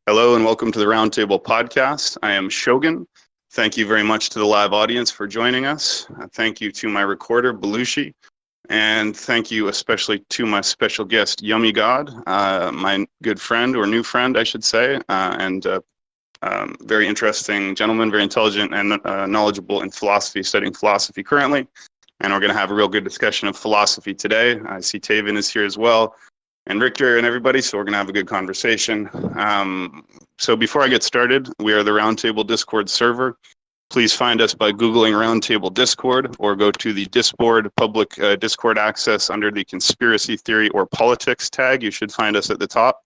Hello and welcome to the Roundtable Podcast. I am Shogun. Thank you very much to the live audience for joining us. Thank you to my recorder, Belushi. And thank you especially to my special guest, Yummy God, my good friend, or new friend, I should say, and very interesting gentleman, very intelligent and knowledgeable in philosophy, studying philosophy currently. And we're going to have a real good discussion of philosophy today. I see Taven is here as well, and Richter and everybody, so we're going to have a good conversation. So before I get started, we are the Roundtable Discord server. Please find us by Googling Roundtable Discord or go to the Discord public Discord access under the conspiracy theory or politics tag. You should find us at the top.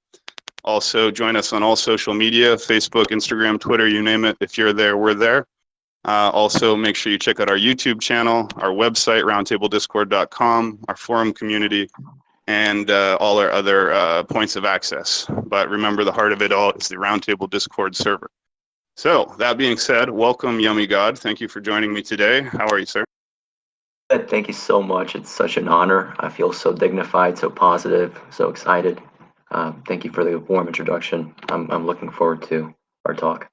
Also, join us on all social media, Facebook, Instagram, Twitter, you name it. If you're there, we're there. Also, make sure you check out our YouTube channel, our website, roundtablediscord.com, our forum community, and all our other points of access. But remember, the heart of it all is the Roundtable Discord server. So, that being said, welcome, Yummy God. Thank you for joining me today. How are you, sir? Thank you so much. It's such an honor. I feel so dignified, so positive, so excited. Thank you for the warm introduction. I'm looking forward to our talk.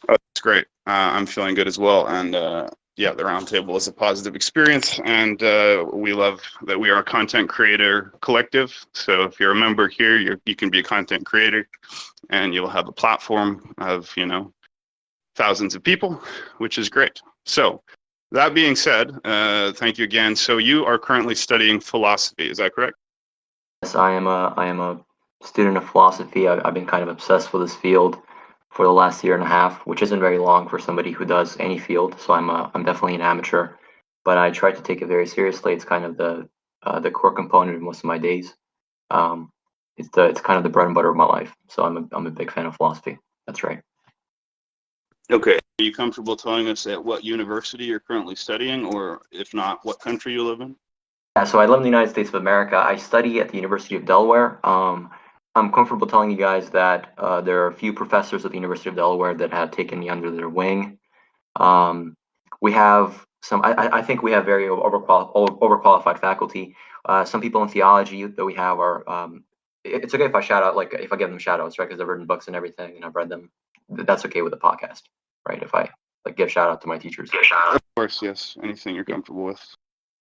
Oh, that's great. I'm feeling good as well. And yeah, the Roundtable is a positive experience, and we love that we are a content creator collective. So if you're a member here, you can be a content creator, and you'll have a platform of, thousands of people, which is great. So that being said, thank you again. So you are currently studying philosophy, is that correct? Yes, I am a student of philosophy. I've been kind of obsessed with this field for the last year and a half, which isn't very long for somebody who does any field. So I'm definitely an amateur, but I try to take it very seriously. It's kind of the core component of most of my days. It's kind of the bread and butter of my life. So I'm a big fan of philosophy. That's right. Okay. Are you comfortable telling us at what university you're currently studying, or if not, what country you live in? Yeah, so I live in the United States of America. I study at the University of Delaware. I'm comfortable telling you guys that there are a few professors at the University of Delaware that have taken me under their wing. We have some. I think we have very overqualified faculty. Some people in theology that we have are. It's okay if I shout out, like if I give them shout outs, right? Because I've written books and everything, and I've read them. That's okay with the podcast, right? If I like give shout out to my teachers. Of course, yes. Anything you're comfortable with.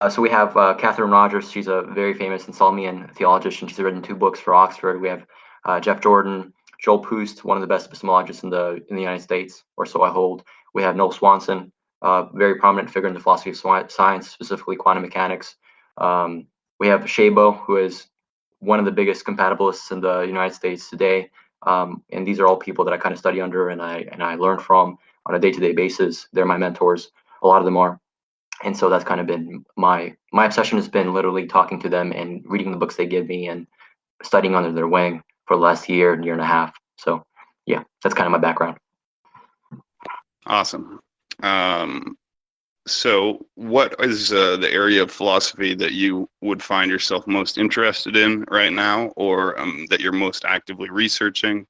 So we have Catherine Rogers. She's a very famous Insolmian theologist, and she's written 2 books for Oxford. We have Jeff Jordan, Joel Poust, one of the best epistemologists in the United States, or so I hold. We have Noel Swanson, very prominent figure in the philosophy of science, specifically quantum mechanics. We have Shabo, who is one of the biggest compatibilists in the United States today. And these are all people that I kind of study under and I learn from on a day-to-day basis. They're my mentors. A lot of them are. And so that's kind of been my obsession, has been literally talking to them and reading the books they give me and studying under their wing for the last year and a half. So yeah, that's kind of my background. Awesome. So what is the area of philosophy that you would find yourself most interested in right now, or that you're most actively researching,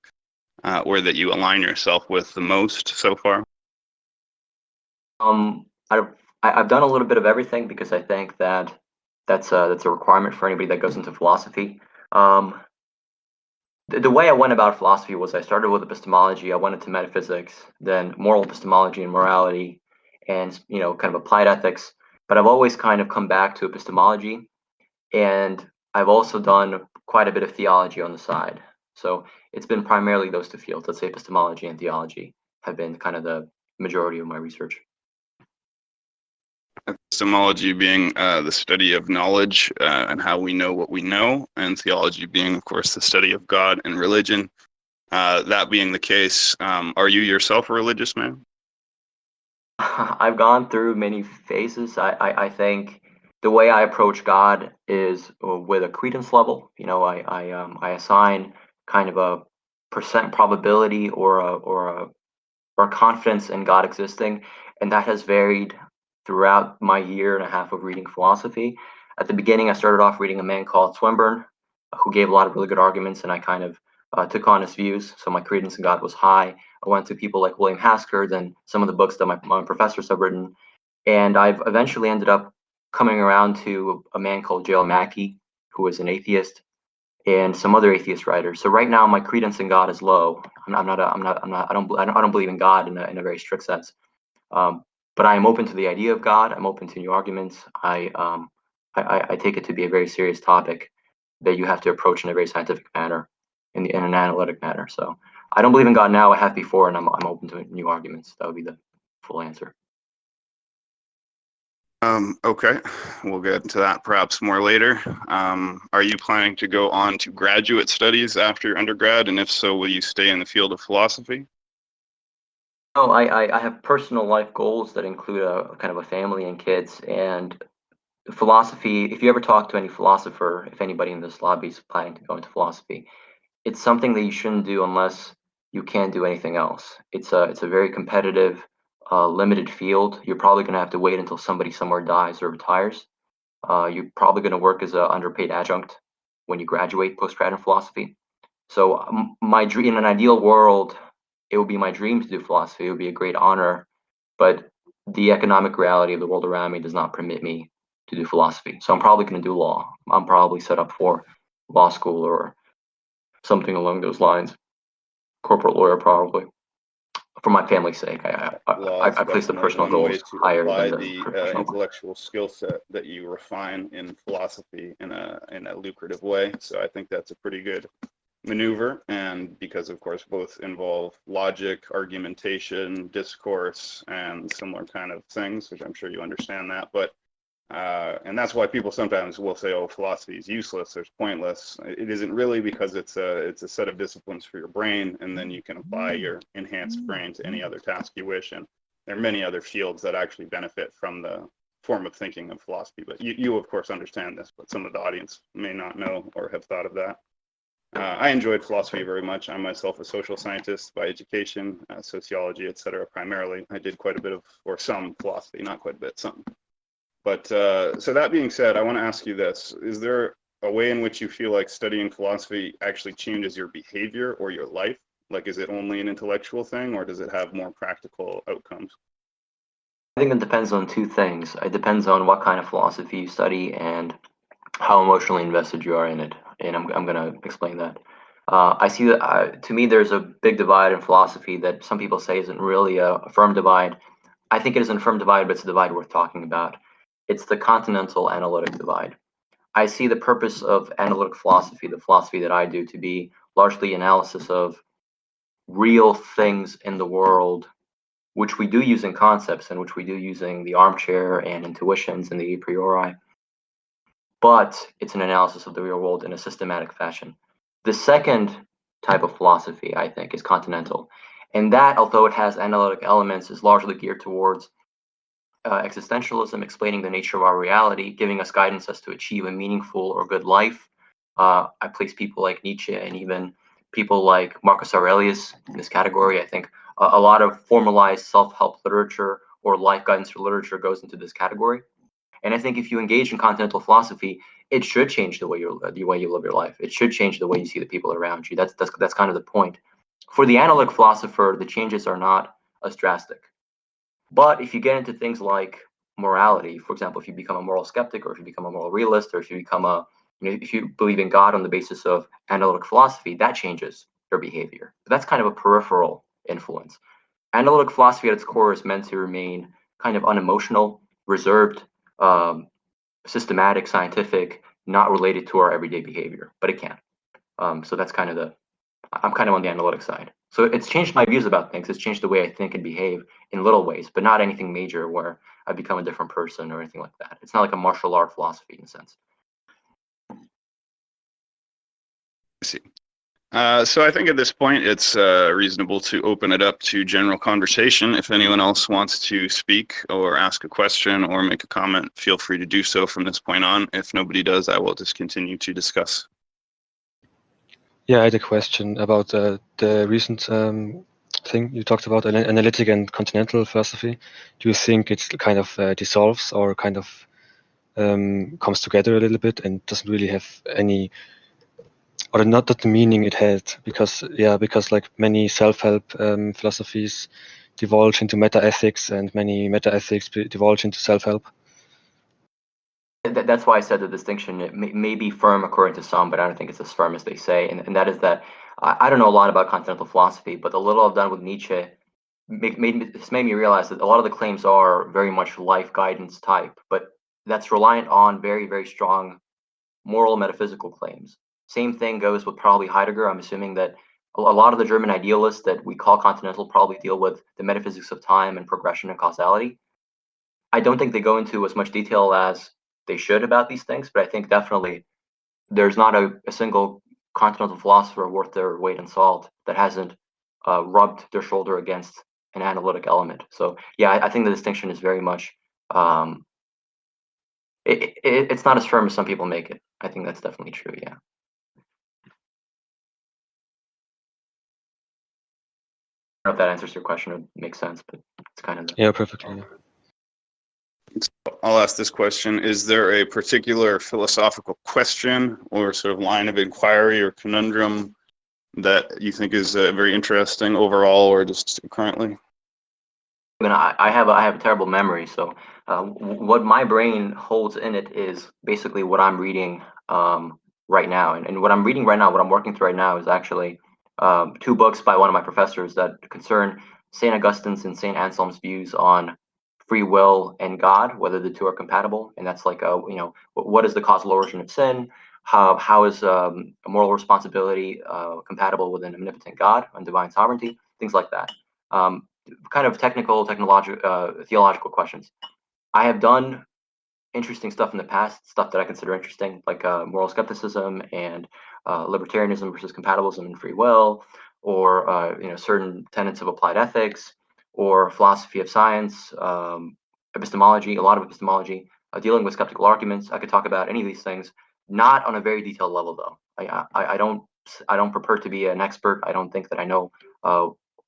or that you align yourself with the most so far? I've done a little bit of everything because I think that that's a requirement for anybody that goes into philosophy. The way I went about philosophy was I started with epistemology. I went into metaphysics, then moral epistemology and morality, and kind of applied ethics. But I've always kind of come back to epistemology, and I've also done quite a bit of theology on the side. So it's been primarily those 2 fields. Let's say epistemology and theology have been kind of the majority of my research. Epistemology being the study of knowledge and how we know what we know, and theology being, of course, the study of God and religion. That being the case, are you yourself a religious man? I've gone through many phases. I think the way I approach God is with a credence level. I assign kind of a percent probability or a confidence in God existing, and that has varied throughout my year and a half of reading philosophy. At the beginning, I started off reading a man called Swinburne, who gave a lot of really good arguments, and I kind of took on his views. So my credence in God was high. I went to people like William Hasker, then some of the books that my professors have written, and I've eventually ended up coming around to a man called J.L. Mackie, who was an atheist, and some other atheist writers. So right now, my credence in God is low. I don't believe in God in a very strict sense. But I am open to the idea of God. I'm open to new arguments. I take it to be a very serious topic that you have to approach in a very scientific manner, in an analytic manner. So I don't believe in God now. I have before, and I'm open to new arguments. That would be the full answer. Okay, we'll get into that perhaps more later. Are you planning to go on to graduate studies after undergrad? And if so, will you stay in the field of philosophy? No, I have personal life goals that include a kind of a family and kids. And philosophy, if you ever talk to any philosopher, if anybody in this lobby is planning to go into philosophy, it's something that you shouldn't do unless you can't do anything else. It's a very competitive, limited field. You're probably going to have to wait until somebody somewhere dies or retires. You're probably going to work as an underpaid adjunct when you graduate postgrad in philosophy. So my dream, in an ideal world, it would be my dream to do philosophy. It would be a great honor, but the economic reality of the world around me does not permit me to do philosophy. So I'm probably going to do law. I'm probably set up for law school or something along those lines. Corporate lawyer, probably. For my family's sake, I place the personal goals higher than the professional. Intellectual skill set that you refine in philosophy in a lucrative way. So I think that's a pretty good maneuver, and because of course both involve logic, argumentation, discourse, and similar kind of things, which I'm sure you understand that. But and that's why people sometimes will say, "Oh, philosophy is useless or it's pointless." It isn't really, because it's a set of disciplines for your brain, and then you can apply your enhanced brain to any other task you wish. And there are many other fields that actually benefit from the form of thinking of philosophy. But you of course understand this, but some of the audience may not know or have thought of that. I enjoyed philosophy very much. I'm myself a social scientist by education, sociology, etc. Primarily, I did quite a bit of, or some philosophy, not quite a bit, some. But so that being said, I want to ask you this. Is there a way in which you feel like studying philosophy actually changes your behavior or your life? Like, is it only an intellectual thing, or does it have more practical outcomes? I think it depends on two things. It depends on what kind of philosophy you study and how emotionally invested you are in it. And I'm going to explain that. I see that to me, there's a big divide in philosophy that some people say isn't really a firm divide. I think it isn't a firm divide, but it's a divide worth talking about. It's the continental analytic divide. I see the purpose of analytic philosophy, the philosophy that I do, to be largely analysis of real things in the world, which we do using concepts and which we do using the armchair and intuitions and the a priori. But it's an analysis of the real world in a systematic fashion. The second type of philosophy, I think, is continental. And that, although it has analytic elements, is largely geared towards existentialism, explaining the nature of our reality, giving us guidance as to achieve a meaningful or good life. I place people like Nietzsche and even people like Marcus Aurelius in this category. I think a lot of formalized self-help literature or life guidance literature goes into this category. And I think if you engage in continental philosophy, it should change the way you live your life. It should change the way you see the people around you. That's kind of the point. For the analytic philosopher, the changes are not as drastic. But if you get into things like morality, for example, if you become a moral skeptic, or if you become a moral realist, or if you become if you believe in God on the basis of analytic philosophy, that changes your behavior. But that's kind of a peripheral influence. Analytic philosophy at its core is meant to remain kind of unemotional, reserved, systematic, scientific, not related to our everyday behavior, but it can. So that's kind of I'm kind of on the analytic side. So it's changed my views about things. It's changed the way I think and behave in little ways, but not anything major where I become a different person or anything like that. It's not like a martial art philosophy in a sense. I see. So I think at this point it's reasonable to open it up to general conversation. If anyone else wants to speak or ask a question or make a comment, feel free to do so from this point on. If nobody does, I will just continue to discuss. Yeah, I had a question about the recent thing you talked about, analytic and continental philosophy. Do you think it's kind of dissolves or kind of comes together a little bit and doesn't really have any, or not that the meaning it had? Because like many self-help philosophies divulge into meta-ethics, and many meta-ethics divulge into self-help. That's why I said the distinction it may be firm according to some, but I don't think it's as firm as they say. And that is that I don't know a lot about continental philosophy, but the little I've done with Nietzsche it's made me realize that a lot of the claims are very much life guidance type, but that's reliant on very, very strong moral metaphysical claims. Same thing goes with probably Heidegger. I'm assuming that a lot of the German idealists that we call continental probably deal with the metaphysics of time and progression and causality. I don't think they go into as much detail as they should about these things, but I think definitely there's not a single continental philosopher worth their weight in salt that hasn't rubbed their shoulder against an analytic element. So yeah, I think the distinction is very much it's not as firm as some people make it. I think that's definitely true. Yeah. I don't know if that answers your question or makes sense, but it's kind of Yeah, perfectly. I'll ask this question. Is there a particular philosophical question or sort of line of inquiry or conundrum that you think is very interesting overall or just currently? I mean, I have a terrible memory, so what my brain holds in it is basically what I'm reading right now. And what I'm reading right now, what I'm working through right now is actually 2 books by one of my professors that concern St. Augustine's and St. Anselm's views on free will and God, whether the two are compatible. And that's like, what is the causal origin of sin? How is a moral responsibility compatible with an omnipotent God and divine sovereignty? Things like that. Kind of theological questions. I have done interesting stuff in the past, stuff that I consider interesting, like moral skepticism and libertarianism versus compatibilism and free will, or certain tenets of applied ethics, or philosophy of science, epistemology, a lot of epistemology, dealing with skeptical arguments. I could talk about any of these things, not on a very detailed level though. I don't purport to be an expert. I don't think that I know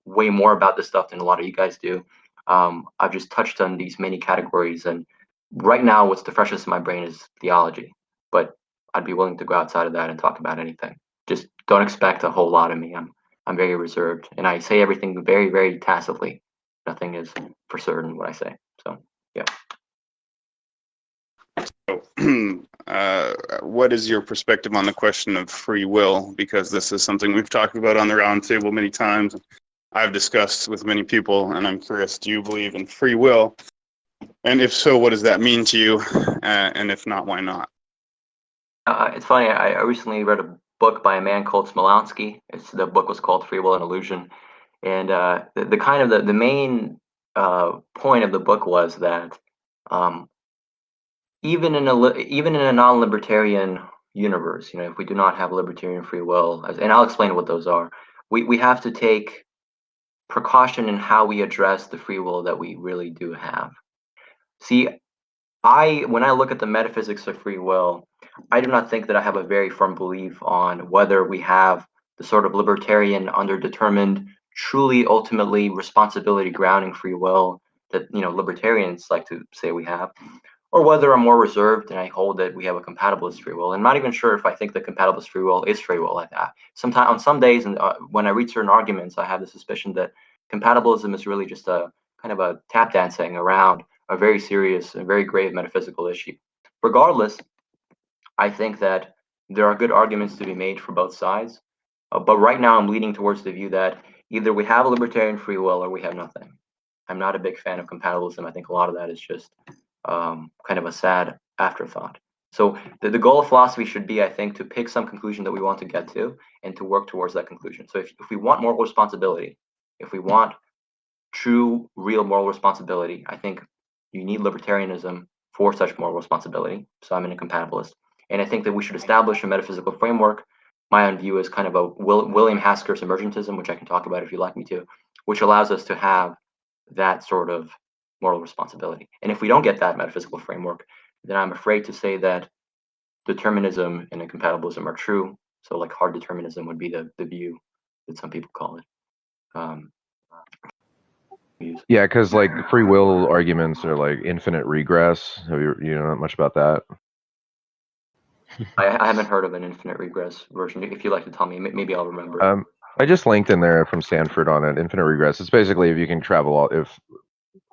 way more about this stuff than a lot of you guys do. I've just touched on these many categories, and right now what's the freshest in my brain is theology, but I'd be willing to go outside of that and talk about anything. Just don't expect a whole lot of me. I'm very reserved, and I say everything very, very tacitly. Nothing is for certain what I say. So yeah. What is your perspective on the question of free will? Because this is something we've talked about on the roundtable many times. I've discussed with many people, and I'm curious, do you believe in free will? And if so, what does that mean to you? And if not, why not? It's funny, I recently read a book by a man called Smolensky. The book was called Free Will and Illusion. And the main point of the book was that even in a non-libertarian universe, if we do not have libertarian free will, and I'll explain what those are, we have to take precaution in how we address the free will that we really do have. See, when I look at the metaphysics of free will, I do not think that I have a very firm belief on whether we have the sort of libertarian, underdetermined, truly ultimately responsibility grounding free will that libertarians like to say we have, or whether I'm more reserved and I hold that we have a compatibilist free will. I'm not even sure if I think the compatibilist free will is free will like that. Sometimes on some days, and when I read certain arguments, I have the suspicion that compatibilism is really just a kind of a tap dancing around a very serious and very grave metaphysical issue. Regardless, I think that there are good arguments to be made for both sides. But right now, I'm leaning towards the view that either we have a libertarian free will or we have nothing. I'm not a big fan of compatibilism. I think a lot of that is just kind of a sad afterthought. So the goal of philosophy should be, I think, to pick some conclusion that we want to get to and to work towards that conclusion. So if we want moral responsibility, if we want true, real moral responsibility, I think you need libertarianism for such moral responsibility. So I'm an incompatibilist. And I think that we should establish a metaphysical framework. My own view is kind of a William Hasker's emergentism, which I can talk about if you'd like me to, which allows us to have that sort of moral responsibility. And if we don't get that metaphysical framework, then I'm afraid to say that determinism and incompatibilism are true. So like hard determinism would be the view that some people call it. Yeah, because like free will arguments are like infinite regress. Have you know much about that? I haven't heard of an infinite regress version. If you'd like to tell me, maybe I'll remember. I just linked in there from Stanford on it. Infinite regress. It's basically if you can travel if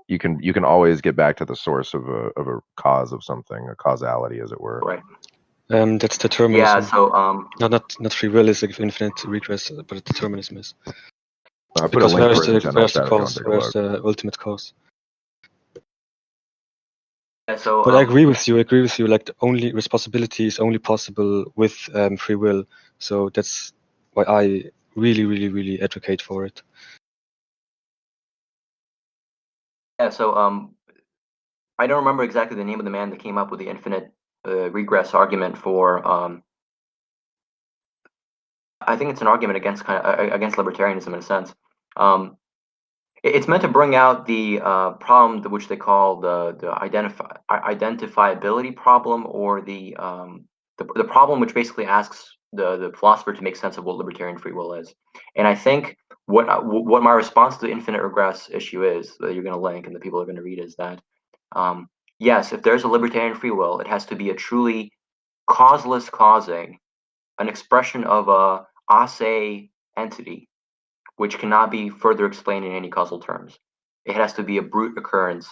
you can always get back to the source of a cause of something, a causality, as it were. Right. That's determinism. Yeah. So Not free will is like infinite regress, but determinism is. I put a Because link where's for it in the the channel where's the chat if you want cause? to take a Where's look. the ultimate cause? yeah, so But I agree with you. Like the only responsibility is only possible with free will. So that's why I really advocate for it. yeah. So I don't remember exactly the name of the man that came up with the infinite regress argument for. I think it's an argument against against libertarianism in a sense. It's meant to bring out the problem which they call the identifiability problem, or the problem which basically asks the philosopher to make sense of what libertarian free will is. And I think what my response to the infinite regress issue is, that you're going to link and the people are going to read, is that yes, if there's a libertarian free will, it has to be a truly causeless causing, an expression of a ase entity, which cannot be further explained in any causal terms. It has to be a brute occurrence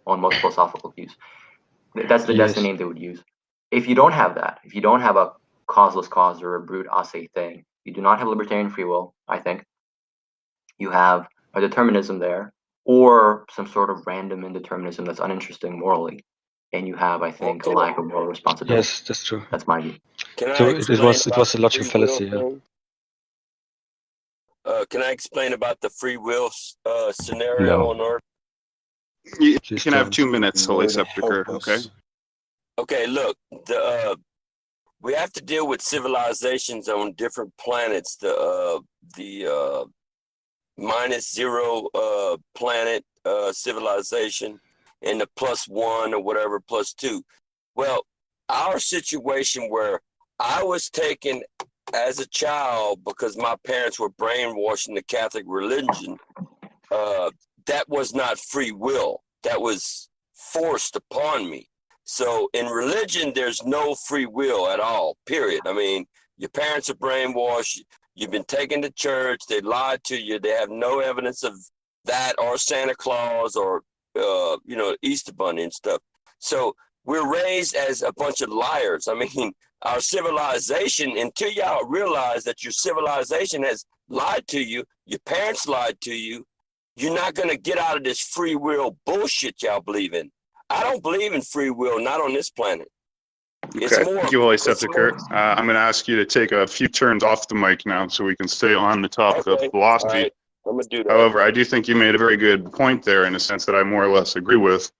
on most philosophical views. That's the Yes. name they would use. If you don't have that, if you don't have a causeless cause or a brute ase thing, you do not have libertarian free will, I think. You have a determinism there, or some sort of random indeterminism that's uninteresting morally. And you have, I think, a lack of moral responsibility. Yes, that's true. That's my view. Can So I it explain was about a the logical free will fallacy. Yeah. thing? Can I explain about the free will scenario No. on Earth? You Just, can have 2 minutes, Holy Lord Sepulchre, help okay? us. Okay, look, we have to deal with civilizations on different planets. The -0 planet civilization, and the +1 or whatever, +2. Well, our situation where I was taken as a child because my parents were brainwashed in the Catholic religion, that was not free will. That was forced upon me. So in religion, there's no free will at all, period. I mean, your parents are brainwashed. You've been taken to church. They lied to you. They have no evidence of that, or Santa Claus, or, Easter Bunny and stuff. So we're raised as a bunch of liars. I mean, our civilization, until y'all realize that your civilization has lied to you, your parents lied to you, you're not going to get out of this free will bullshit y'all believe in. I don't believe in free will, not on this planet. It's Okay, more. thank you, Holy it's Sepulchre. more- I'm going to ask you to take a few turns off the mic now so we can stay on the topic Okay, of philosophy. all right, I'm gonna do that. However, I do think you made a very good point there, in a sense that I more or less agree with,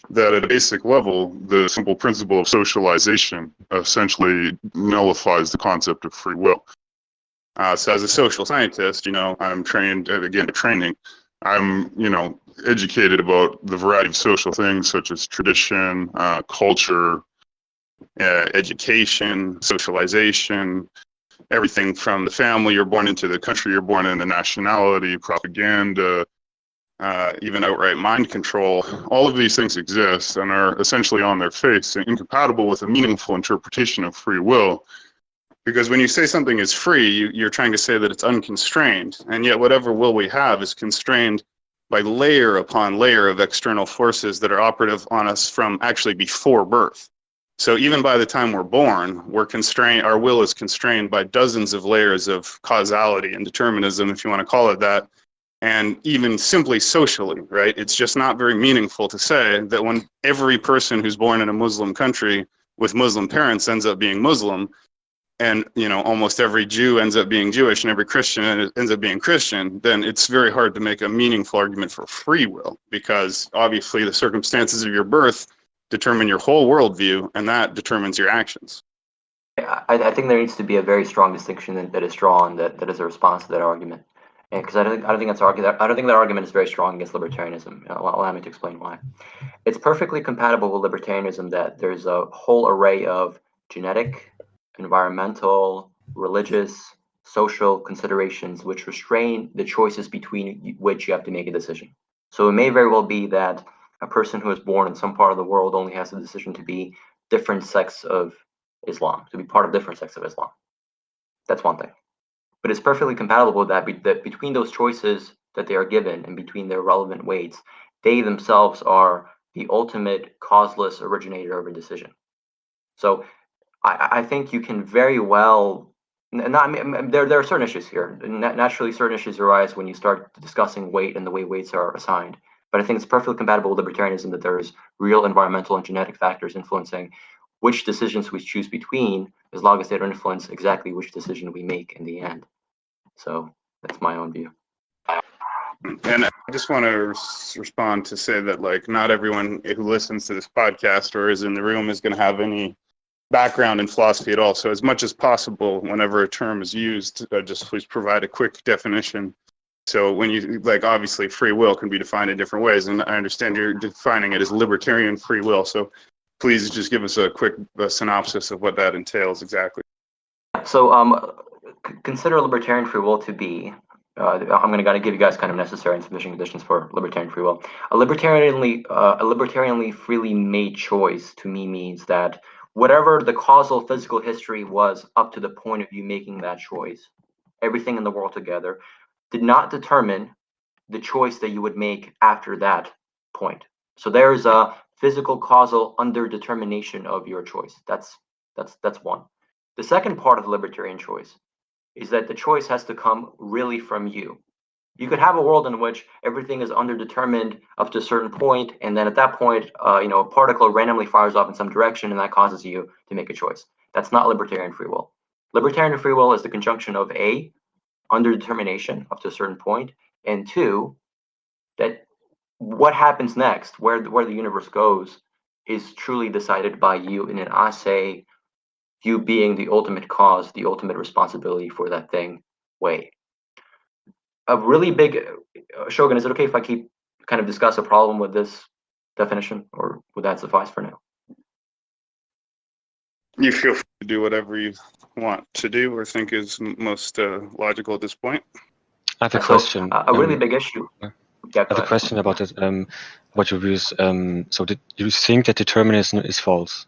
that at a basic level, the simple principle of socialization essentially nullifies the concept of free will. So as a social scientist, I'm trained, again, training, I'm, educated about the variety of social things such as tradition, culture, education, socialization, everything from the family you're born into, the country you're born in, the nationality, propaganda, even outright mind control. All of these things exist and are essentially on their face and incompatible with a meaningful interpretation of free will. Because when you say something is free, you're trying to say that it's unconstrained, and yet whatever will we have is constrained by layer upon layer of external forces that are operative on us from actually before birth. So even by the time we're born, we're constrained, our will is constrained by dozens of layers of causality and determinism, if you want to call it that, and even simply socially, right? It's just not very meaningful to say that when every person who's born in a Muslim country with Muslim parents ends up being Muslim, and almost every Jew ends up being Jewish and every Christian ends up being Christian, then it's very hard to make a meaningful argument for free will, because obviously the circumstances of your birth determine your whole worldview, and that determines your actions. I think there needs to be a very strong distinction that is drawn that is a response to that argument, and because I don't think that argument is very strong against libertarianism. Allow me to explain why. It's perfectly compatible with libertarianism that there's a whole array of genetic, environmental, religious, social considerations which restrain the choices between which you have to make a decision. So it may very well be that a person who is born in some part of the world only has the decision to be different sects of Islam, to be part of different sects of Islam. That's one thing. But it's perfectly compatible with that between those choices that they are given and between their relevant weights, they themselves are the ultimate causeless originator of a decision. So I think you can very well, there are certain issues here. Naturally, certain issues arise when you start discussing weight and the way weights are assigned. But I think it's perfectly compatible with libertarianism that there's real environmental and genetic factors influencing which decisions we choose between, as long as they don't influence exactly which decision we make in the end. So that's my own view. And I just want to respond to say that, like, not everyone who listens to this podcast or is in the room is going to have any background in philosophy at all. So as much as possible, whenever a term is used, just please provide a quick definition. So when you, like, obviously free will can be defined in different ways, and I understand you're defining it as libertarian free will. So please just give us a quick synopsis of what that entails exactly. So consider libertarian free will to be, I'm going to give you guys kind of necessary and sufficient conditions for libertarian free will. A libertarianly freely made choice to me means that whatever the causal physical history was up to the point of you making that choice, everything in the world together, did not determine the choice that you would make after that point. So there is a physical causal underdetermination of your choice. That's one. The second part of the libertarian choice is that the choice has to come really from you. You could have a world in which everything is underdetermined up to a certain point, and then at that point, a particle randomly fires off in some direction, and that causes you to make a choice. That's not libertarian free will. Libertarian free will is the conjunction of A, underdetermination up to a certain point, and two, that what happens next, where the universe goes, is truly decided by you in an assay, you being the ultimate cause, the ultimate responsibility for that thing way. A really big, Shogun, is it okay if I keep kind of discuss a problem with this definition, or would that suffice for now? You feel free to do whatever you want to do or think is most logical at this point. I have a question. A really big issue. I have a question about it. What your views? So, do you think that determinism is false,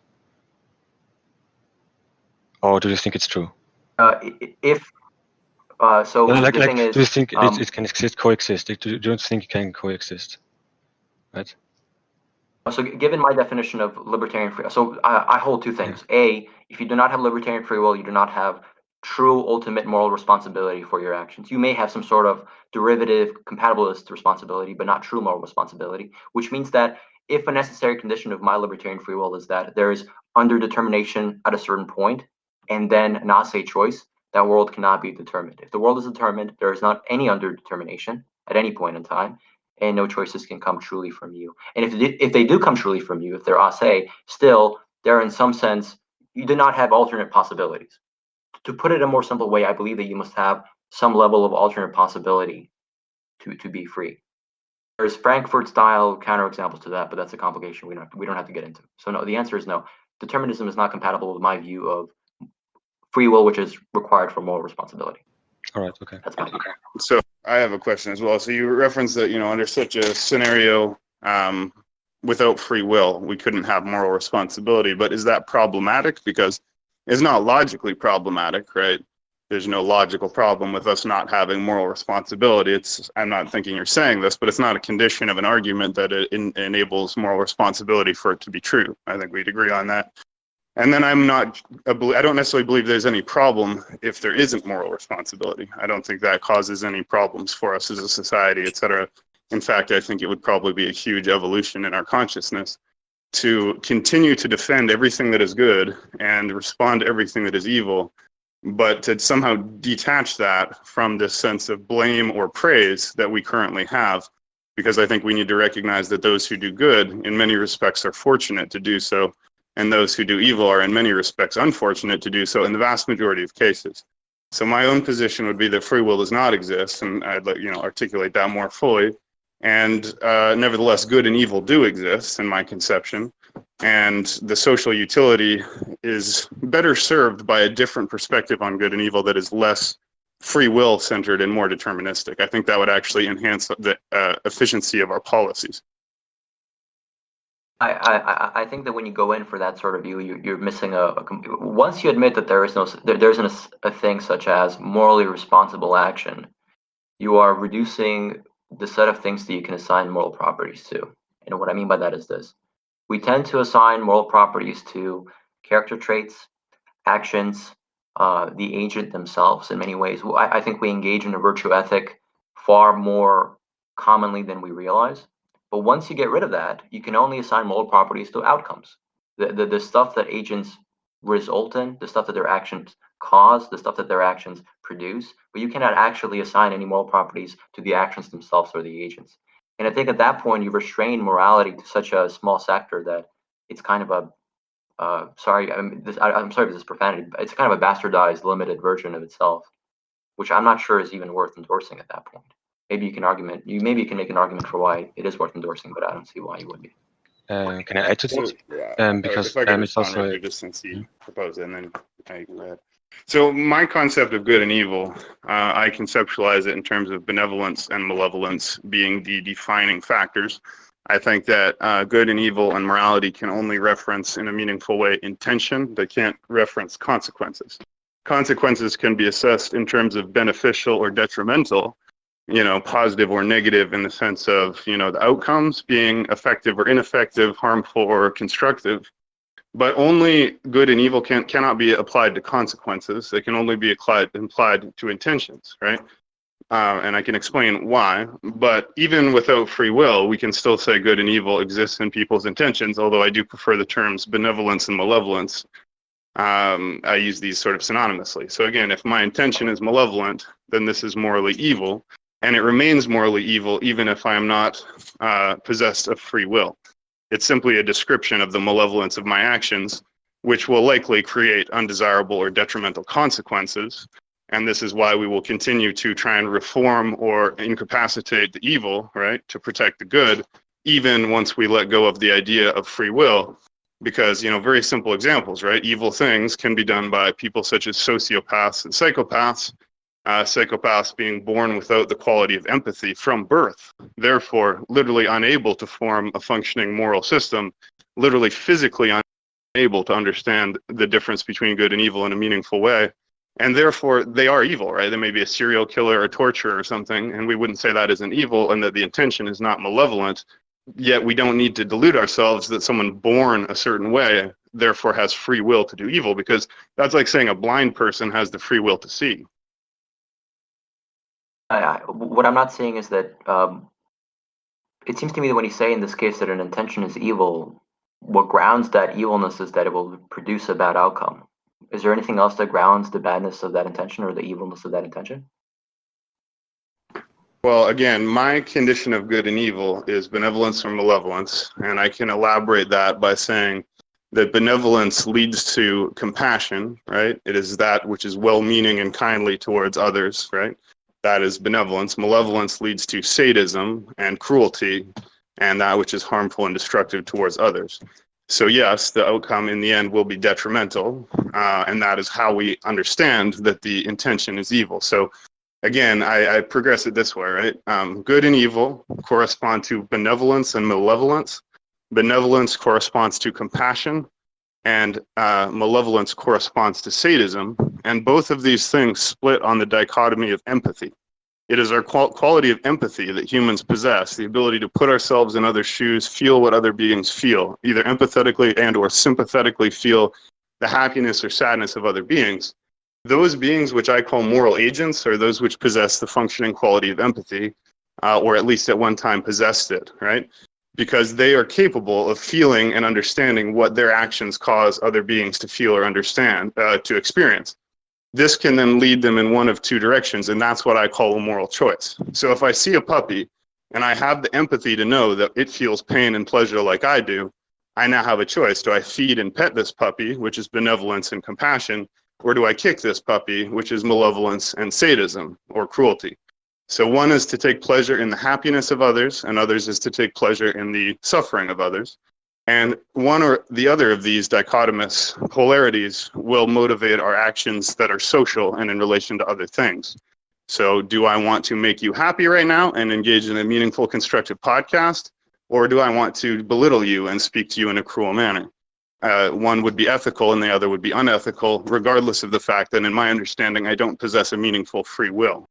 or do you think it's true? So Like, the thing is, do you think it can coexist? Do you don't think it can coexist, right? So given my definition of libertarian free, so I hold two things. Yeah. A, if you do not have libertarian free will, you do not have true ultimate moral responsibility for your actions. You may have some sort of derivative compatibilist responsibility, but not true moral responsibility, which means that if a necessary condition of my libertarian free will is that there is underdetermination at a certain point, and then not say choice, that world cannot be determined. If the world is determined, there is not any underdetermination at any point in time, and no choices can come truly from you. And if they do come truly from you, if they're assay, still, they're in some sense, you do not have alternate possibilities. To put it in a more simple way, I believe that you must have some level of alternate possibility to be free. There's Frankfurt-style counterexamples to that, but that's a complication we don't have to get into. So no, the answer is no. Determinism is not compatible with my view of free will, which is required for moral responsibility. All right. Okay. That's my view. So I have a question as well. So you referenced that, under such a scenario, without free will, we couldn't have moral responsibility. But is that problematic? Because it's not logically problematic, right? There's no logical problem with us not having moral responsibility. I'm not thinking you're saying this, but it's not a condition of an argument that it enables moral responsibility for it to be true. I think we'd agree on that. And then I don't necessarily believe there's any problem if there isn't moral responsibility. I don't think that causes any problems for us as a society, et cetera. In fact, I think it would probably be a huge evolution in our consciousness to continue to defend everything that is good and respond to everything that is evil, but to somehow detach that from this sense of blame or praise that we currently have, because I think we need to recognize that those who do good in many respects are fortunate to do so, and those who do evil are in many respects unfortunate to do so in the vast majority of cases. So my own position would be that free will does not exist, and I'd articulate that more fully. And nevertheless, good and evil do exist in my conception, and the social utility is better served by a different perspective on good and evil that is less free will centered and more deterministic. I think that would actually enhance the efficiency of our policies. I think that when you go in for that sort of view, you're missing once you admit that there isn't a thing such as morally responsible action, you are reducing the set of things that you can assign moral properties to. And what I mean by that is this. We tend to assign moral properties to character traits, actions, the agent themselves in many ways. I think we engage in a virtue ethic far more commonly than we realize. But once you get rid of that, you can only assign moral properties to outcomes. The stuff that agents result in, the stuff that their actions cause, the stuff that their actions produce, but you cannot actually assign any moral properties to the actions themselves or the agents. And I think at that point, you restrain morality to such a small sector that it's kind of a I'm sorry if this is profanity, but it's kind of a bastardized, limited version of itself, which I'm not sure is even worth endorsing at that point. Maybe you can make an argument for why it is worth endorsing, but I don't see why you would be. Can I add to So, that? yeah, Because if I could it's respond, also Roger, just since he proposed it, and then I can go ahead. So my concept of good and evil, I conceptualize it in terms of benevolence and malevolence being the defining factors. I think that good and evil and morality can only reference in a meaningful way intention. They can't reference consequences. Consequences can be assessed in terms of beneficial or detrimental, positive or negative in the sense of, the outcomes being effective or ineffective, harmful or constructive. But only good and evil cannot be applied to consequences. They can only be applied to intentions, right? And I can explain why. But even without free will, we can still say good and evil exists in people's intentions, although I do prefer the terms benevolence and malevolence. I use these sort of synonymously. So again, if my intention is malevolent, then this is morally evil, and it remains morally evil even if I am not possessed of free will. It's simply a description of the malevolence of my actions, which will likely create undesirable or detrimental consequences. And this is why we will continue to try and reform or incapacitate the evil, right, to protect the good, even once we let go of the idea of free will. Because, very simple examples, right? Evil things can be done by people such as sociopaths and psychopaths. Psychopaths being born without the quality of empathy from birth, therefore literally unable to form a functioning moral system, literally physically unable to understand the difference between good and evil in a meaningful way. And therefore they are evil, right? They may be a serial killer or torturer or something, and we wouldn't say that is an evil and that the intention is not malevolent. Yet we don't need to delude ourselves that someone born a certain way therefore has free will to do evil, because that's like saying a blind person has the free will to see. What I'm not saying is that it seems to me that when you say in this case that an intention is evil, what grounds that evilness is that it will produce a bad outcome. Is there anything else that grounds the badness of that intention or the evilness of that intention? Well, again, my condition of good and evil is benevolence or malevolence, and I can elaborate that by saying that benevolence leads to compassion, right? It is that which is well-meaning and kindly towards others, right? That is benevolence. Malevolence leads to sadism and cruelty, and that which is harmful and destructive towards others. So yes, the outcome in the end will be detrimental, and that is how we understand that the intention is evil. So again, I progress it this way, right? Good and evil correspond to benevolence and malevolence. Benevolence corresponds to compassion, and malevolence corresponds to sadism. And both of these things split on the dichotomy of empathy. It is our quality of empathy that humans possess, the ability to put ourselves in other shoes, feel what other beings feel, either empathetically and or sympathetically feel the happiness or sadness of other beings. Those beings which I call moral agents are those which possess the functioning quality of empathy, or at least at one time possessed it, right? Because they are capable of feeling and understanding what their actions cause other beings to feel or understand, to experience. This can then lead them in one of two directions, and that's what I call a moral choice. So if I see a puppy and I have the empathy to know that it feels pain and pleasure like I do, I now have a choice. Do I feed and pet this puppy, which is benevolence and compassion, or do I kick this puppy, which is malevolence and sadism or cruelty? So one is to take pleasure in the happiness of others, and others is to take pleasure in the suffering of others. And one or the other of these dichotomous polarities will motivate our actions that are social and in relation to other things. So do I want to make you happy right now and engage in a meaningful, constructive podcast? Or do I want to belittle you and speak to you in a cruel manner? One would be ethical and the other would be unethical, regardless of the fact that in my understanding, I don't possess a meaningful free will.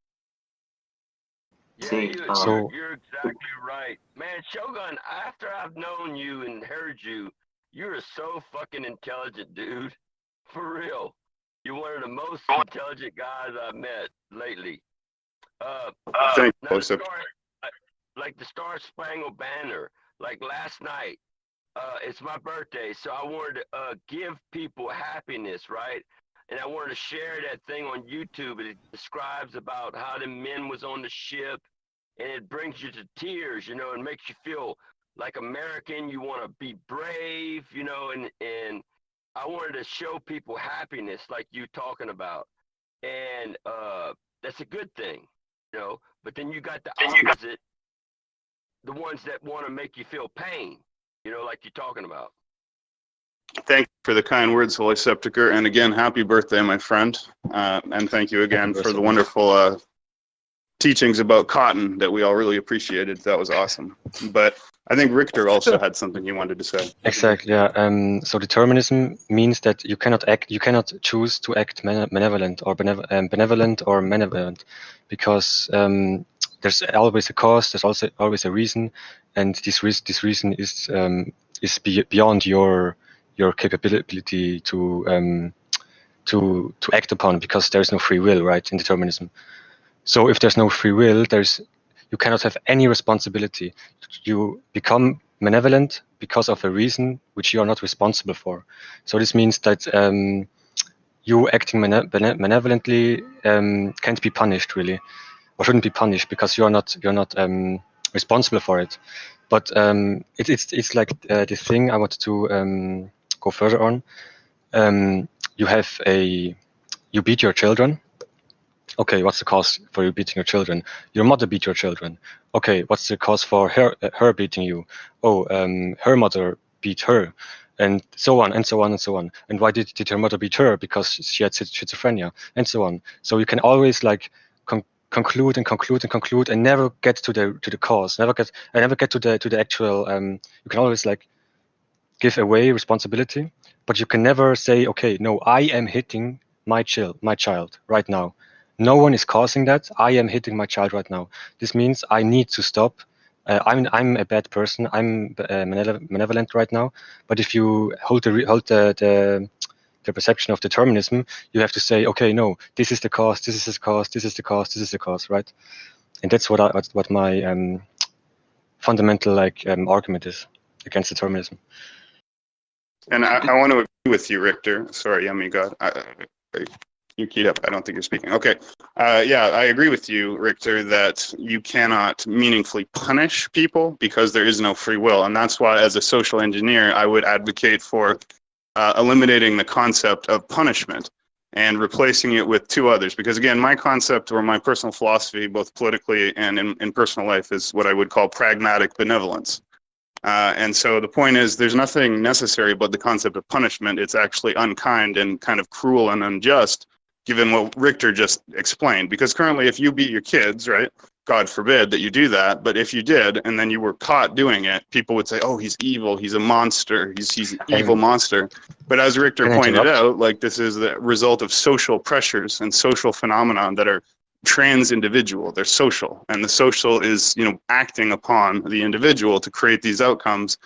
Yeah, See, you're exactly right. Man, Shogun, after I've known you and heard you, you're so fucking intelligent, dude. For real. You're one of the most intelligent guys I've met lately. Thank Now you. the star, like the Star Spangled Banner, like last night, it's my birthday, so I wanted to give people happiness, right? And I wanted to share that thing on YouTube. It describes about how the men was on the ship, and it brings you to tears, and makes you feel like American. You want to be brave, and I wanted to show people happiness, like you talking about, and that's a good thing. But then you got the opposite, the ones that want to make you feel pain, like you're talking about. Thank you for the kind words, Holy Sepulchre. And again, happy birthday, my friend. And thank you again for the wonderful teachings about cotton that we all really appreciated. That was awesome. But I think Richter also had something he wanted to say. Exactly. Yeah. So determinism means that you cannot choose to act benevolent or malevolent, because there's always a cause. There's also always a reason, and this reason is beyond your capability to act upon, because there's no free will, right, in determinism. So if there's no free will, you cannot have any responsibility. You become malevolent because of a reason which you are not responsible for. So this means that you acting benevolently can't be punished, really, or shouldn't be punished, because you're not responsible for it. But it's like this thing I wanted to go further on. You beat your children. Okay, what's the cause for you beating your children? Your mother beat your children. Okay, what's the cause for her beating you? Oh, her mother beat her, and so on and so on and so on. And why did her mother beat her? Because she had schizophrenia, and so on. So you can always like conclude and never get to the cause. Never get to the actual. You can always like give away responsibility, but you can never say, okay, no, I am hitting my child right now. No one is causing that. I am hitting my child right now. This means I need to stop. I'm a bad person. I'm malevolent right now. But if you hold the perception of determinism, you have to say, okay, no, this is the cause. This is the cause. This is the cause. This is the cause, right? And that's what my fundamental argument is against determinism. And I want to agree with you, Richter. Sorry, Yummy God. You keyed up. I don't think you're speaking. Okay. Yeah, I agree with you, Richter, that you cannot meaningfully punish people because there is no free will. And that's why, as a social engineer, I would advocate for eliminating the concept of punishment and replacing it with two others. Because, again, my concept or my personal philosophy, both politically and in personal life, is what I would call pragmatic benevolence. And so the point is, there's nothing necessary about the concept of punishment. It's actually unkind and kind of cruel and unjust, given what Richter just explained. Because currently, if you beat your kids, right, God forbid that you do that, but if you did and then you were caught doing it, people would say, oh, he's evil, he's a monster, he's an evil monster. But as Richter pointed out, like, this is the result of social pressures and social phenomena that are trans-individual. They're social, and the social is, acting upon the individual to create these outcomes.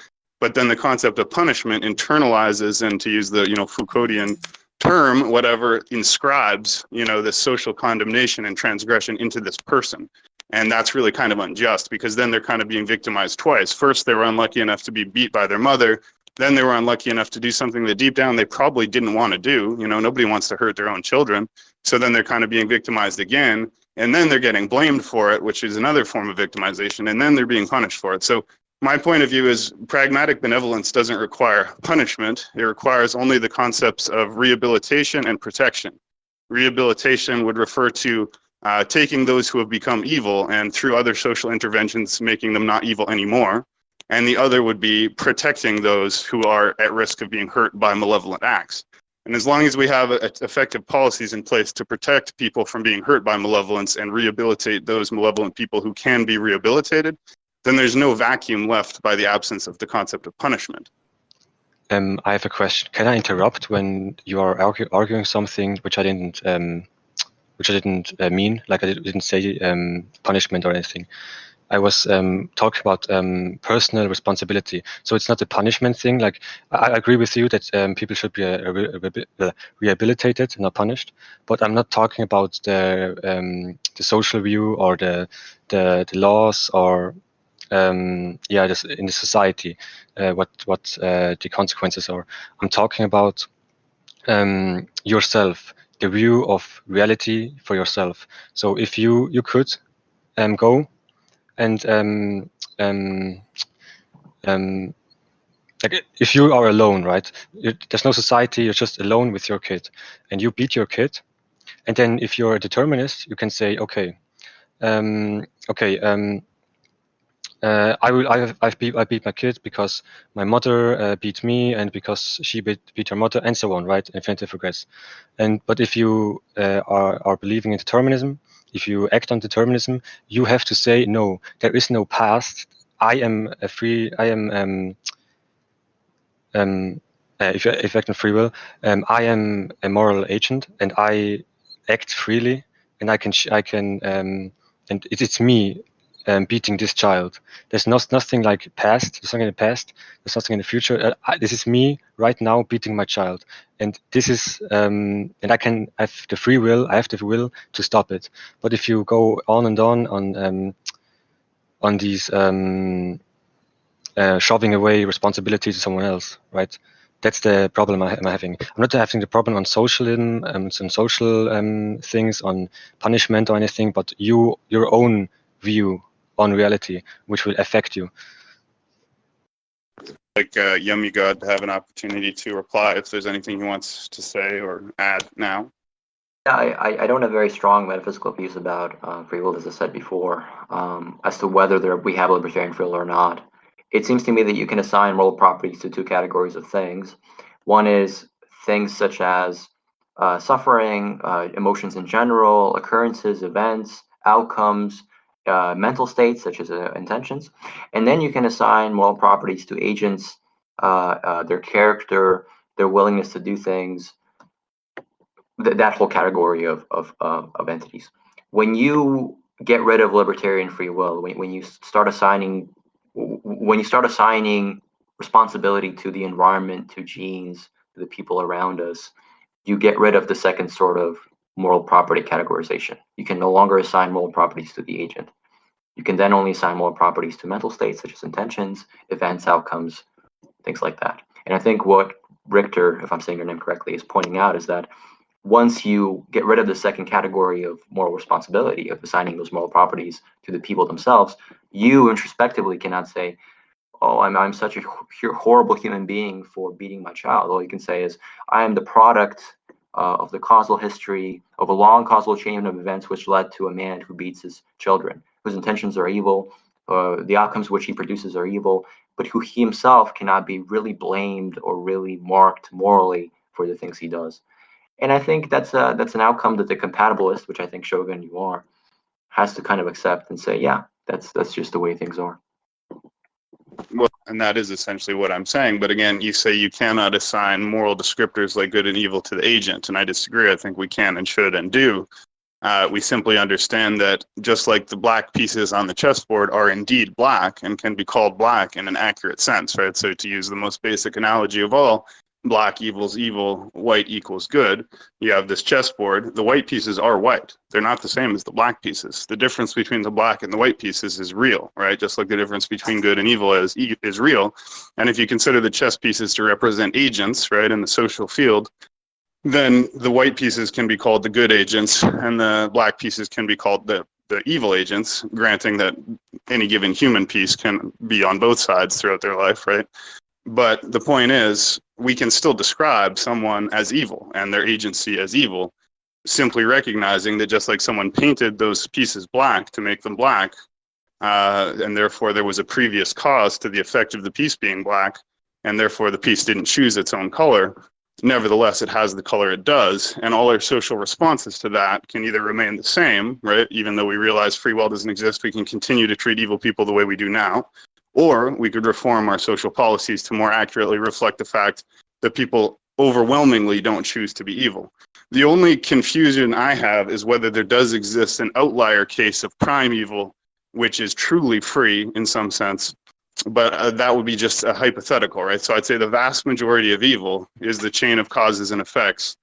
But then the concept of punishment internalizes, and to use the Foucauldian term, whatever, inscribes this social condemnation and transgression into this person. And that's really kind of unjust, because then they're kind of being victimized twice. First, they were unlucky enough to be beat by their mother. Then they were unlucky enough to do something that deep down they probably didn't want to do. Nobody wants to hurt their own children. So then they're kind of being victimized again. And then they're getting blamed for it, which is another form of victimization. And then they're being punished for it. So my point of view is pragmatic benevolence doesn't require punishment. It requires only the concepts of rehabilitation and protection. Rehabilitation would refer to taking those who have become evil and through other social interventions making them not evil anymore. And the other would be protecting those who are at risk of being hurt by malevolent acts. And as long as we have effective policies in place to protect people from being hurt by malevolence and rehabilitate those malevolent people who can be rehabilitated, then there's no vacuum left by the absence of the concept of punishment. I have a question. Can I interrupt when you are arguing something which I didn't which I didn't mean. Like I didn't say punishment or anything. I was talking about personal responsibility. So it's not a punishment thing. Like I agree with you that people should be rehabilitated, not punished. But I'm not talking about the social view or the laws or in the society, what the consequences are. I'm talking about yourself, the view of reality for yourself. So if you could go and like if you are alone, right? There's no society. You're just alone with your kid, and you beat your kid. And then if you're a determinist, you can say, okay, I beat my kid because my mother beat me, and because she beat her mother, and so on, right? Infinitive regress. But if you are believing in determinism, if you act on determinism, you have to say, no, there is no past. I am a free. I am if you act on free will, I am a moral agent, and I act freely, and I can and it's me beating this child. There's nothing like past. There's nothing in the past. There's nothing in the future. This is me right now beating my child, and this is and I have the free will. I have the will to stop it. But if you go on and on these shoving away responsibility to someone else, right? That's the problem I'm having. I'm not having the problem on socialism and some social things, on punishment or anything, but your own view on reality, which will affect you. Like Yummy God to have an opportunity to reply if there's anything he wants to say or add now. Yeah, I don't have very strong metaphysical views about free will, as I said before, as to whether we have libertarian free will or not. It seems to me that you can assign moral properties to two categories of things. One is things such as suffering, emotions in general, occurrences, events, outcomes, mental states such as intentions. And then you can assign moral properties to agents, their character, their willingness to do things, that whole category of entities. When you get rid of libertarian free will, when you start assigning responsibility to the environment, to genes, to the people around us, you get rid of the second sort of moral property categorization. You can no longer assign moral properties to the agent. You can then only assign moral properties to mental states such as intentions, events, outcomes, things like that. And I think what Richter, if I'm saying your name correctly, is pointing out is that once you get rid of the second category of moral responsibility, of assigning those moral properties to the people themselves, you introspectively cannot say, oh, I'm such a horrible human being for beating my child. All you can say is, I am the product of the causal history of a long causal chain of events which led to a man who beats his children, whose intentions are evil, the outcomes which he produces are evil, but who he himself cannot be really blamed or really marked morally for the things he does. And I think that's an outcome that the compatibilist, which I think Shogun you are, has to kind of accept and say, yeah, that's just the way things are. Well, and that is essentially what I'm saying. But again, you say you cannot assign moral descriptors like good and evil to the agent, and I disagree. I think we can and should and do. We simply understand that just like the black pieces on the chessboard are indeed black and can be called black in an accurate sense, right? So to use the most basic analogy of all, black equals evil, white equals good. You have this chessboard. The white pieces are white. They're not the same as the black pieces. The difference between the black and the white pieces is real, right? Just like the difference between good and evil is real. And if you consider the chess pieces to represent agents, right, in the social field, then the white pieces can be called the good agents and the black pieces can be called the evil agents, granting that any given human piece can be on both sides throughout their life, right? But the point is, we can still describe someone as evil and their agency as evil, simply recognizing that just like someone painted those pieces black to make them black, and therefore there was a previous cause to the effect of the piece being black, and therefore the piece didn't choose its own color, nevertheless it has the color it does, and all our social responses to that can either remain the same, right? Even though we realize free will doesn't exist, we can continue to treat evil people the way we do now. Or we could reform our social policies to more accurately reflect the fact that people overwhelmingly don't choose to be evil. The only confusion I have is whether there does exist an outlier case of prime evil, which is truly free in some sense, but that would be just a hypothetical, right? So I'd say the vast majority of evil is the chain of causes and effects.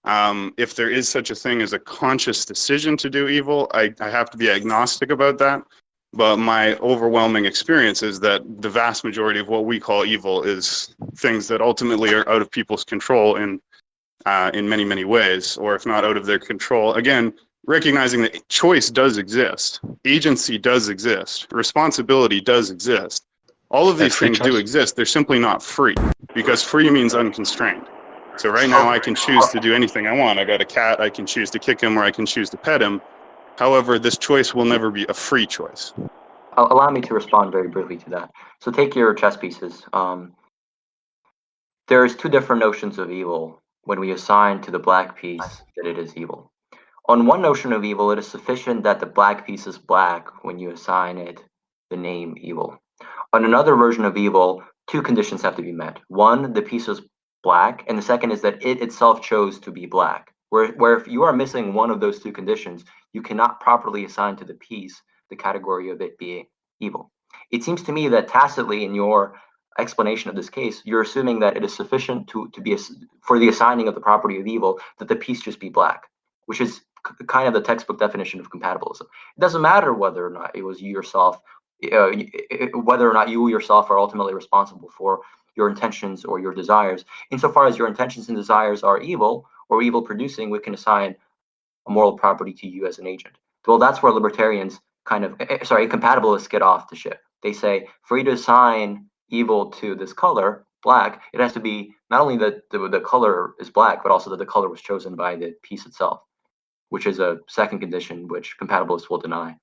If there is such a thing as a conscious decision to do evil, I have to be agnostic about that. But my overwhelming experience is that the vast majority of what we call evil is things that ultimately are out of people's control in many, many ways, or if not out of their control. Again, recognizing that choice does exist, agency does exist, responsibility does exist. All of these things do exist. They're simply not free, because free means unconstrained. So right now I can choose to do anything I want. I got a cat, I can choose to kick him or I can choose to pet him. However, this choice will never be a free choice. Allow me to respond very briefly to that. So take your chess pieces. There's two different notions of evil when we assign to the black piece that it is evil. On one notion of evil, it is sufficient that the black piece is black when you assign it the name evil. On another version of evil, two conditions have to be met. One, the piece is black, and the second is that it itself chose to be black. Where if you are missing one of those two conditions, you cannot properly assign to the piece the category of it being evil. It seems to me that tacitly in your explanation of this case, you're assuming that it is sufficient to be for the assigning of the property of evil that the piece just be black, which is kind of the textbook definition of compatibilism. It doesn't matter whether or not it was you yourself, whether or not you yourself are ultimately responsible for your intentions or your desires. Insofar as your intentions and desires are evil or evil producing, we can assign a moral property to you as an agent. Well, that's where libertarians compatibilists get off the ship. They say, for you to assign evil to this color, black, it has to be not only that the color is black, but also that the color was chosen by the piece itself, which is a second condition which compatibilists will deny,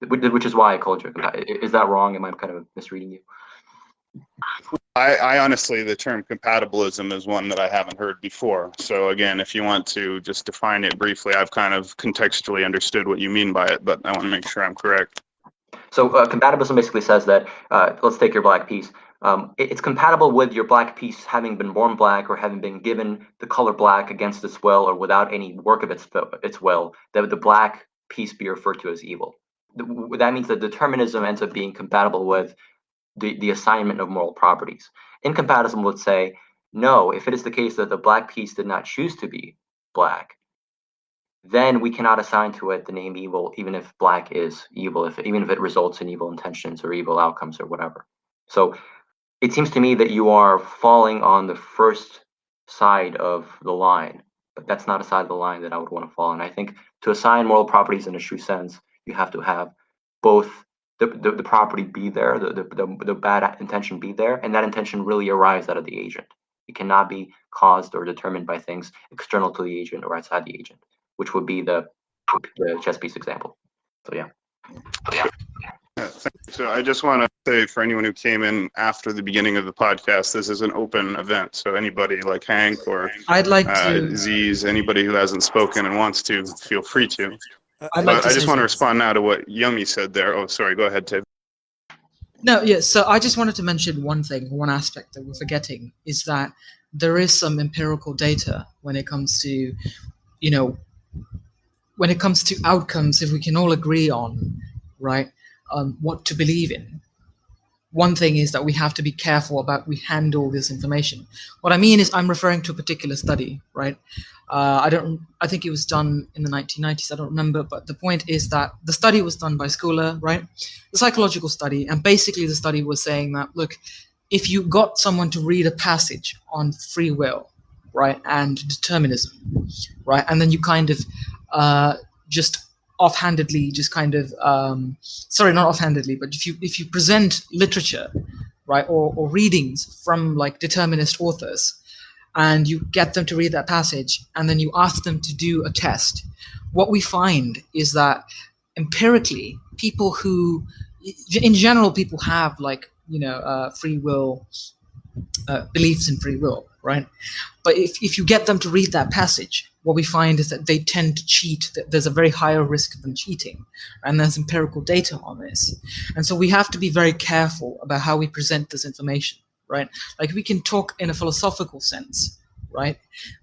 which is why I called you. Is that wrong? Am I kind of misreading you? I honestly, the term compatibilism is one that I haven't heard before. So again, if you want to just define it briefly, I've kind of contextually understood what you mean by it, but I want to make sure I'm correct. So compatibilism basically says that, let's take your black piece. It's compatible with your black piece having been born black or having been given the color black against its will or without any work of its will, that the black piece be referred to as evil. That means that determinism ends up being compatible with the assignment of moral properties. Incompatibilism would say, no, if it is the case that the black piece did not choose to be black, then we cannot assign to it the name evil, even if black is evil, even if it results in evil intentions or evil outcomes or whatever. So it seems to me that you are falling on the first side of the line, but that's not a side of the line that I would want to fall on. I think to assign moral properties in a true sense, you have to have both the property be there, the bad intention be there, and that intention really arrives out of the agent. It cannot be caused or determined by things external to the agent or outside the agent, which would be the chess piece example. So yeah. So I just want to say, for anyone who came in after the beginning of the podcast, this is an open event. So anybody like Hank or I'd like to Aziz, anybody who hasn't spoken and wants to, feel free to. I'd like But to I just say want to something. respond now to what Yummy said there. Oh, sorry. Go ahead, Tiv. No, yeah, so I just wanted to mention one thing, one aspect that we're forgetting is that there is some empirical data when it comes to, when it comes to outcomes, if we can all agree on, right, what to believe in. One thing is that we have to be careful about how we handle this information. What I mean is I'm referring to a particular study, right? I think it was done in the 1990s, I don't remember, but the point is that the study was done by Sculler, right? The psychological study, and basically the study was saying that, look, if you got someone to read a passage on free will, right, and determinism, right, and then you kind of just offhandedly sorry, not offhandedly, but if you present literature, right, or readings from like determinist authors, and you get them to read that passage, and then you ask them to do a test, what we find is that empirically, people who, in general, people have like, free will, beliefs in free will, right? But if you get them to read that passage, what we find is that they tend to cheat, that there's a very higher risk of them cheating, and there's empirical data on this. And so we have to be very careful about how we present this information, right? Like we can talk in a philosophical sense, right?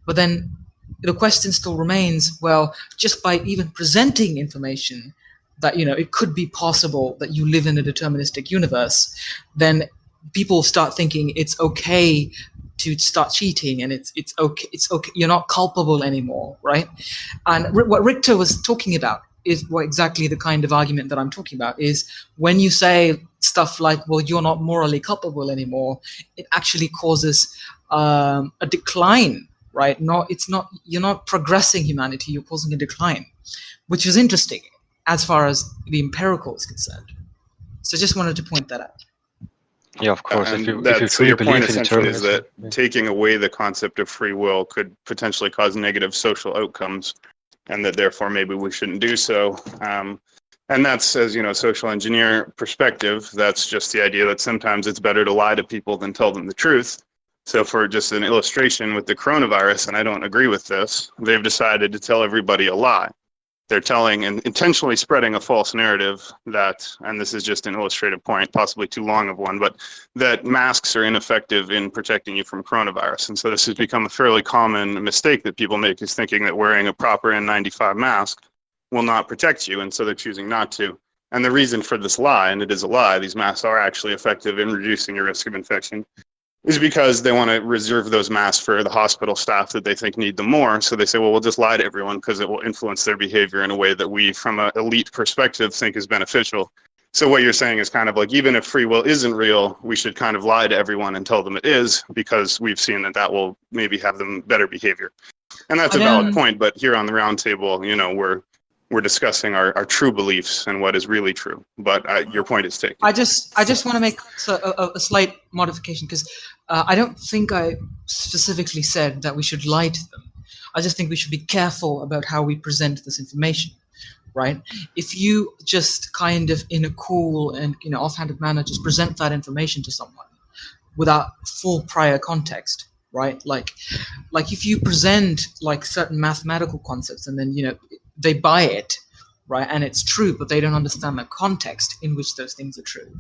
But then the question still remains, well, just by even presenting information that, it could be possible that you live in a deterministic universe, then people start thinking it's okay to start cheating, and it's okay, you're not culpable anymore, right? And what Richter was talking about is exactly the kind of argument that I'm talking about, is when you say stuff like, well, you're not morally culpable anymore, it actually causes a decline, right? You're not progressing humanity, you're causing a decline, which is interesting as far as the empirical is concerned. So just wanted to point that out. Yeah, of course. And If you so truly your point believe in essentially is determinism, that taking away the concept of free will could potentially cause negative social outcomes, and that therefore maybe we shouldn't do so. And that's, as you know, social engineer perspective, that's just the idea that sometimes it's better to lie to people than tell them the truth. So for just an illustration with the coronavirus, and I don't agree with this, they've decided to tell everybody a lie. They're telling and intentionally spreading a false narrative that, and this is just an illustrative point, possibly too long of one, but that masks are ineffective in protecting you from coronavirus. And so this has become a fairly common mistake that people make, is thinking that wearing a proper N95 mask will not protect you, and so they're choosing not to. And the reason for this lie, and it is a lie, these masks are actually effective in reducing your risk of infection, is because they want to reserve those masks for the hospital staff that they think need them more. So they say, well, we'll just lie to everyone because it will influence their behavior in a way that we, from an elite perspective, think is beneficial. So what you're saying is kind of like, even if free will isn't real, we should kind of lie to everyone and tell them it is, because we've seen that that will maybe have them better behavior. And that's a valid point, but here on the round table, we're discussing our true beliefs and what is really true. But your point is taken. I just want to make a slight modification, because I don't think I specifically said that we should lie to them. I just think we should be careful about how we present this information, right? If you just kind of in a cool and offhanded manner just present that information to someone without full prior context, right? Like if you present like certain mathematical concepts and then they buy it, right, and it's true, but they don't understand the context in which those things are true,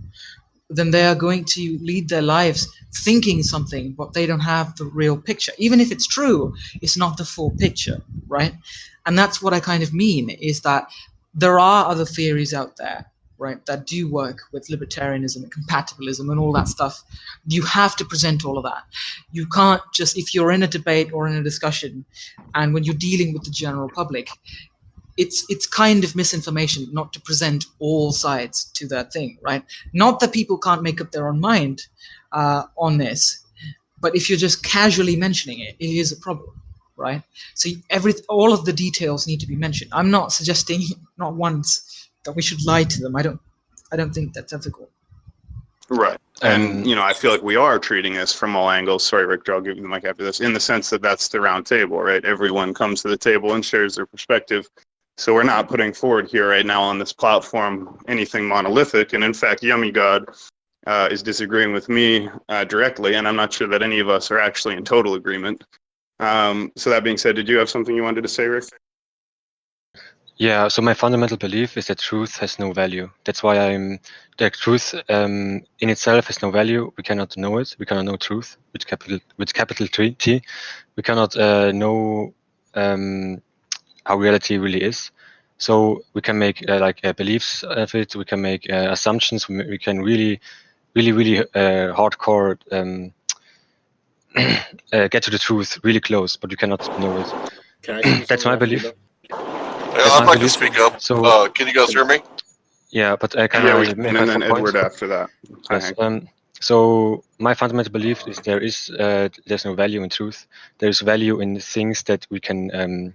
then they are going to lead their lives thinking something, but they don't have the real picture. Even if it's true, it's not the full picture, right? And that's what I kind of mean, is that there are other theories out there, right, that do work with libertarianism and compatibilism and all that stuff. You have to present all of that. You can't just, if you're in a debate or in a discussion, and when you're dealing with the general public, it's kind of misinformation not to present all sides to that thing, right? Not that people can't make up their own mind on this, but if you're just casually mentioning it, it is a problem, right? So all of the details need to be mentioned. I'm not suggesting, not once, that we should lie to them. I don't think that's ethical. Right. And, I feel like we are treating this from all angles. Sorry, Rick, I'll give you the mic after this, in the sense that that's the round table, right? Everyone comes to the table and shares their perspective. So we're not putting forward here right now on this platform anything monolithic. And in fact, Yummy God is disagreeing with me directly, and I'm not sure that any of us are actually in total agreement. So that being said, did you have something you wanted to say, Rick? Yeah, so my fundamental belief is that truth has no value. That's why the truth in itself has no value. We cannot know it. We cannot know truth with capital T. We cannot know how reality really is. So we can make beliefs of it. We can make assumptions. We can really hardcore get to the truth really close, but we cannot know it. Can I say That's my something belief. after I'd like to speak up. So, Can you guys hear me? Yeah, but can Yeah, I we can, make and my then point? Edward after that. Yes. So my fundamental belief is there's no value in truth. There's value in things that we can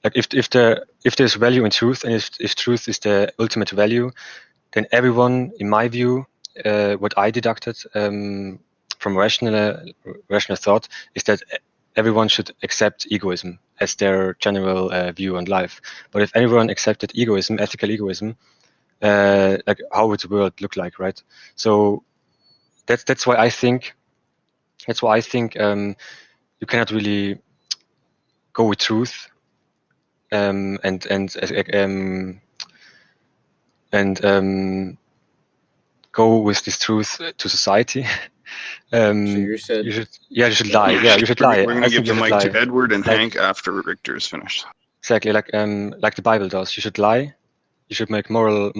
if there's value in truth, and if truth is the ultimate value, then everyone, in my view, what I deducted from rational thought is that everyone should accept egoism as their general view on life. But if everyone accepted egoism, ethical egoism, how would the world look like, right? So that's why I think you cannot really go with truth and go with this truth to society So you said you should lie. Yeah, you should lie. We're going I to give think the you should mic to lie. Edward and Like- Hank after Richter is finished. Exactly, like the Bible does. You should lie. You should make moral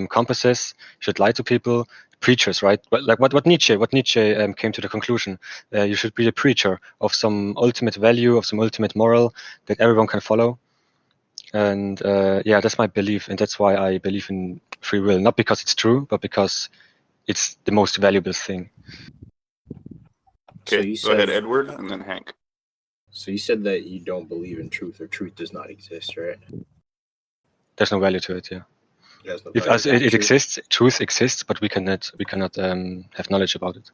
compasses. You should lie to people. Preachers, right? But like what Nietzsche came to the conclusion. You should be a preacher of some ultimate value, of some ultimate moral that everyone can follow. And yeah, that's my belief, and that's why I believe in free will. Not because it's true, but because it's the most valuable thing. So Okay, you go ahead, said- Edward, and then Hank. So you said that you don't believe in truth, or truth does not exist, right? There's no value to it. Yeah. There's no If value as to that it truth. exists, truth exists, but we cannot have knowledge about it.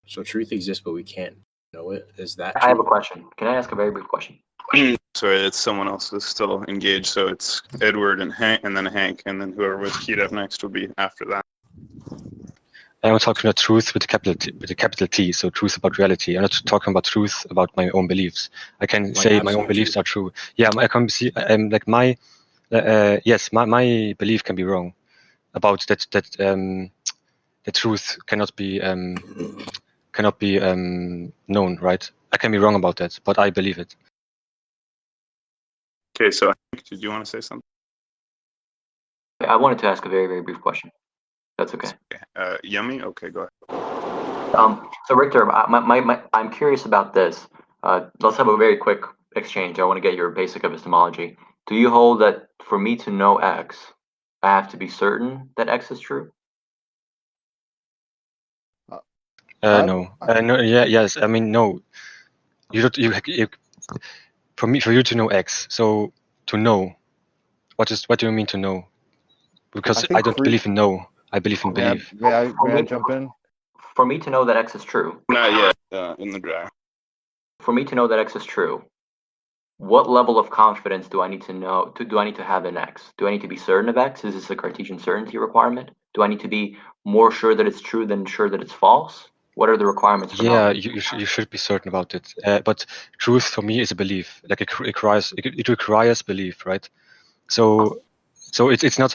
So truth exists, but we can't know it. Is that I have a true? question. Can I ask a very brief question? Sorry, it's someone else that's still engaged, so it's Edward and Hank, and then whoever was keyed up next will be after that. I'm talking about truth with a capital T, so truth about reality. I'm not talking about truth about my own beliefs. I can Like say my absolute own beliefs truth. are true. Yeah, I can see. Like my yes, my belief can be wrong about that. The truth cannot be known, right? I can be wrong about that, but I believe it. Okay, so Hank, did you want to say something? I wanted to ask a very, very brief question. That's okay. Yummy? Okay, go ahead. So Richter, I'm curious about this. Let's have a very quick exchange. I want to get your basic epistemology. Do you hold that for me to know X, I have to be certain that X is true? No. No. Yeah. Yes. I mean, no. You don't. You for you to know X. So to know, what do you mean to know? Because think I don't free- believe in know. I believe in belief. May I jump in? For me to know that X is true, Not yet, in the draft. for me to know that X is true, what level of confidence do I need to know? Do I need to have in X? Do I need to be certain of X? Is this a Cartesian certainty requirement? Do I need to be more sure that it's true than sure that it's false? What are the requirements for Yeah, knowledge? you should be certain about it. But truth for me is a belief. Like it requires belief, right? So it's not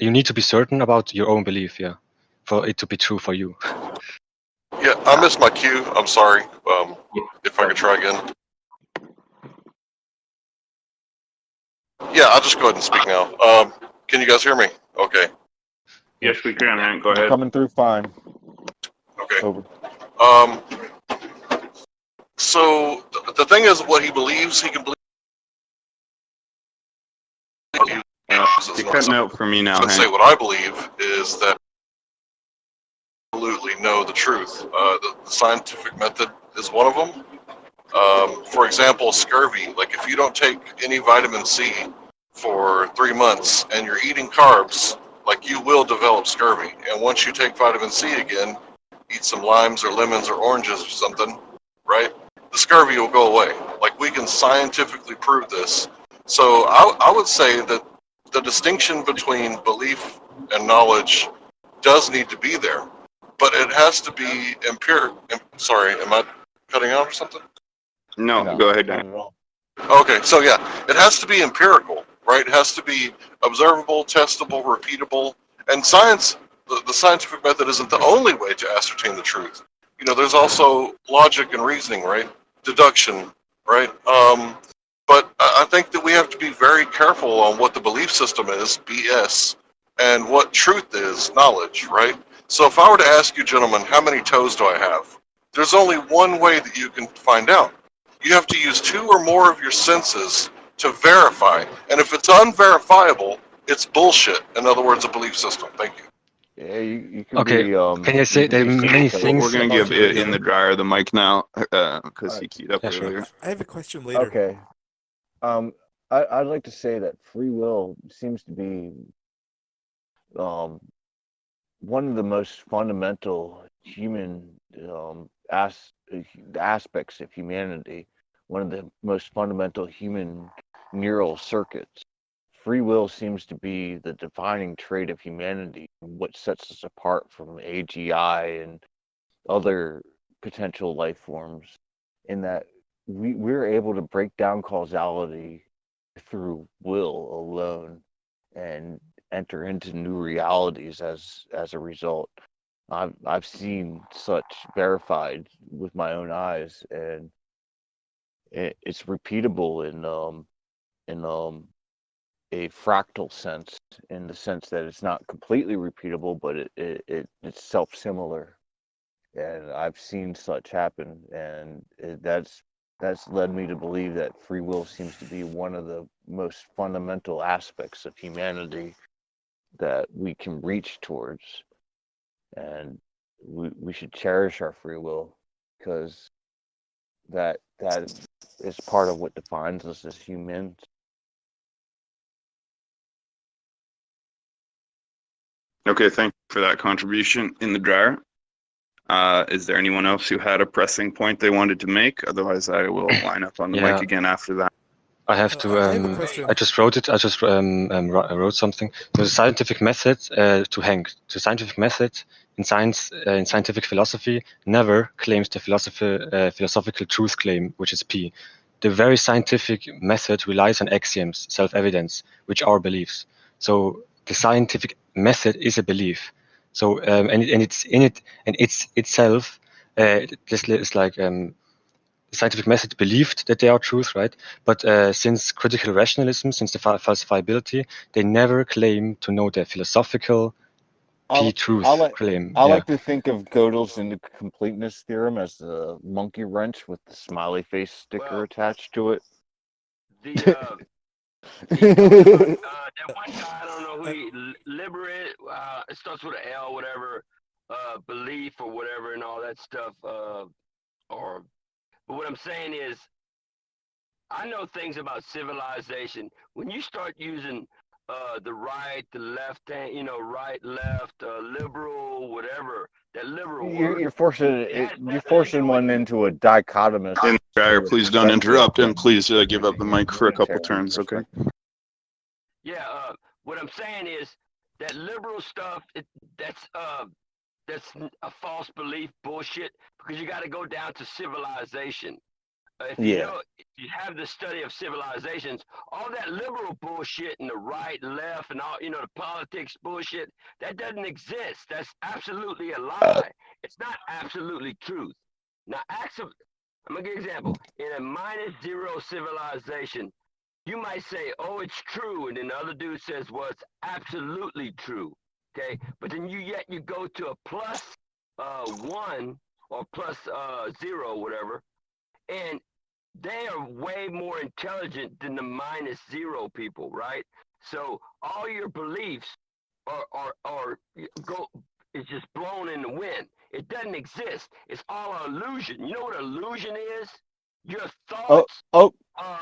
you need to be certain about your own belief, yeah, for it to be true for you. Yeah, I missed my cue. I'm sorry. If I could try again. Yeah, I'll just go ahead and speak now. Can you guys hear me? Okay. Yes, we can, Hank. Go ahead. Coming through fine. Okay. Over. So the thing is, what he believes, he can believe. You're cutting out for me now, So say Hank. what I believe is that absolutely know the truth. The scientific method is one of them. For example, scurvy. Like if you don't take any vitamin C for 3 months and you're eating carbs, like you will develop scurvy. And once you take vitamin C again, eat some limes or lemons or oranges or something, right? The scurvy will go away. Like we can scientifically prove this. So I would say that the distinction between belief and knowledge does need to be there, but it has to be empirical. Sorry, am I cutting out or something? No, go ahead, Not Hank. at all. Okay, so yeah, it has to be empirical, right? It has to be observable, testable, repeatable. And science, the scientific method isn't the only way to ascertain the truth. You know, there's also logic and reasoning, right? Deduction, right? But I think that we have to be very careful on what the belief system is, BS, and what truth is, knowledge, right? So if I were to ask you gentlemen, how many toes do I have? There's only one way that you can find out. You have to use 2 or more of your senses to verify. And if it's unverifiable, it's bullshit. In other words, a belief system. Thank you. Yeah, you can Okay, be. can I say you can there be are many certain- things- We're going to give it in the dryer the mic now because he keyed up Yeah, sure. earlier. I have a question later. Okay. I'd like to say that free will seems to be one of the most fundamental human aspects of humanity, one of the most fundamental human neural circuits. Free will seems to be the defining trait of humanity, what sets us apart from AGI and other potential life forms, in that we're able to break down causality through will alone and enter into new realities as a result. I've seen such verified with my own eyes, and it's repeatable in a fractal sense, in the sense that it's not completely repeatable, but it's self-similar. And I've seen such happen, and that's led me to believe that free will seems to be one of the most fundamental aspects of humanity that we can reach towards, and we should cherish our free will, because that is part of what defines us as humans. Okay, thank you for that contribution in the dryer. Is there anyone else who had a pressing point they wanted to make? Otherwise, I will line up on the mic again after that. I have to. I have a question. I just wrote it. I just wrote something. So the scientific method to Hank. The scientific method in science, in scientific philosophy, never claims the philosophical truth claim, which is P. The very scientific method relies on axioms, self-evidence, which are beliefs. So the scientific method is a belief. So and it's in it, and it's itself. This is like. The scientific method believed that they are truth, right? But since critical rationalism, since the falsifiability, they never claim to know the philosophical truth claim. I like to think of Gödel's incompleteness theorem as the monkey wrench with the smiley face sticker attached to it. That one guy, I don't know who liberate, it starts with an L, whatever, belief or whatever and all that stuff, but what I'm saying is, I know things about civilization. When you start using the right, the left hand, right, left, liberal, whatever, that liberal word. You're forcing one into a dichotomous. And dryer, please don't interrupt, and please give up the mic for a couple turns, okay? Yeah, what I'm saying is that liberal stuff, that's a false belief bullshit, because you got to go down to civilization. If you have the study of civilizations, all that liberal bullshit and the right, left, and all, the politics bullshit, that doesn't exist. That's absolutely a lie. It's not absolutely truth. Now, I'm going to give you an example. In a -0 civilization, you might say, oh, it's true, and then the other dude says, well, it's absolutely true. Okay, but then you go to a +1 or +0, whatever, and they are way more intelligent than the -0 people, right? So all your beliefs is just blown in the wind. It doesn't exist. It's all an illusion. You know what illusion is? Your thoughts.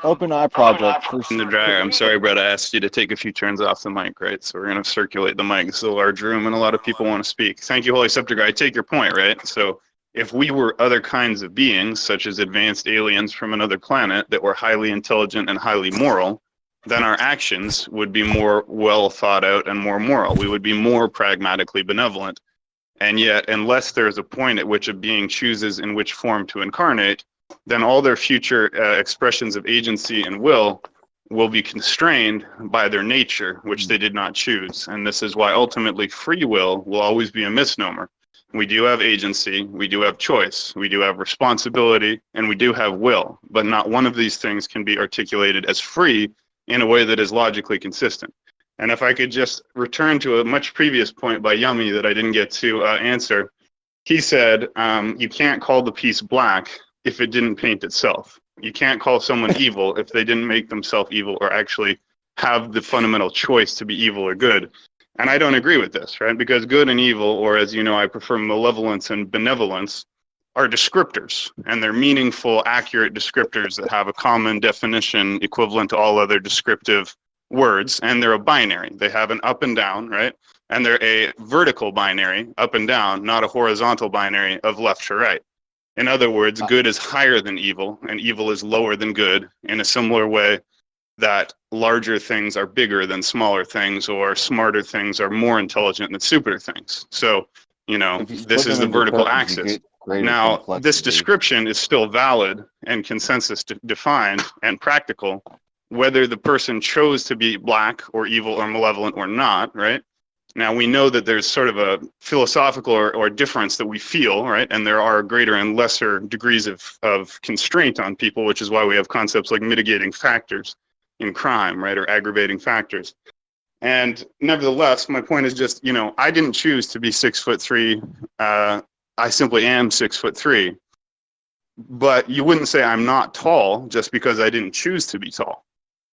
Open Eye Project. In the dryer, I'm sorry, Brett. I asked you to take a few turns off the mic, right? So we're going to circulate the mic. It's a large room, and a lot of people want to speak. Thank you, Holy Scepter Guy. I take your point, right? So if we were other kinds of beings, such as advanced aliens from another planet that were highly intelligent and highly moral, then our actions would be more well thought out and more moral. We would be more pragmatically benevolent. And yet, unless there's a point at which a being chooses in which form to incarnate, then all their future expressions of agency and will be constrained by their nature, which they did not choose. And this is why ultimately free will always be a misnomer. We do have agency, we do have choice, we do have responsibility, and we do have will, but not one of these things can be articulated as free in a way that is logically consistent. And if I could just return to a much previous point by Yummy that I didn't get to answer, he said, you can't call the piece black if it didn't paint itself. You can't call someone evil if they didn't make themselves evil or actually have the fundamental choice to be evil or good. And I don't agree with this, right? Because good and evil, or as you know, I prefer malevolence and benevolence, are descriptors, and they're meaningful, accurate descriptors that have a common definition equivalent to all other descriptive words, and they're a binary. They have an up and down, right? And they're a vertical binary, up and down, not a horizontal binary of left to right. In other words, good is higher than evil, and evil is lower than good, in a similar way that larger things are bigger than smaller things, or smarter things are more intelligent than stupider things. So, this is the vertical axis. Now, this description is still valid and consensus defined and practical, whether the person chose to be black or evil or malevolent or not, right? Now, we know that there's sort of a philosophical or difference that we feel, right? And there are greater and lesser degrees of constraint on people, which is why we have concepts like mitigating factors in crime, right? Or aggravating factors. And nevertheless, my point is just, I didn't choose to be 6'3". I simply am 6'3". But you wouldn't say I'm not tall just because I didn't choose to be tall.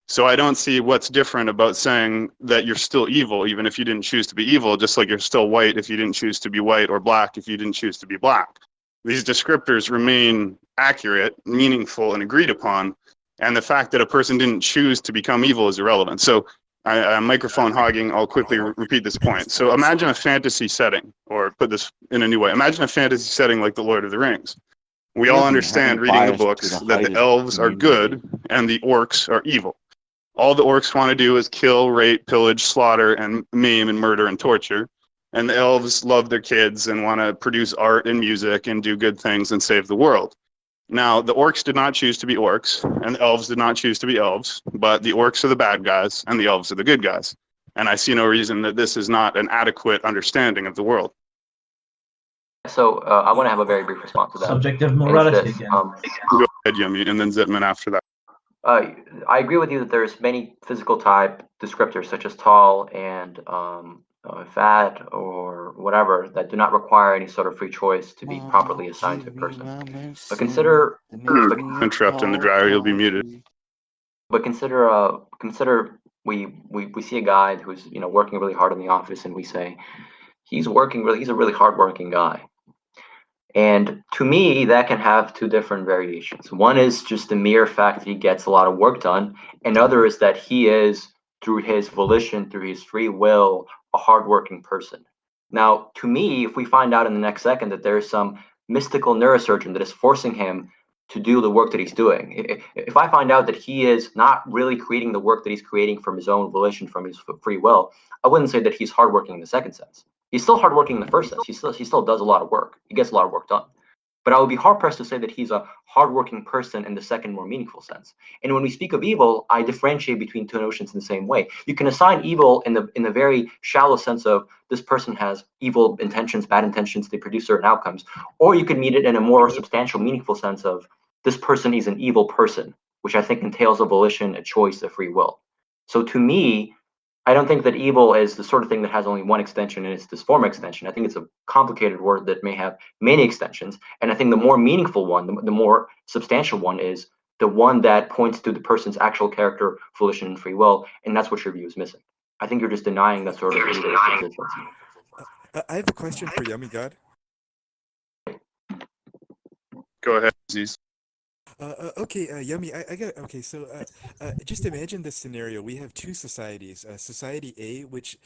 So I don't see what's different about saying that you're still evil, even if you didn't choose to be evil, just like you're still white if you didn't choose to be white, or black if you didn't choose to be black. These descriptors remain accurate, meaningful, and agreed upon. And the fact that a person didn't choose to become evil is irrelevant. So I'm microphone hogging. I'll quickly repeat this point. So imagine a fantasy setting, or put this in a new way. Imagine a fantasy setting like the Lord of the Rings. We all understand reading the books that the elves are good and the orcs are evil. All the orcs want to do is kill, rape, pillage, slaughter, and maim and murder and torture. And the elves love their kids and want to produce art and music and do good things and save the world. Now, the orcs did not choose to be orcs, and the elves did not choose to be elves, but the orcs are the bad guys and the elves are the good guys. And I see no reason that this is not an adequate understanding of the world. So I want to have a very brief response to that. Subjective morality This, again. Go ahead, Yumi, and then Zitman after that. I agree with you that there's many physical type descriptors such as tall and fat or whatever that do not require any sort of free choice to be properly assigned to a person. But consider Interrupt in the dryer, you'll be muted. But consider we see a guy who's working really hard in the office, and we say he's a really hardworking guy. And to me, that can have two different variations. One is just the mere fact that he gets a lot of work done. Another is that he is, through his volition, through his free will, a hardworking person. Now, to me, if we find out in the next second that there's some mystical neurosurgeon that is forcing him to do the work that he's doing, if I find out that he is not really creating the work that he's creating from his own volition, from his free will, I wouldn't say that he's hardworking in the second sense. He's still hardworking in the first sense. He still does a lot of work. He gets a lot of work done. But I would be hard-pressed to say that he's a hardworking person in the second, more meaningful sense. And when we speak of evil, I differentiate between two notions in the same way. You can assign evil in the very shallow sense of this person has evil intentions, bad intentions, they produce certain outcomes. Or you could meet it in a more substantial, meaningful sense of this person is an evil person, which I think entails a volition, a choice, a free will. So to me, I don't think that evil is the sort of thing that has only one extension, and it's this form extension. I think it's a complicated word that may have many extensions. And I think the more meaningful one, the more substantial one, is the one that points to the person's actual character, volition, and free will. And that's what your view is missing. I think you're just denying that sort of existence. I have a question for Yummy God. Go ahead, Aziz. Okay, Yummy, I got okay. So, just imagine this scenario. We have two societies: Society A, which,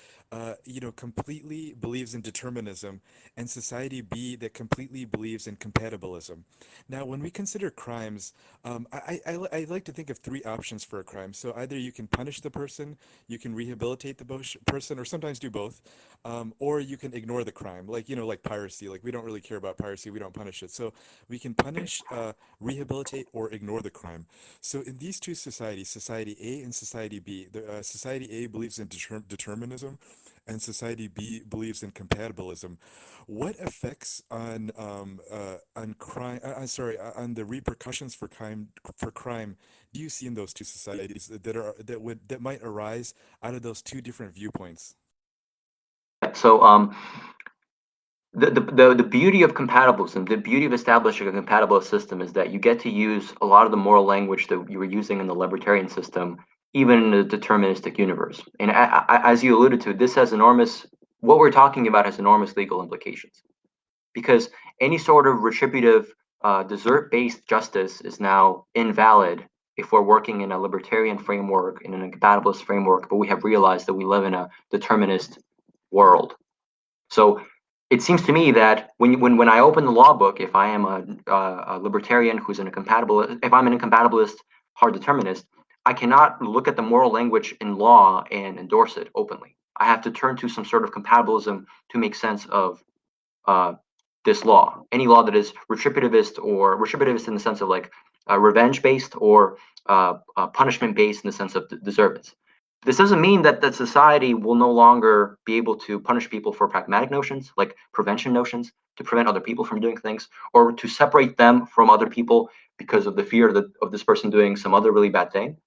completely believes in determinism, and Society B, that completely believes in compatibilism. Now, when we consider crimes, I like to think of three options for a crime. So, either you can punish the person, you can rehabilitate the person, or sometimes do both, or you can ignore the crime, like piracy. Like we don't really care about piracy; we don't punish it. So, we can punish, rehabilitate, or ignore the crime. So in these two societies, Society A and Society B, Society A believes in determinism, and Society B believes in compatibilism. What effects on crime? On the repercussions for crime do you see in those two societies that might arise out of those two different viewpoints? So the beauty of compatibilism, the beauty of establishing a compatibilist system, is that you get to use a lot of the moral language that you were using in the libertarian system, even in the deterministic universe. And as you alluded to, what we're talking about has enormous legal implications, because any sort of retributive, desert-based justice is now invalid if we're working in a libertarian framework, in an compatibilist framework, but we have realized that we live in a determinist world. So it seems to me that when I open the law book, if I am a libertarian who's in a compatibilist, if I'm an incompatibilist hard determinist, I cannot look at the moral language in law and endorse it openly. I have to turn to some sort of compatibilism to make sense of this law. Any law that is retributivist in the sense of like revenge-based, or punishment-based in the sense of deservance. This doesn't mean that the society will no longer be able to punish people for pragmatic notions, like prevention notions, to prevent other people from doing things, or to separate them from other people because of the fear of this person doing some other really bad thing.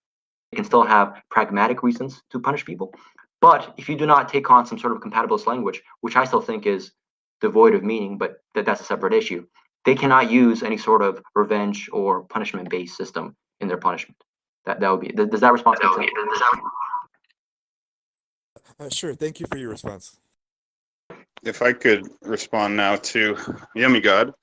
You can still have pragmatic reasons to punish people. But if you do not take on some sort of compatibilist language, which I still think is devoid of meaning, but that's a separate issue, they cannot use any sort of revenge or punishment-based system in their punishment. That would be. Does that response make sense? Sure. Thank you for your response. If I could respond now to Yummy God.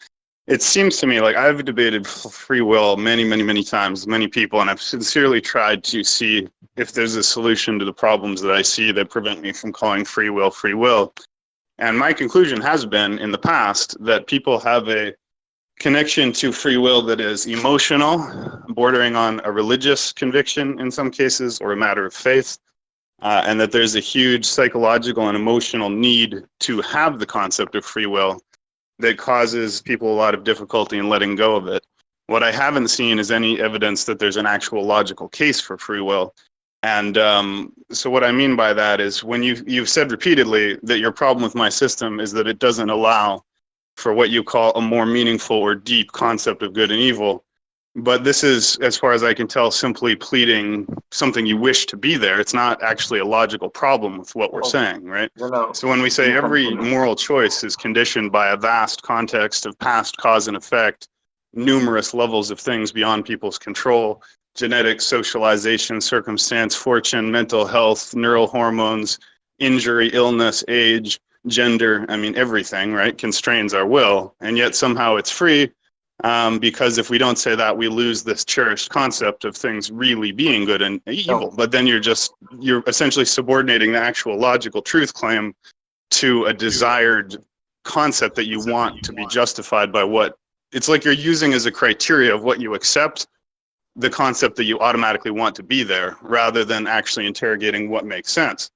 It seems to me like I've debated free will many, many, many times, many people, and I've sincerely tried to see if there's a solution to the problems that I see that prevent me from calling free will free will. And my conclusion has been in the past that people have a connection to free will that is emotional, bordering on a religious conviction in some cases, or a matter of faith. And that there's a huge psychological and emotional need to have the concept of free will that causes people a lot of difficulty in letting go of it. What I haven't seen is any evidence that there's an actual logical case for free will. And so what I mean by that is when you've said repeatedly that your problem with my system is that it doesn't allow for what you call a more meaningful or deep concept of good and evil. But this is, as far as I can tell, simply pleading something you wish to be there. It's not actually a logical problem with what we're saying, right? No. So when we say every moral choice is conditioned by a vast context of past cause and effect, numerous levels of things beyond people's control, genetics, socialization, circumstance, fortune, mental health, neural hormones, injury, illness, age, gender, I mean, everything, right, constrains our will. And yet somehow it's free. Because if we don't say that, we lose this cherished concept of things really being good and evil. But then you're essentially subordinating the actual logical truth claim to a desired concept that you want to be justified by what it's like you're using as a criteria of what you accept, the concept that you automatically want to be there, rather than actually interrogating what makes sense.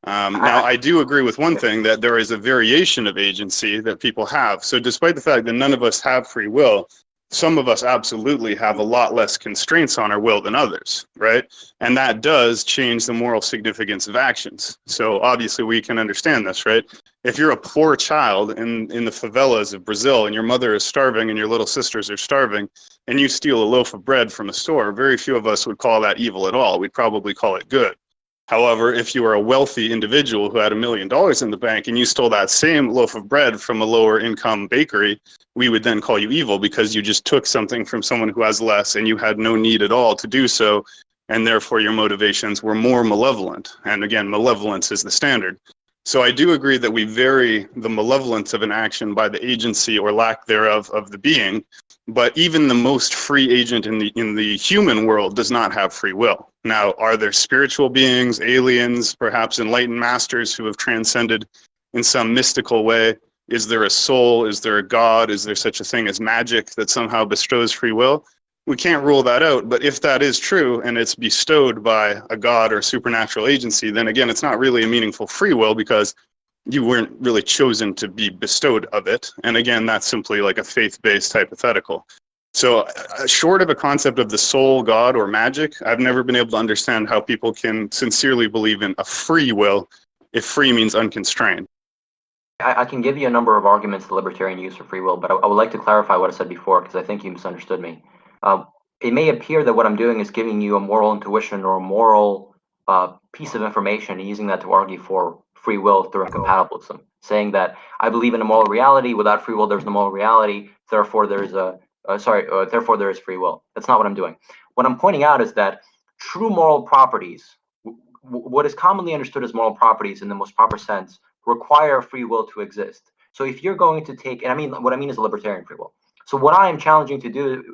Now, I do agree with one thing, that there is a variation of agency that people have. So despite the fact that none of us have free will, some of us absolutely have a lot less constraints on our will than others, right? And that does change the moral significance of actions. So obviously we can understand this, right? If you're a poor child in the favelas of Brazil and your mother is starving and your little sisters are starving and you steal a loaf of bread from a store, very few of us would call that evil at all. We'd probably call it good. However, if you were a wealthy individual who had $1 million in the bank and you stole that same loaf of bread from a lower income bakery, we would then call you evil because you just took something from someone who has less and you had no need at all to do so, and therefore your motivations were more malevolent. And again, malevolence is the standard. So I do agree that we vary the malevolence of an action by the agency or lack thereof of the being, but even the most free agent in the human world does not have free will. Now, are there spiritual beings, aliens, perhaps enlightened masters who have transcended in some mystical way? Is there a soul? Is there a God? Is there such a thing as magic that somehow bestows free will? We can't rule that out, but if that is true and it's bestowed by a God or supernatural agency, then again, it's not really a meaningful free will because you weren't really chosen to be bestowed of it. And again, that's simply like a faith-based hypothetical. So short of a concept of the soul, God, or magic, I've never been able to understand how people can sincerely believe in a free will if free means unconstrained. I can give you a number of arguments the libertarian use for free will, but I would like to clarify what I said before because I think you misunderstood me. It may appear that what I'm doing is giving you a moral intuition or a moral piece of information and using that to argue for free will through incompatibilism, saying that I believe in a moral reality. Without free will, there's no moral reality. Therefore, there is therefore there is free will. That's not what I'm doing. What I'm pointing out is that true moral properties, what is commonly understood as moral properties in the most proper sense, require free will to exist. So if you're going to take, and I mean, what I mean is libertarian free will. So what I am challenging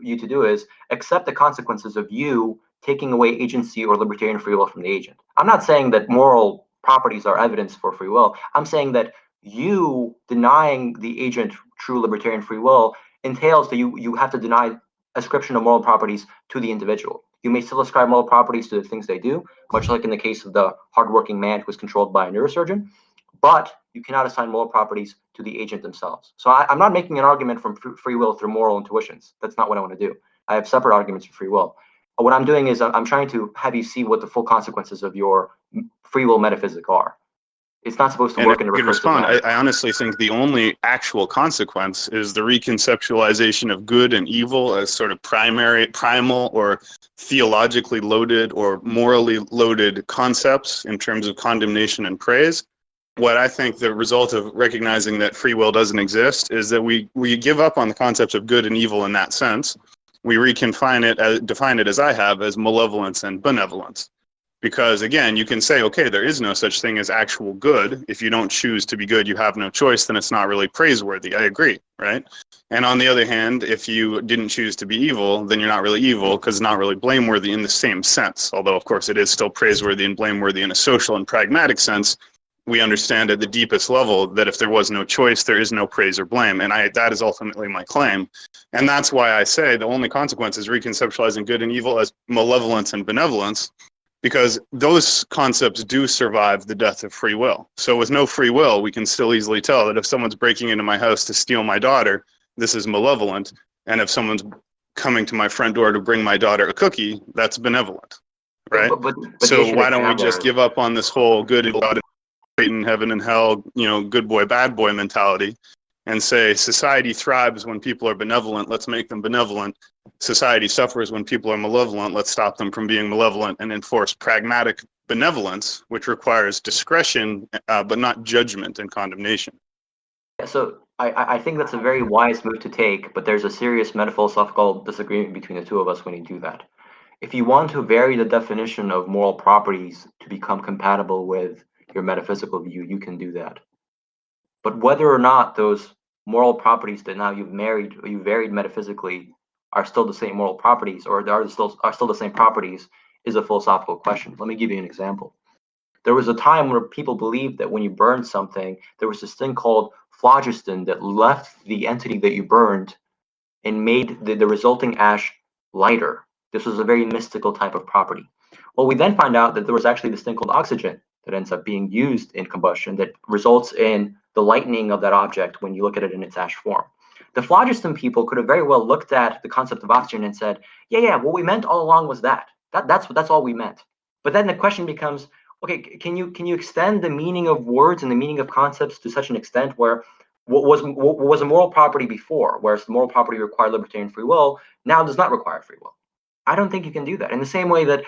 you to do is accept the consequences of you taking away agency or libertarian free will from the agent. I'm not saying that moral properties are evidence for free will. I'm saying that you denying the agent true libertarian free will entails that you have to deny ascription of moral properties to the individual. You may still ascribe moral properties to the things they do, much like in the case of the hardworking man who was controlled by a neurosurgeon, but you cannot assign moral properties to the agent themselves. So I'm not making an argument from free will through moral intuitions. That's not what I want to do. I have separate arguments for free will. What I'm doing is I'm trying to have you see what the full consequences of your free will metaphysic are. It's not supposed to And work if in a I could recursive respond, manner. I honestly think the only actual consequence is the reconceptualization of good and evil as sort of primal, or theologically loaded or morally loaded concepts in terms of condemnation and praise. What I think the result of recognizing that free will doesn't exist is that we give up on the concepts of good and evil in that sense. We define it as I have, as malevolence and benevolence. Because again, you can say, okay, there is no such thing as actual good. If you don't choose to be good, you have no choice, then it's not really praiseworthy. I agree, right? And on the other hand, if you didn't choose to be evil, then you're not really evil, because it's not really blameworthy in the same sense. Although, of course, it is still praiseworthy and blameworthy in a social and pragmatic sense. We understand at the deepest level that if there was no choice, there is no praise or blame. And that is ultimately my claim. And that's why I say the only consequence is reconceptualizing good and evil as malevolence and benevolence, because those concepts do survive the death of free will. So with no free will, we can still easily tell that if someone's breaking into my house to steal my daughter, this is malevolent. And if someone's coming to my front door to bring my daughter a cookie, that's benevolent, right? But the So issue why that don't you we have there just is, give up on this whole good and God, Satan, heaven and hell, good boy, bad boy mentality, and say society thrives when people are benevolent, let's make them benevolent. Society suffers when people are malevolent, let's stop them from being malevolent and enforce pragmatic benevolence, which requires discretion, but not judgment and condemnation. so I think that's a very wise move to take, but there's a serious metaphilosophical disagreement between the two of us when you do that. If you want to vary the definition of moral properties to become compatible with your metaphysical view, you can do that. But whether or not those moral properties that now you've varied metaphysically are still the same moral properties, or are still the same properties, is a philosophical question. Let me give you an example. There was a time where people believed that when you burned something, there was this thing called phlogiston that left the entity that you burned and made the resulting ash lighter. This was a very mystical type of property. Well, we then find out that there was actually this thing called oxygen that ends up being used in combustion that results in the lightening of that object when you look at it in its ash form. The phlogiston people could have very well looked at the concept of oxygen and said, yeah, what we meant all along was that's all we meant. But then the question becomes, okay, can you extend the meaning of words and the meaning of concepts to such an extent where what was a moral property before, whereas the moral property required libertarian free will, now does not require free will? I don't think you can do that. In the same way that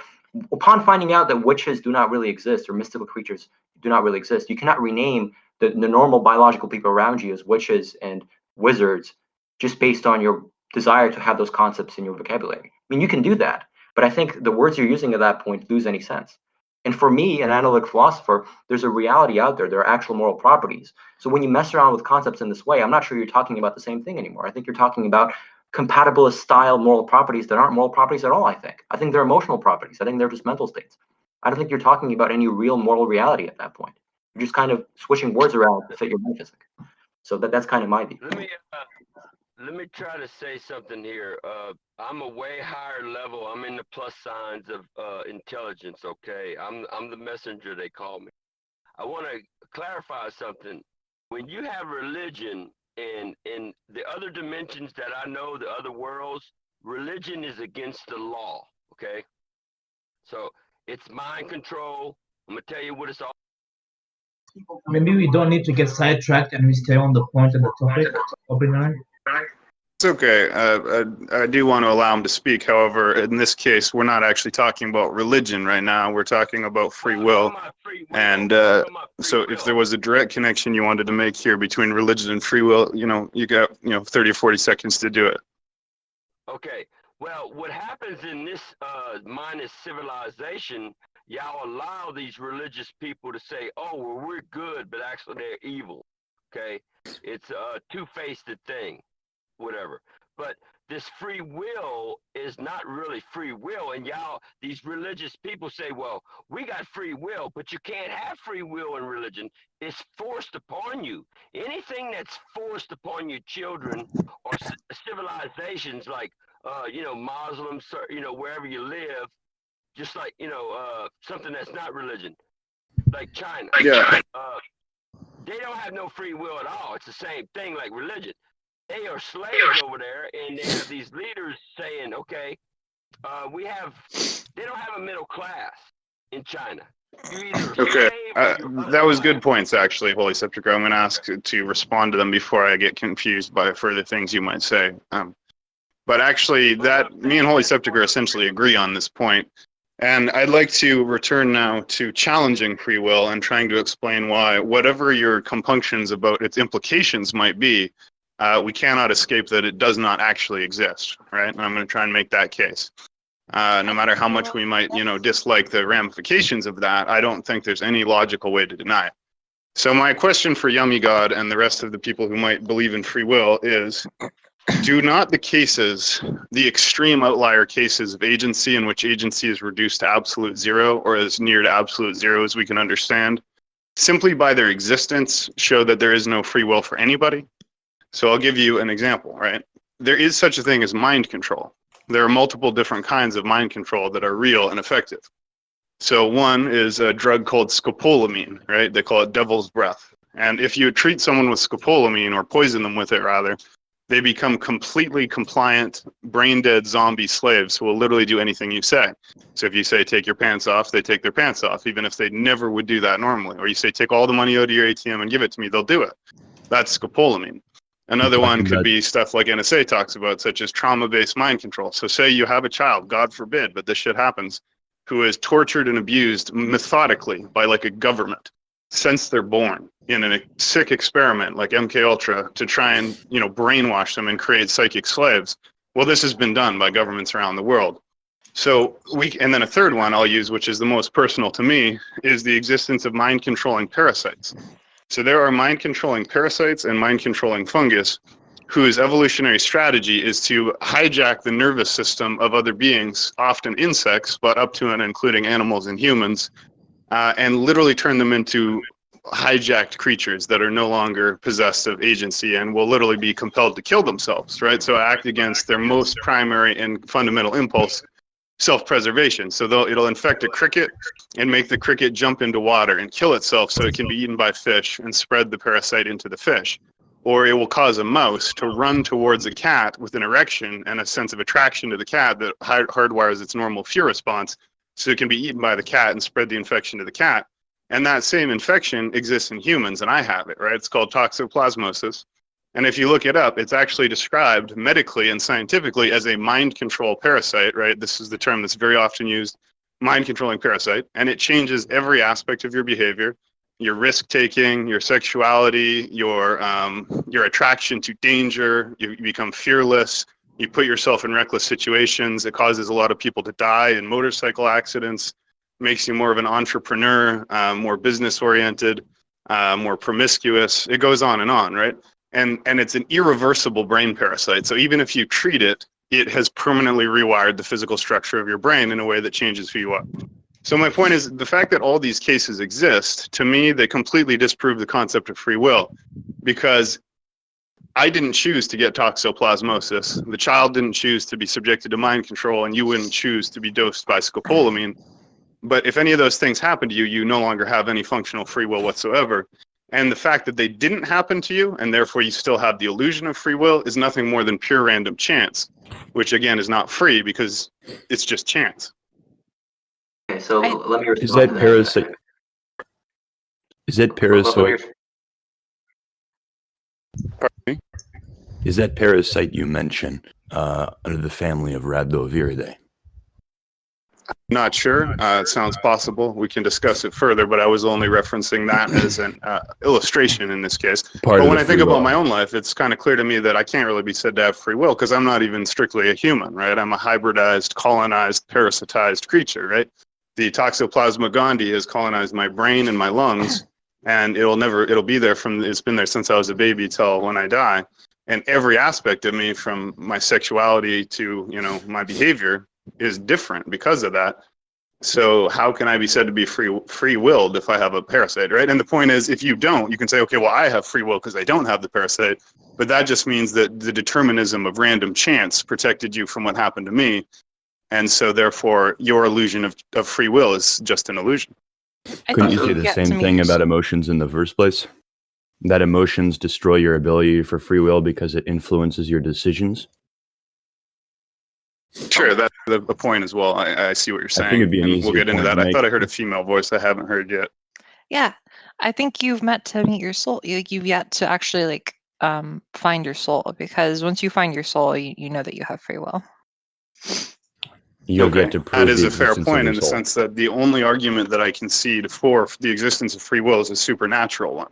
upon finding out that witches do not really exist or mystical creatures do not really exist, you cannot rename the normal biological people around you as witches and wizards just based on your desire to have those concepts in your vocabulary. I mean, you can do that, but I think the words you're using at that point lose any sense. And for me, an analytic philosopher, there's a reality out there. There are actual moral properties. So when you mess around with concepts in this way, I'm not sure you're talking about the same thing anymore. I think you're talking about compatibilist style moral properties that aren't moral properties at all, I think they're emotional properties. I think they're just mental states. I don't think you're talking about any real moral reality at that point. You're just kind of switching words around to fit your metaphysic. So that's kind of my view. Let me try to say something here. I'm a way higher level. I'm in the plus signs of intelligence. Okay, I'm the messenger, they call me. I want to clarify something. When you have religion in the other dimensions that I know, the other worlds, religion is against the law. Okay, so it's mind control. I'm gonna tell you what it's all. Maybe we don't need to get sidetracked and we stay on the point of the topic. Oppenheimer? It's okay. I do want to allow him to speak. However, in this case, we're not actually talking about religion right now. We're talking about free will. And so if there was a direct connection you wanted to make here between religion and free will, you got 30 or 40 seconds to do it. Okay. Well, what happens in this minus civilization, y'all allow these religious people to say, oh, well, we're good, but actually they're evil. Okay. It's a two-faced thing. Whatever. But this free will is not really free will. And y'all, these religious people say, well, we got free will, but you can't have free will in religion. It's forced upon you. Anything that's forced upon your children or civilizations like, Muslims, wherever you live, just like, something that's not religion, like China. Yeah. They don't have no free will at all. It's the same thing like religion. They are slaves over there, and they have these leaders saying, okay, They don't have a middle class in China. You're either a Okay, slave or you're that was good otherwise. points, actually, Holy Sepulchre. I'm going to ask to respond to them before I get confused by further things you might say. But actually, that me and Holy Sepulchre essentially agree on this point. And I'd like to return now to challenging free will and trying to explain why, whatever your compunctions about its implications might be, we cannot escape that it does not actually exist, right? And I'm going to try and make that case. No matter how much we might, dislike the ramifications of that, I don't think there's any logical way to deny it. So my question for Yummy God and the rest of the people who might believe in free will is, do not the extreme outlier cases of agency in which agency is reduced to absolute zero or as near to absolute zero as we can understand, simply by their existence show that there is no free will for anybody? So I'll give you an example, right? There is such a thing as mind control. There are multiple different kinds of mind control that are real and effective. So one is a drug called scopolamine, right? They call it devil's breath. And if you treat someone with scopolamine, or poison them with it rather, they become completely compliant, brain-dead zombie slaves who will literally do anything you say. So if you say, take your pants off, they take their pants off, even if they never would do that normally. Or you say, take all the money out of your ATM and give it to me, they'll do it. That's scopolamine. Another one could be stuff like NSA talks about, such as trauma-based mind control. So say you have a child, God forbid, but this shit happens, who is tortured and abused methodically by like a government since they're born in a sick experiment like MKUltra to try and, brainwash them and create psychic slaves. Well, this has been done by governments around the world. So and then a third one I'll use, which is the most personal to me, is the existence of mind-controlling parasites. So there are mind-controlling parasites and mind-controlling fungus whose evolutionary strategy is to hijack the nervous system of other beings, often insects, but up to and including animals and humans, and literally turn them into hijacked creatures that are no longer possessed of agency and will literally be compelled to kill themselves, right? So act against their most primary and fundamental impulse, self-preservation. So it'll infect a cricket and make the cricket jump into water and kill itself so it can be eaten by fish and spread the parasite into the fish. Or it will cause a mouse to run towards a cat with an erection and a sense of attraction to the cat that hardwires its normal fear response so it can be eaten by the cat and spread the infection to the cat. And that same infection exists in humans, and I have it, right? It's called toxoplasmosis. And if you look it up, it's actually described medically and scientifically as a mind control parasite, right? This is the term that's very often used, mind controlling parasite. And it changes every aspect of your behavior, your risk taking, your sexuality, your attraction to danger. You become fearless. You put yourself in reckless situations. It causes a lot of people to die in motorcycle accidents, makes you more of an entrepreneur, more business oriented, more promiscuous. It goes on, right? And it's an irreversible brain parasite. So even if you treat it, it has permanently rewired the physical structure of your brain in a way that changes who you are. So my point is, the fact that all these cases exist, to me, they completely disprove the concept of free will, because I didn't choose to get toxoplasmosis. The child didn't choose to be subjected to mind control, and you wouldn't choose to be dosed by scopolamine. But if any of those things happen to you, you no longer have any functional free will whatsoever. And the fact that they didn't happen to you, and therefore you still have the illusion of free will, is nothing more than pure random chance, which again is not free because it's just chance. Okay, so let me respond Is that to parasite? Is that parasite? Pardon me? Is that parasite you mentioned under the family of Rhabdoviridae? Not sure. It sounds possible. We can discuss it further, but I was only referencing that as an illustration in this case. But when I think about my own life, it's kind of clear to me that I can't really be said to have free will because I'm not even strictly a human, right? I'm a hybridized, colonized, parasitized creature, right? The Toxoplasma gondii has colonized my brain and my lungs, and it'll be there it's been there since I was a baby till when I die. And every aspect of me, from my sexuality to, my behavior, is different because of that. So how can I be said to be free-willed if I have a parasite, right? And the point is, if you don't, you can say, okay, well, I have free will because I don't have the parasite, but that just means that the determinism of random chance protected you from what happened to me, and so therefore your illusion of free will is just an illusion. Couldn't you say the same thing about emotions in the first place? That emotions destroy your ability for free will because it influences your decisions? Sure, that's the point as well. I see what you're saying. I think it'd be an and easier we'll get into point that. to I make. thought I heard a female voice I haven't heard yet. Yeah, I think you've to meet your soul. You've yet to actually find your soul, because once you find your soul, you know that you have free will. You have yet to prove That is the a fair existence of point your in the soul. sense that the only argument that I concede for the existence of free will is a supernatural one.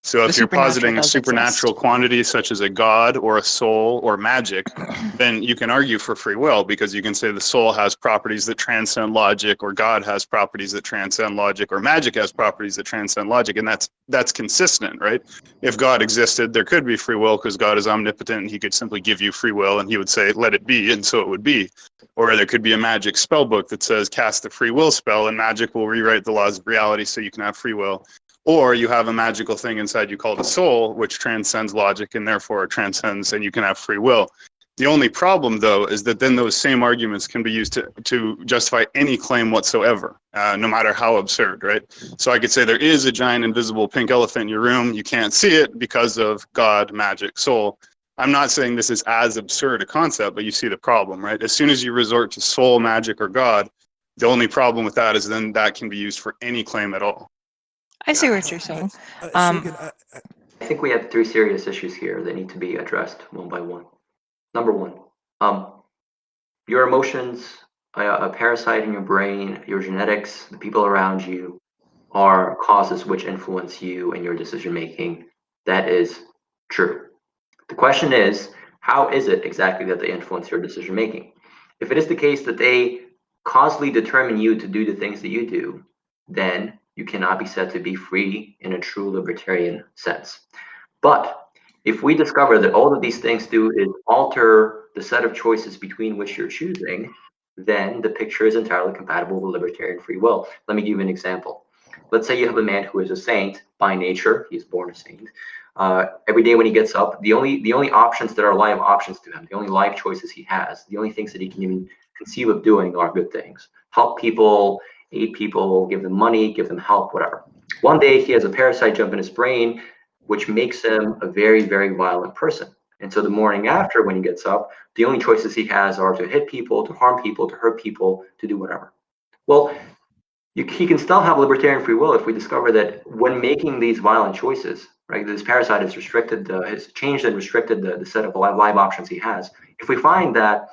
So if you're positing a supernatural quantity such as a god or a soul or magic, then you can argue for free will, because you can say the soul has properties that transcend logic, or God has properties that transcend logic, or magic has properties that transcend logic, and that's consistent, right? If God existed, there could be free will because God is omnipotent and he could simply give you free will and he would say, let it be, and so it would be. Or there could be a magic spell book that says cast the free will spell and magic will rewrite the laws of reality so you can have free will. Or you have a magical thing inside you called a soul, which transcends logic and therefore transcends, and you can have free will. The only problem, though, is that then those same arguments can be used to justify any claim whatsoever, no matter how absurd, right? So I could say there is a giant invisible pink elephant in your room. You can't see it because of God, magic, soul. I'm not saying this is as absurd a concept, but you see the problem, right? As soon as you resort to soul, magic, or God, the only problem with that is then that can be used for any claim at all. I see what you're saying. I think we have 3 serious issues here that need to be addressed one by one. Number 1, your emotions, a parasite in your brain, your genetics, the people around you are causes which influence you and your decision making. That is true. The question is, how is it exactly that they influence your decision making? If it is the case that they causally determine you to do the things that you do, then you cannot be said to be free in a true libertarian sense. But if we discover that all that these things do is alter the set of choices between which you're choosing, then the picture is entirely compatible with libertarian free will. Let me give you an example. Let's say you have a man who is a saint by nature. He's born a saint. Every day when he gets up, the only options that are live options to him, the only live choices he has, the only things that he can even conceive of doing are good things. Help people, aid people, give them money, give them help, whatever. One day he has a parasite jump in his brain, which makes him a very, very violent person. And so the morning after, when he gets up, the only choices he has are to hit people, to harm people, to hurt people, to do whatever. Well, he can still have libertarian free will if we discover that when making these violent choices, right, this parasite has restricted, has changed and restricted the set of live options he has. If we find that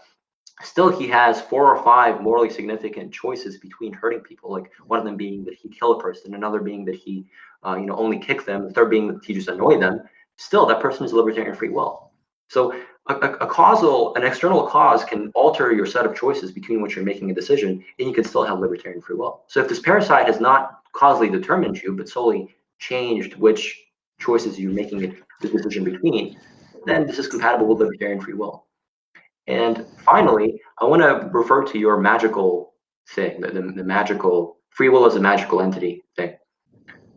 still he has 4 or 5 morally significant choices between hurting people, like one of them being that he kill a person, another being that he only kick them, the third being that he just annoy them, still that person is libertarian free will. So an external cause can alter your set of choices between which you're making a decision, and you can still have libertarian free will. So if this parasite has not causally determined you, but solely changed which choices you're making the decision between, then this is compatible with libertarian free will. And finally, I want to refer to your magical thing, the magical free will as a magical entity thing.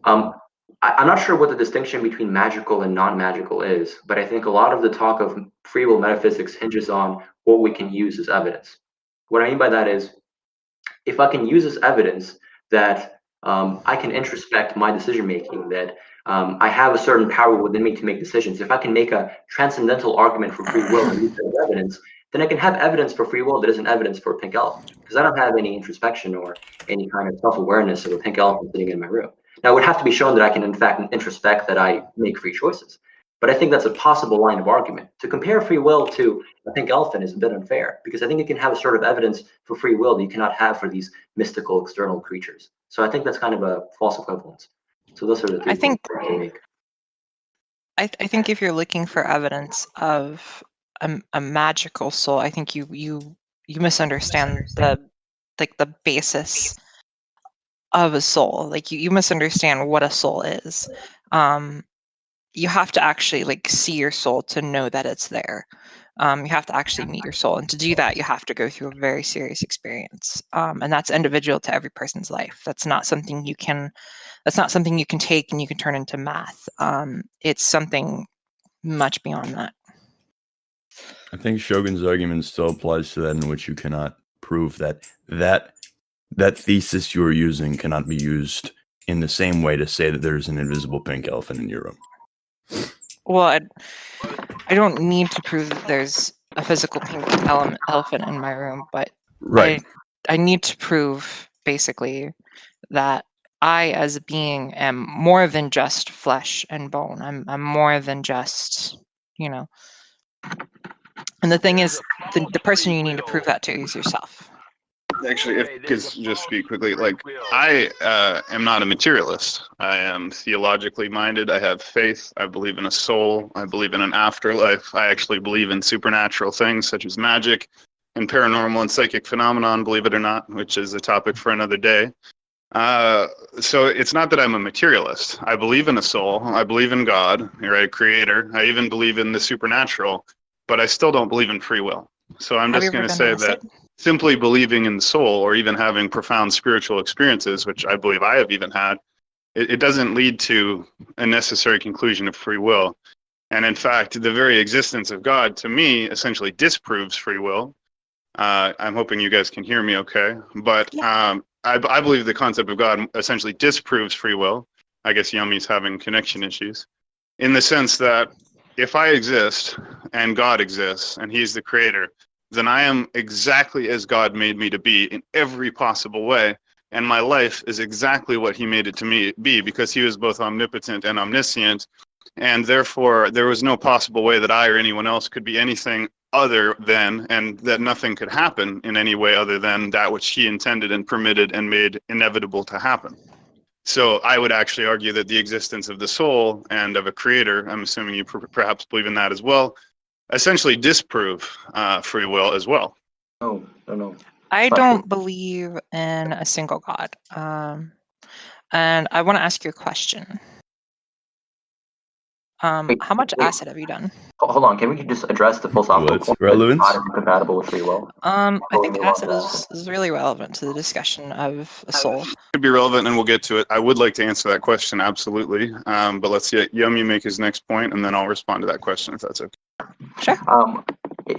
I'm not sure what the distinction between magical and non-magical is, but I think a lot of the talk of free will metaphysics hinges on what we can use as evidence. What I mean by that is, if I can use as evidence that I can introspect my decision making, that I have a certain power within me to make decisions, if I can make a transcendental argument for free will and use that as evidence, then I can have evidence for free will that isn't evidence for a pink elephant, because I don't have any introspection or any kind of self-awareness of a pink elephant sitting in my room. Now, it would have to be shown that I can, in fact, introspect that I make free choices. But I think that's a possible line of argument. To compare free will to a pink elephant is a bit unfair, because I think it can have a sort of evidence for free will that you cannot have for these mystical external creatures. So I think that's kind of a false equivalence. So those are the 3 I think points I make. I think if you're looking for evidence of a magical soul, I think you misunderstand the basis of a soul. Like you misunderstand what a soul is. You have to actually see your soul to know that it's there. You have to actually meet your soul, and to do that, you have to go through a very serious experience, and that's individual to every person's life. That's not something you can take and you can turn into math. It's something much beyond that. I think Shogun's argument still applies to that, in which you cannot prove that thesis you're using cannot be used in the same way to say that there's an invisible pink elephant in your room. Well, I don't need to prove that there's a physical pink elephant in my room, but Right. I need to prove basically that I, as a being, am more than just flesh and bone. I'm more than just, you know. And the thing is, the person you need to prove that to is yourself. Actually, if I could just speak quickly, like I am not a materialist. I am theologically minded. I have faith. I believe in a soul. I believe in an afterlife. I actually believe in supernatural things such as magic and paranormal and psychic phenomenon, believe it or not, which is a topic for another day. So it's not that I'm a materialist. I believe in a soul. I believe in God, right, creator. I even believe in the supernatural, but I still don't believe in free will. So I'm Have you just ever going to been say that acid? simply believing in the soul or even having profound spiritual experiences, which I believe I have even had, it doesn't lead to a necessary conclusion of free will. And in fact, the very existence of God, to me, essentially disproves free will. I'm hoping you guys can hear me okay. But I believe the concept of God essentially disproves free will. I guess Yummy's having connection issues. In the sense that if I exist and God exists and he's the creator, then I am exactly as God made me to be in every possible way. And my life is exactly what he made it to be because he was both omnipotent and omniscient. And therefore, there was no possible way that I or anyone else could be anything other than, and that nothing could happen in any way other than that which he intended and permitted and made inevitable to happen. So I would actually argue that the existence of the soul and of a creator, I'm assuming you perhaps believe in that as well, essentially disprove free will as well. No. I don't believe in a single God. And I want to ask you a question. How much acid have you done? Hold on, can we just address the philosophical What's point that relevance? God is incompatible with free will? I think acid is really relevant to the discussion of a soul. Could be relevant, and we'll get to it. I would like to answer that question, absolutely. But let's see Yummy make his next point, and then I'll respond to that question if that's okay. Sure.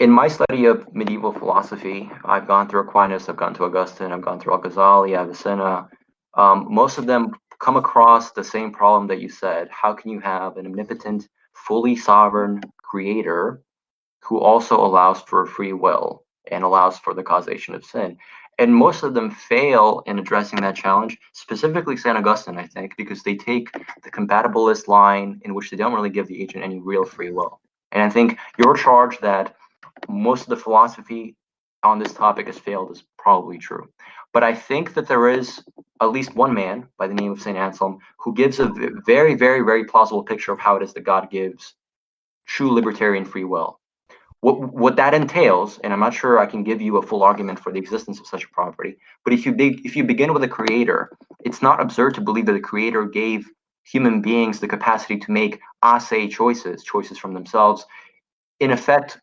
In my study of medieval philosophy, I've gone through Aquinas, I've gone through Augustine, I've gone through Al-Ghazali, Avicenna. Most of them come across the same problem that you said. How can you have an omnipotent, fully sovereign creator who also allows for free will and allows for the causation of sin? And most of them fail in addressing that challenge, specifically St. Augustine, I think, because they take the compatibilist line in which they don't really give the agent any real free will. And I think your charge that most of the philosophy on this topic has failed is probably true. But I think that there is at least one man by the name of St. Anselm who gives a very, very, very plausible picture of how it is that God gives true libertarian free will. What that entails, and I'm not sure I can give you a full argument for the existence of such a property, but if you begin with a creator, it's not absurd to believe that the creator gave human beings the capacity to make ase choices from themselves, in effect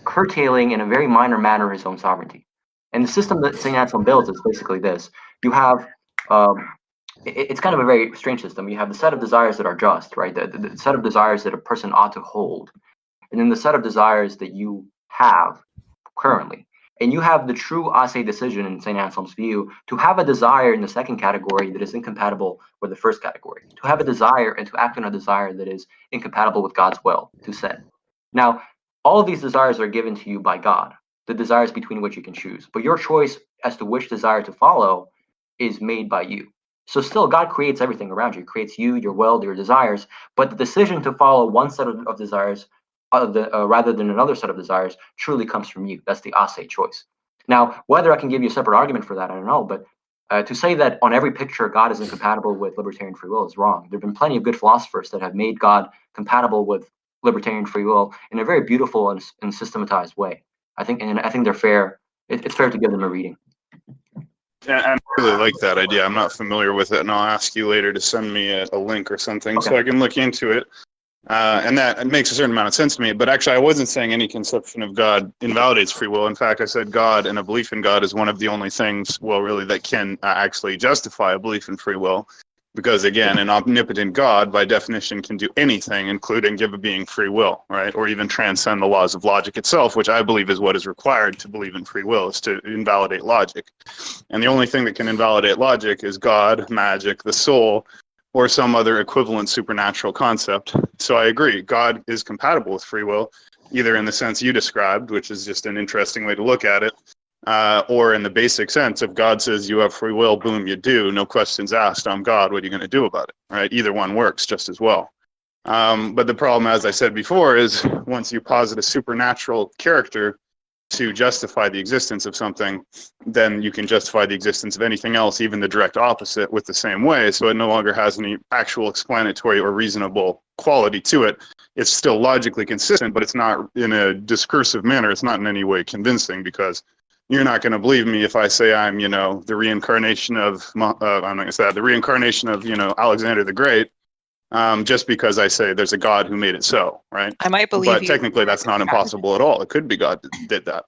curtailing in a very minor manner his own sovereignty. And the system that St. Anselm builds is basically this. You have, it's kind of a very strange system. You have the set of desires that are just, right? The set of desires that a person ought to hold. And then the set of desires that you have currently. And you have the true ase decision in St. Anselm's view to have a desire in the second category that is incompatible with the first category. To have a desire and to act on a desire that is incompatible with God's will, to sin. Now, all of these desires are given to you by God, the desires between which you can choose. But your choice as to which desire to follow is made by you. So still, God creates everything around you. He creates you, your will, your desires. But the decision to follow one set of desires rather than another set of desires truly comes from you. That's the ase choice. Now, whether I can give you a separate argument for that, I don't know. But to say that on every picture God is incompatible with libertarian free will is wrong. There have been plenty of good philosophers that have made God compatible with libertarian free will in a very beautiful and systematized way. I think they're fair. It's fair to give them a reading. I really like that idea. I'm not familiar with it, and I'll ask you later to send me a link or something so I can look into it. And that makes a certain amount of sense to me. But actually, I wasn't saying any conception of God invalidates free will. In fact, I said God and a belief in God is one of the only things, well, really, that can actually justify a belief in free will. Because again, an omnipotent God, by definition, can do anything, including give a being free will, right? Or even transcend the laws of logic itself, which I believe is what is required to believe in free will, is to invalidate logic. And the only thing that can invalidate logic is God, magic, the soul, or some other equivalent supernatural concept. So I agree, God is compatible with free will. either in the sense you described, which is just an interesting way to look at it, or in the basic sense, if God says you have free will, boom, you do, no questions asked, I'm God, what are you going to do about it, right? Either one works just as well. But the problem, as I said before, is once you posit a supernatural character to justify the existence of something, then you can justify the existence of anything else, even the direct opposite, with the same way. So it no longer has any actual explanatory or reasonable quality to it. It's still logically consistent, but it's not in a discursive manner. It's not in any way convincing, because you're not going to believe me if I say I'm, the reincarnation of, I'm not going to say that, the reincarnation of, Alexander the Great, just because I say there's a God who made it so, right? I might believe But you. technically that's not impossible at all. It could be God that did that.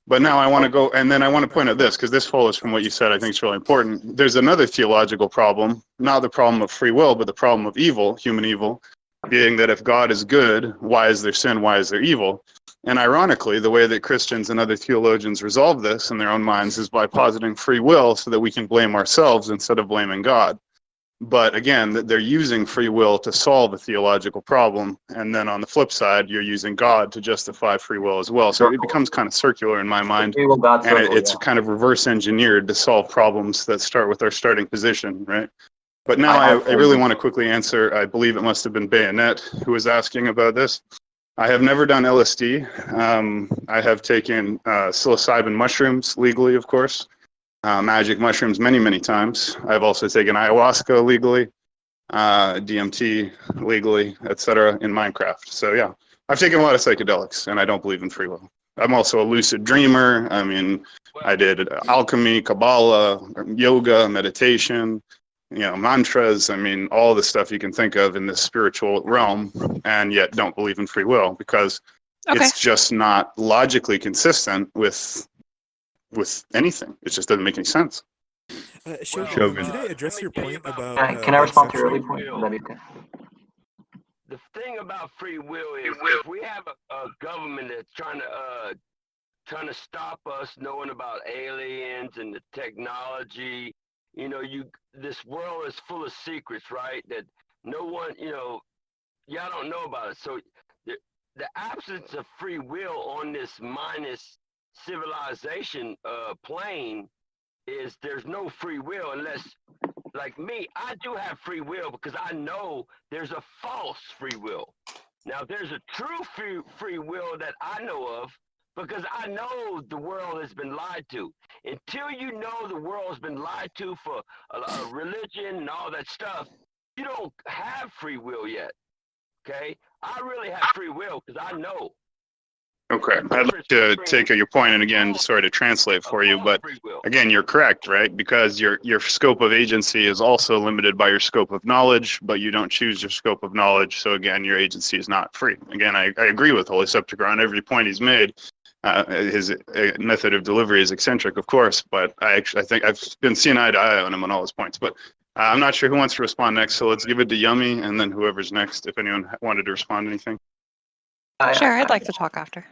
But now I want to go, and then I want to point out this, because this follows from what you said. I think it's really important. There's another theological problem, not the problem of free will, but the problem of evil, human evil, being that if God is good, why is there sin? Why is there evil? And ironically, the way that Christians and other theologians resolve this in their own minds is by positing free will so that we can blame ourselves instead of blaming God. But again, they're using free will to solve a theological problem. And then on the flip side, you're using God to justify free will as well. So it becomes kind of circular in my mind. Free will God And circle, it's yeah. kind of reverse engineered to solve problems that start with our starting position, right? But now I really want to quickly answer, I believe it must have been Bayonet who was asking about this. I have never done LSD. I have taken psilocybin mushrooms legally, of course. Magic mushrooms many, many times. I've also taken ayahuasca legally, DMT legally, etc. in Minecraft. So yeah, I've taken a lot of psychedelics, and I don't believe in free will. I'm also a lucid dreamer. I mean, I did alchemy, Kabbalah, yoga, meditation, mantras. I mean, all the stuff you can think of in the spiritual realm, and yet don't believe in free will because it's just not logically consistent with anything. It just doesn't make any sense. Shogun, can I address your point about? Can I respond to your exception? early point? That'd be okay. The thing about free will is if we have a government that's trying to stop us knowing about aliens and the technology, this world is full of secrets, right? That no one, y'all don't know about it. So the absence of free will on this minus civilization plane is there's no free will unless, like me, I do have free will because I know there's a false free will. Now there's a true free will that I know of because I know the world has been lied to. Until you know the world's been lied to for a religion and all that stuff, you don't have free will yet. Okay? I really have free will because I know. Okay, I'd like to take your point and again sort of translate for you, but again, you're correct, right? Because your scope of agency is also limited by your scope of knowledge, but you don't choose your scope of knowledge, so again, your agency is not free. Again, I agree with Holy Sepulchre on every point he's made. His method of delivery is eccentric, of course, but I think I've been seeing eye to eye on him on all his points. But I'm not sure who wants to respond next, so let's give it to Yummy, and then whoever's next, if anyone wanted to respond to anything. Sure, I'd like to talk after.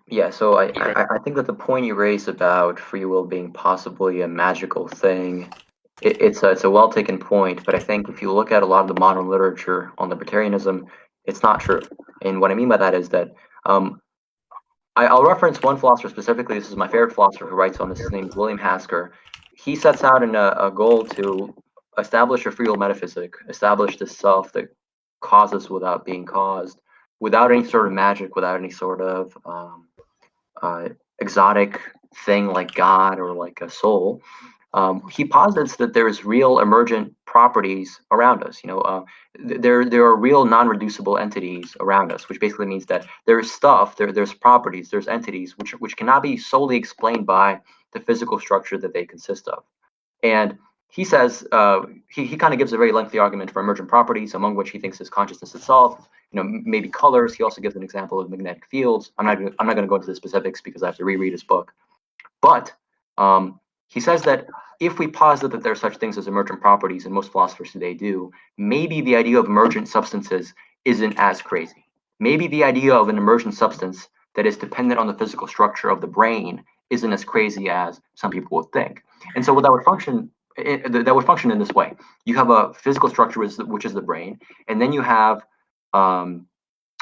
Yeah, so I think that the point you raised about free will being possibly a magical thing, it's a well taken point, but I think if you look at a lot of the modern literature on libertarianism, it's not true. And what I mean by that is that I'll reference one philosopher specifically. This is my favorite philosopher who writes on this. His name is William Hasker. He sets out in a goal to establish a free will metaphysic, establish the self that causes without being caused, without any sort of magic, without any sort of exotic thing like God or like a soul. He posits that there's real emergent properties around us. There are real non-reducible entities around us, which basically means that there's stuff, there's properties, there's entities which cannot be solely explained by the physical structure that they consist of. And he says he kind of gives a very lengthy argument for emergent properties, among which he thinks is consciousness itself. Maybe colors. He also gives an example of magnetic fields. I'm not going to go into the specifics because I have to reread his book. But he says that if we posit that there are such things as emergent properties, and most philosophers today do, maybe the idea of emergent substances isn't as crazy. Maybe the idea of an emergent substance that is dependent on the physical structure of the brain isn't as crazy as some people would think. And so that would function in this way. You have a physical structure which is the brain, and then you have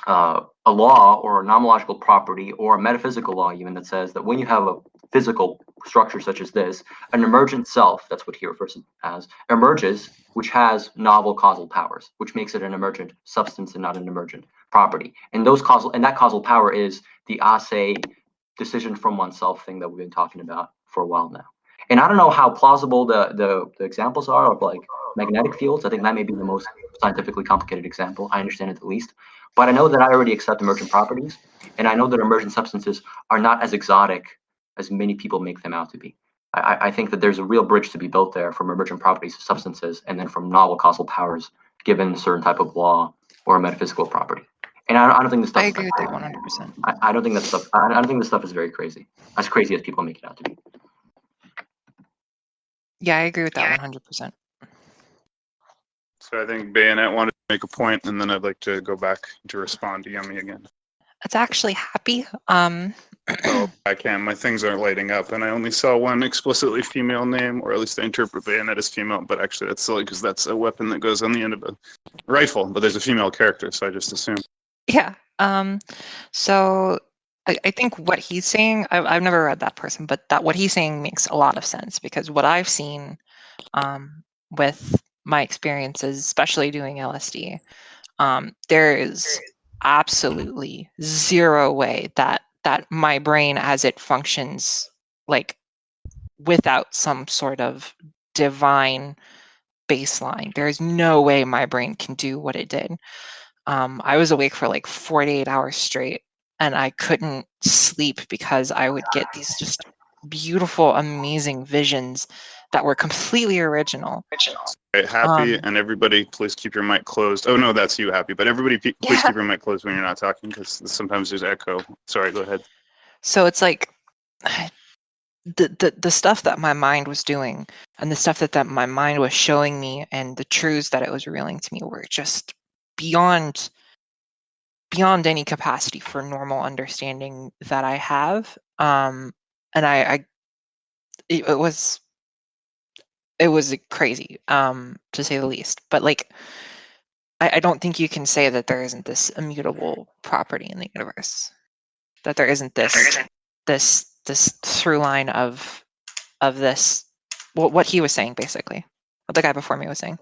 a law or a nomological property or a metaphysical law even that says that when you have a physical structure such as this, an emergent self, that's what he refers to as, emerges, which has novel causal powers, which makes it an emergent substance and not an emergent property. And that causal power is the ase decision from oneself thing that we've been talking about for a while now. And I don't know how plausible the examples are of like magnetic fields. I think that may be the most scientifically complicated example. I understand it the least. But I know that I already accept emergent properties, and I know that emergent substances are not as exotic as many people make them out to be. I think that there's a real bridge to be built there from emergent properties to substances, and then from novel causal powers given a certain type of law or a metaphysical property. And I don't think this stuff. I agree with that 100%. I don't think that stuff. I don't think this stuff is very crazy, as people make it out to be. Yeah, I agree with that 100%. So I think Bayonet wanted to make a point, and then I'd like to go back to respond to Yummy again. It's actually happy. Oh, I can. My things aren't lighting up, and I only saw one explicitly female name, or at least I interpret Bayonet as female, but actually that's silly because that's a weapon that goes on the end of a rifle, but there's a female character, so I just assumed. Yeah. So I think what he's saying, I've never read that person, but what he's saying makes a lot of sense, because what I've seen with my experiences, especially doing LSD, there is absolutely zero way that my brain as it functions, like without some sort of divine baseline, there's no way my brain can do what it did. I was awake for like 48 hours straight, and I couldn't sleep because I would get these just beautiful, amazing visions that were completely original. Okay, Happy, and everybody, please keep your mic closed. Oh no, that's you, Happy. But everybody, please keep your mic closed when you're not talking, because sometimes there's echo. Sorry, go ahead. So it's like the stuff that my mind was doing, and the stuff that my mind was showing me, and the truths that it was revealing to me were just beyond any capacity for normal understanding that I have. And it was crazy, to say the least. But like, I don't think you can say that there isn't this immutable property in the universe, that there isn't this through line of this, what he was saying, basically, what the guy before me was saying.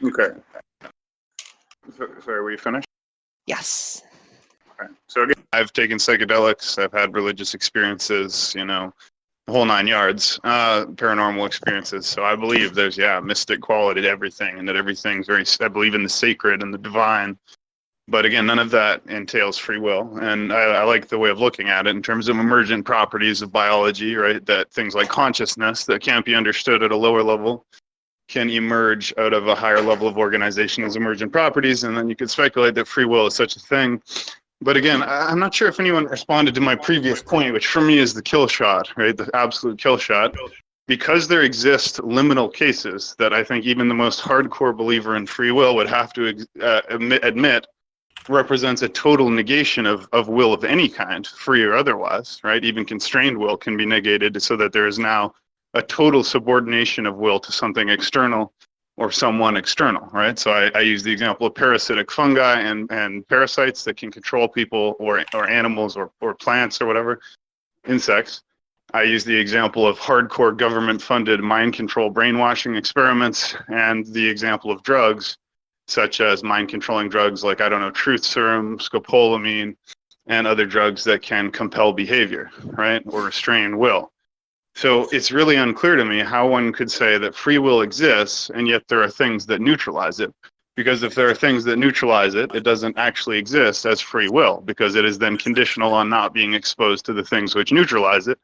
Okay. Sorry, were you finished? Yes. Okay. So again, I've taken psychedelics. I've had religious experiences, the whole 9 yards, paranormal experiences. So I believe there's, mystic quality to everything, and that everything's I believe in the sacred and the divine. But again, none of that entails free will. And I like the way of looking at it in terms of emergent properties of biology, right? That things like consciousness that can't be understood at a lower level can emerge out of a higher level of organization as emergent properties, and then you could speculate that free will is such a thing. But again, I'm not sure if anyone responded to my previous point, which for me is the kill shot, right? The absolute kill shot. Because there exist liminal cases that I think even the most hardcore believer in free will would have to admit represents a total negation of will of any kind, free or otherwise, right? Even constrained will can be negated so that there is now a total subordination of will to something external or someone external, right? So I use the example of parasitic fungi and parasites that can control people or animals or plants or whatever, insects. I use the example of hardcore government-funded mind control brainwashing experiments, and the example of drugs, such as mind-controlling drugs like, truth serum, scopolamine, and other drugs that can compel behavior, right, or restrain will. So it's really unclear to me how one could say that free will exists, and yet there are things that neutralize it. Because if there are things that neutralize it, it doesn't actually exist as free will, because it is then conditional on not being exposed to the things which neutralize it.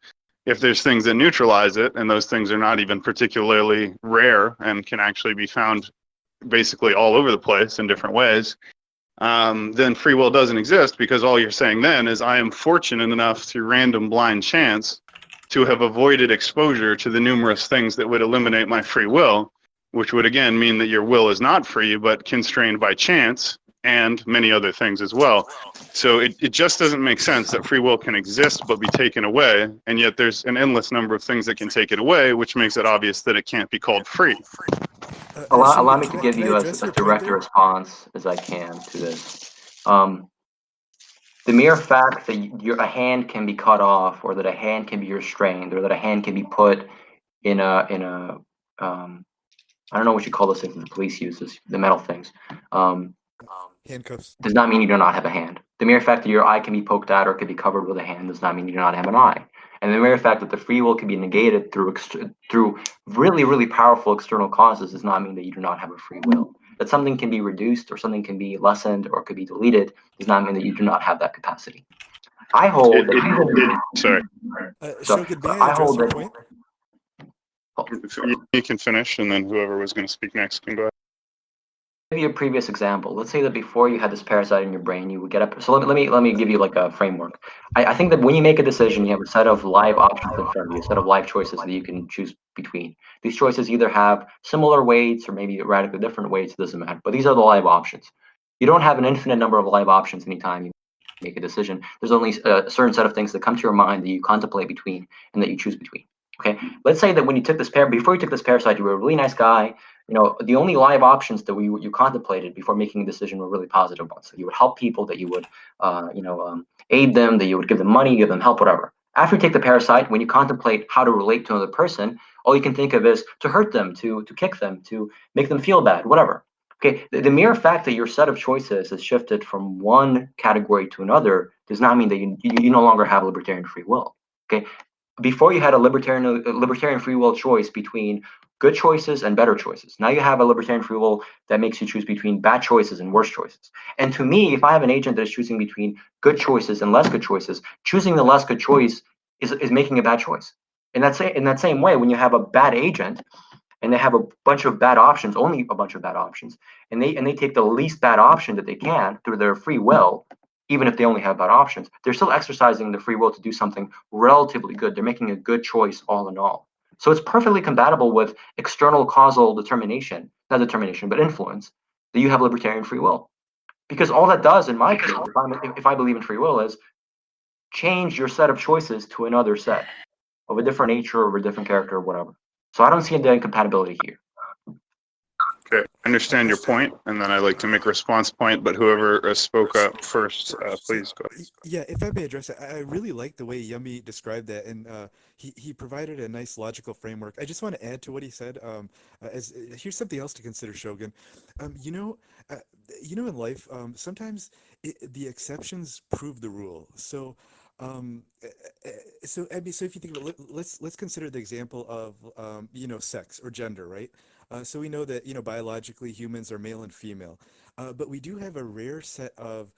If there's things that neutralize it, and those things are not even particularly rare and can actually be found basically all over the place in different ways, then free will doesn't exist, because all you're saying then is I am fortunate enough through random blind chance to have avoided exposure to the numerous things that would eliminate my free will, which would again mean that your will is not free but constrained by chance and many other things as well. So it just doesn't make sense that free will can exist but be taken away, and yet there's an endless number of things that can take it away, which makes it obvious that it can't be called free. Allow me Shogun, to give can I you as address your point direct a there? response as I can to this. The mere fact that a hand can be cut off, or that a hand can be restrained, or that a hand can be put in a I don't know what you call those things that the police uses, the metal things, Handcuffs. does not mean you do not have a hand. The mere fact that your eye can be poked out or could be covered with a hand does not mean you do not have an eye. And the mere fact that the free will can be negated through really, really powerful external causes does not mean that you do not have a free will. That something can be reduced or something can be lessened or could be deleted does not mean that you do not have that capacity. I hold Sorry. Shogun, may I address your point? You can finish, and then whoever was going to speak next can go ahead. Give you a previous example. Let's say that before you had this parasite in your brain, you would get up. So let me give you like a framework. I think that when you make a decision, you have a set of live options in front of you, a set of live choices that you can choose between. These choices either have similar weights or maybe radically different weights. It doesn't matter. But these are the live options. You don't have an infinite number of live options anytime you make a decision. There's only a certain set of things that come to your mind that you contemplate between and that you choose between. Okay. Let's say that when you took this before you took this parasite, you were a really nice guy. You know, the only live options that you contemplated before making a decision were really positive ones. So you would help people, that you would, aid them, that you would give them money, give them help, whatever. After you take the parasite, when you contemplate how to relate to another person, all you can think of is to hurt them, to kick them, to make them feel bad, whatever. Okay, the mere fact that your set of choices has shifted from one category to another does not mean that you no longer have libertarian free will. Okay, before you had a libertarian free will choice between good choices and better choices. Now you have a libertarian free will that makes you choose between bad choices and worse choices. And to me, if I have an agent that is choosing between good choices and less good choices, choosing the less good choice is making a bad choice. In that same way, when you have a bad agent and they have a bunch of bad options, only a bunch of bad options, and they take the least bad option that they can through their free will, even if they only have bad options, they're still exercising the free will to do something relatively good. They're making a good choice all in all. So it's perfectly compatible with external causal determination, not determination, but influence, that you have libertarian free will. Because all that does, in my case, if I believe in free will, is change your set of choices to another set of a different nature or a different character or whatever. So I don't see the incompatibility here. Okay, I understand your point, and then I'd like to make a response point, but whoever spoke up first, please go ahead. Yeah, if I may address it, I really like the way Yummy described that, and he provided a nice logical framework. I just want to add to what he said. Here's something else to consider, Shogun. In life, sometimes the exceptions prove the rule. So. So if you think about let's consider the example of sex or gender, right? So we know that biologically humans are male and female, but we do have a rare set of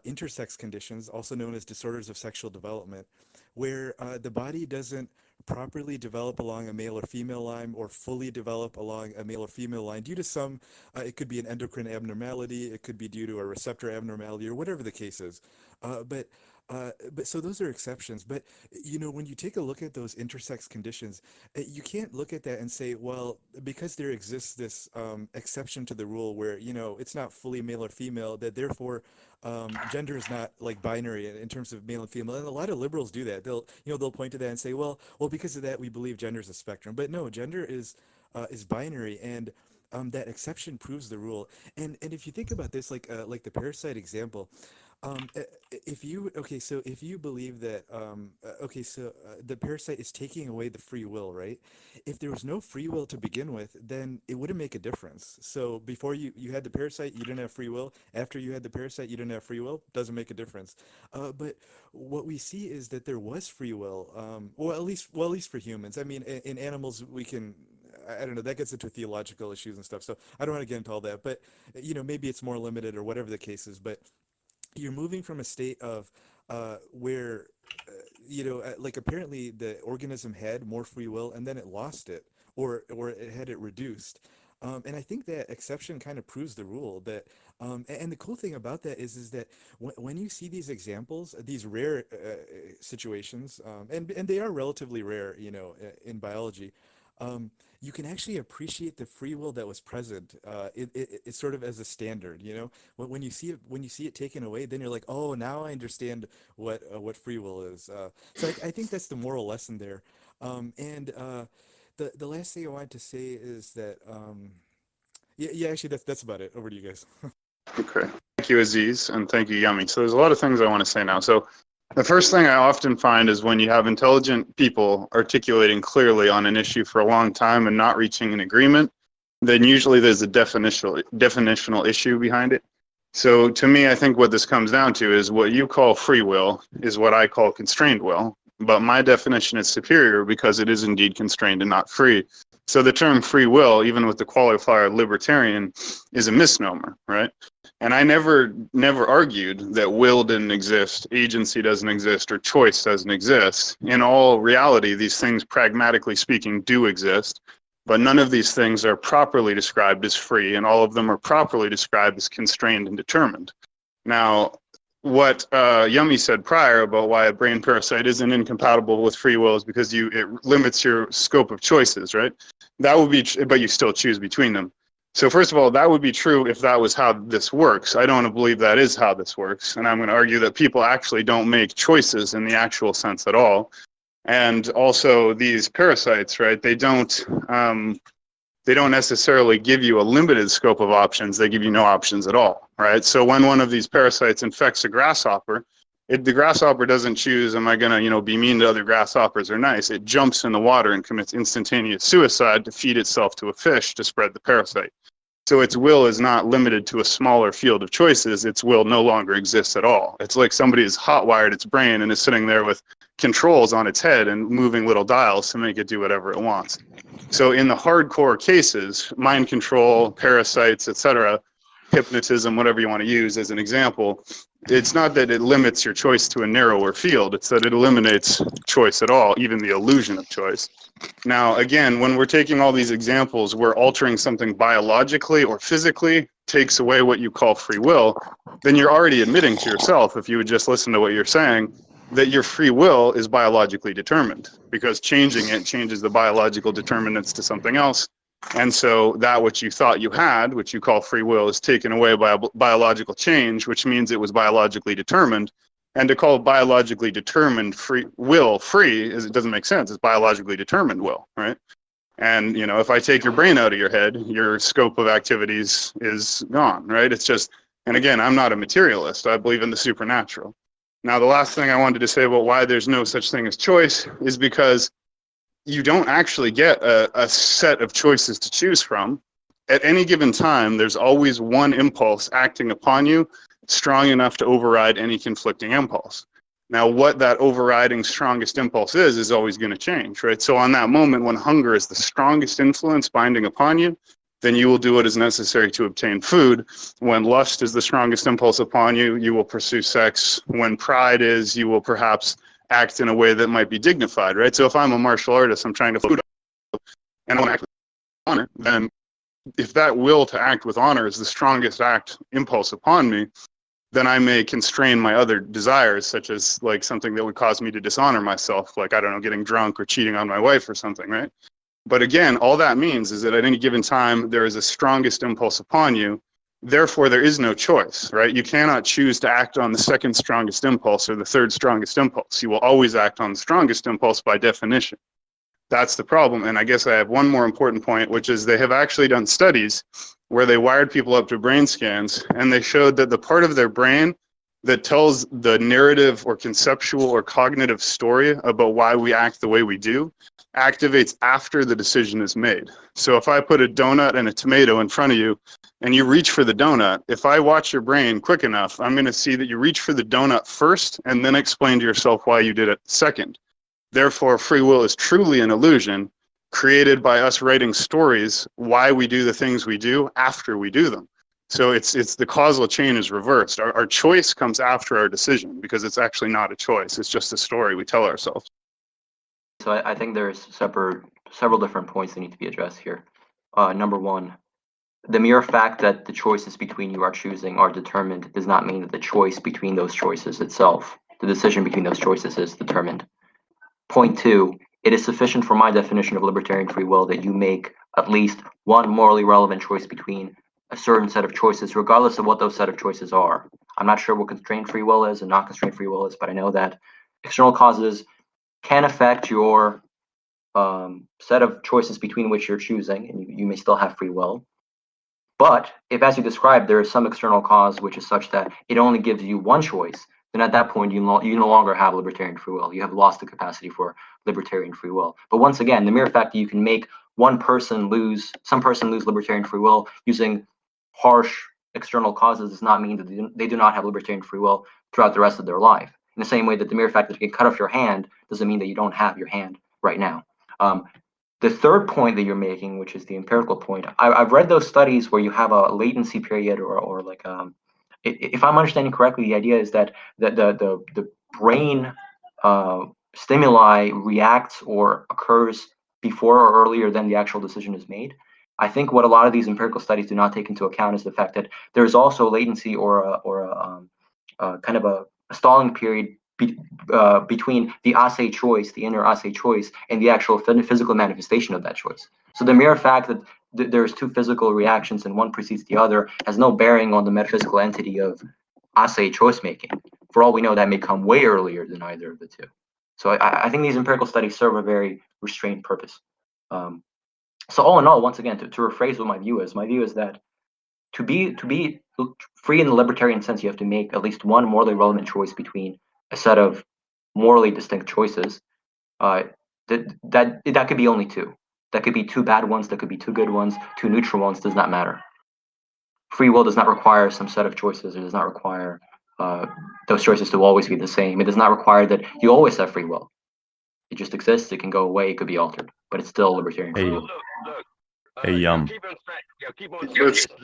intersex conditions, also known as disorders of sexual development, where the body doesn't properly develop along a male or female line, or fully develop along a male or female line due to some, it could be an endocrine abnormality, it could be due to a receptor abnormality, or whatever the case is. But so those are exceptions. But when you take a look at those intersex conditions, you can't look at that and say, well, because there exists this exception to the rule where it's not fully male or female, that therefore gender is not like binary in terms of male and female. And a lot of liberals do that. They'll point to that and say, well, because of that, we believe gender is a spectrum. But no, gender is binary, and that exception proves the rule. And if you think about this, like the parasite example. If you believe that, the parasite is taking away the free will, right? If there was no free will to begin with, then it wouldn't make a difference. So before you had the parasite, you didn't have free will. After you had the parasite, you didn't have free will. Doesn't make a difference. But what we see is that there was free will. Well, at least for humans. I mean, in animals, we can. I don't know, that gets into theological issues and stuff. So I don't want to get into all that. But maybe it's more limited or whatever the case is. But you're moving from a state of where like apparently the organism had more free will and then it lost it, or it had it reduced, and I think that exception kind of proves the rule that and the cool thing about that is that when you see these examples, these rare situations, and they are relatively rare in biology, you can actually appreciate the free will that was present. It's sort of as a standard, when you see it taken away, then you're like, oh, now I understand what free will is. So I think that's the moral lesson there. And the last thing I wanted to say is that Yeah, actually, that's about it. Over to you guys. Okay. Thank you, Aziz, and thank you, Yummy. So there's a lot of things I want to say now. So the first thing I often find is when you have intelligent people articulating clearly on an issue for a long time and not reaching an agreement, then usually there's a definitional issue behind it. So to me, I think what this comes down to is what you call free will is what I call constrained will. But my definition is superior because it is indeed constrained and not free. So the term free will, even with the qualifier libertarian, is a misnomer, right? And I never argued that will didn't exist, agency doesn't exist, or choice doesn't exist. In all reality, these things, pragmatically speaking, do exist. But none of these things are properly described as free, and all of them are properly described as constrained and determined. Now, what Yummy said prior about why a brain parasite isn't incompatible with free will is because it limits your scope of choices, right? That would be, but you still choose between them. So first of all, that would be true if that was how this works. I don't believe that is how this works, and I'm going to argue that people actually don't make choices in the actual sense at all. And also these parasites, right? They don't necessarily give you a limited scope of options. They give you no options at all, right? So when one of these parasites infects a grasshopper, the grasshopper doesn't choose, am I going to, be mean to other grasshoppers or nice? It jumps in the water and commits instantaneous suicide to feed itself to a fish to spread the parasite. So its will is not limited to a smaller field of choices. Its will no longer exists at all. It's like somebody has hot-wired its brain and is sitting there with controls on its head and moving little dials to make it do whatever it wants. So in the hardcore cases, mind control, parasites, etc., hypnotism, whatever you want to use as an example, it's not that it limits your choice to a narrower field, it's that it eliminates choice at all, even the illusion of choice. Now, again, when we're taking all these examples, we're altering something biologically or physically, takes away what you call free will, then you're already admitting to yourself, if you would just listen to what you're saying, that your free will is biologically determined, because changing it changes the biological determinants to something else. And so that which you thought you had, which you call free will, is taken away by a biological change, which means it was biologically determined. And to call biologically determined free will free is, it doesn't make sense. It's biologically determined will, right? And, if I take your brain out of your head, your scope of activities is gone, right? It's just, and again, I'm not a materialist. I believe in the supernatural. Now, the last thing I wanted to say about why there's no such thing as choice is because you don't actually get a set of choices to choose from. At any given time, there's always one impulse acting upon you strong enough to override any conflicting impulse. Now, what that overriding strongest impulse is always going to change, right? So on that moment when hunger is the strongest influence binding upon you, then you will do what is necessary to obtain food. When lust is the strongest impulse upon you, you will pursue sex. When pride is, you will perhaps act in a way that might be dignified, right? So if I'm a martial artist, I'm trying to food and I want to act with honor, then if that will to act with honor is the strongest impulse upon me, then I may constrain my other desires, such as like something that would cause me to dishonor myself, like, I don't know, getting drunk or cheating on my wife or something, right? But again, all that means is that at any given time, there is a strongest impulse upon you. Therefore, there is no choice, right? You cannot choose to act on the second strongest impulse or the third strongest impulse. You will always act on the strongest impulse by definition. That's the problem. And I guess I have one more important point, which is they have actually done studies where they wired people up to brain scans, and they showed that the part of their brain that tells the narrative or conceptual or cognitive story about why we act the way we do activates after the decision is made. So if I put a donut and a tomato in front of you and you reach for the donut, if I watch your brain quick enough, I'm going to see that you reach for the donut first and then explain to yourself why you did it second. Therefore, free will is truly an illusion created by us writing stories why we do the things we do after we do them. So it's the causal chain is reversed. Our choice comes after our decision because it's actually not a choice. It's just a story we tell ourselves. So I think there's several different points that need to be addressed here. Number one, the mere fact that the choices between you are choosing are determined does not mean that the choice between those choices itself, the decision between those choices, is determined. Point two, it is sufficient for my definition of libertarian free will that you make at least one morally relevant choice between a certain set of choices, regardless of what those set of choices are. I'm not sure what constrained free will is and not constrained free will is, but I know that external causes can affect your set of choices between which you're choosing, and you may still have free will. But if, as you described, there is some external cause which is such that it only gives you one choice, then at that point you no longer have libertarian free will. You have lost the capacity for libertarian free will. But once again, the mere fact that you can make some person lose libertarian free will using harsh external causes does not mean that they do not have libertarian free will throughout the rest of their life. In the same way that the mere fact that you can cut off your hand doesn't mean that you don't have your hand right now. The third point that you're making, which is the empirical point, I've read those studies where you have a latency period or like if I'm understanding correctly, the idea is that the brain stimuli reacts or occurs before or earlier than the actual decision is made. I think what a lot of these empirical studies do not take into account is the fact that there's also latency or a kind of a stalling period between the assay choice, the inner assay choice, and the actual physical manifestation of that choice. So the mere fact that there's two physical reactions and one precedes the other has no bearing on the metaphysical entity of assay choice making. For all we know, that may come way earlier than either of the two. So I think these empirical studies serve a very restrained purpose. So all in all, once again, to rephrase what my view is that to be free in the libertarian sense, you have to make at least one morally relevant choice between a set of morally distinct choices. That could be only two. That could be two bad ones, that could be two good ones, two neutral ones, does not matter. Free will does not require some set of choices. It does not require those choices to always be the same. It does not require that you always have free will. It just exists, it can go away, it could be altered, but it's still libertarian free will. Hey,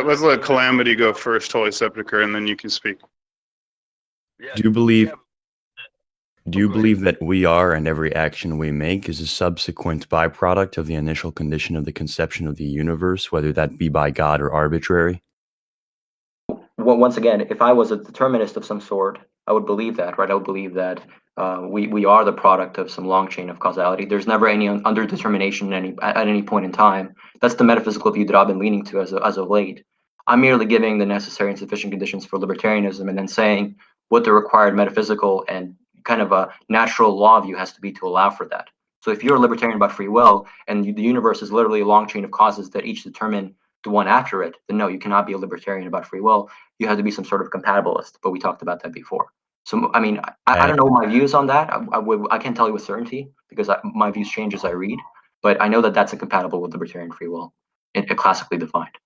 let's let Calamity go first, Holy Sepulchre, and then you can speak. Do you believe that we are and every action we make is a subsequent byproduct of the initial condition of the conception of the universe, whether that be by God or arbitrary? Well, once again, if I was a determinist of some sort, I would believe that, right? I would believe that we are the product of some long chain of causality. There's never any underdetermination at any point in time. That's the metaphysical view that I've been leaning to as of late. I'm merely giving the necessary and sufficient conditions for libertarianism and then saying what the required metaphysical and kind of a natural law view has to be to allow for that. So if you're a libertarian about free will and the universe is literally a long chain of causes that each determine the one after it, then no, you cannot be a libertarian about free will. You have to be some sort of compatibilist, but we talked about that before. So, I mean, I don't know what my views on that. I can't tell you with certainty because my views change as I read, but I know that that's incompatible with libertarian free will, classically defined.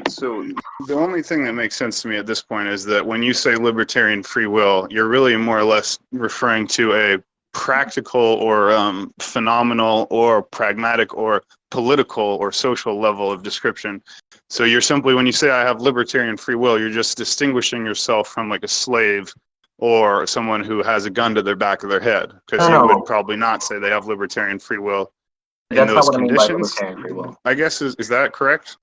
So the only thing that makes sense to me at this point is that when you say libertarian free will, you're really more or less referring to a practical or phenomenal or pragmatic or political or social level of description. So you're simply, when you say I have libertarian free will, you're just distinguishing yourself from like a slave or someone who has a gun to their back of their head, because you would probably not say they have libertarian free will in those conditions. I guess is that correct?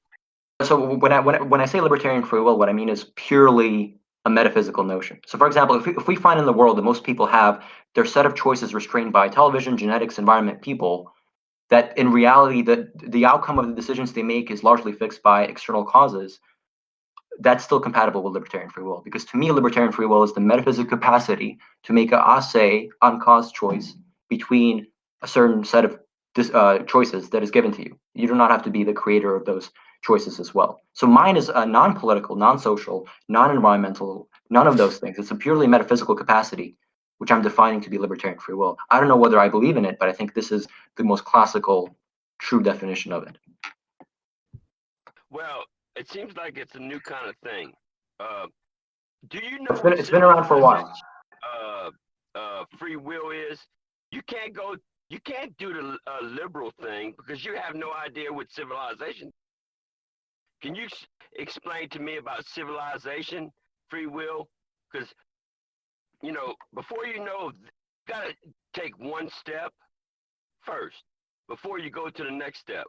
So when I say libertarian free will, what I mean is purely a metaphysical notion. So for example, if we find in the world that most people have their set of choices restrained by television, genetics, environment, people, that in reality the outcome of the decisions they make is largely fixed by external causes, that's still compatible with libertarian free will. Because to me, libertarian free will is the metaphysical capacity to make a assay, uncaused choice between a certain set of choices that is given to you. You do not have to be the creator of those choices as well. So mine is a non-political, non-social, non-environmental, none of those things. It's a purely metaphysical capacity, which I'm defining to be libertarian free will. I don't know whether I believe in it, but I think this is the most classical, true definition of it. Well, it seems like it's a new kind of thing. Do you know it's been around for a while. Free will is? You can't do the liberal thing because you have no idea what civilization. Can you explain to me about civilization, free will? Because, you know, before you know, you got to take one step first before you go to the next step.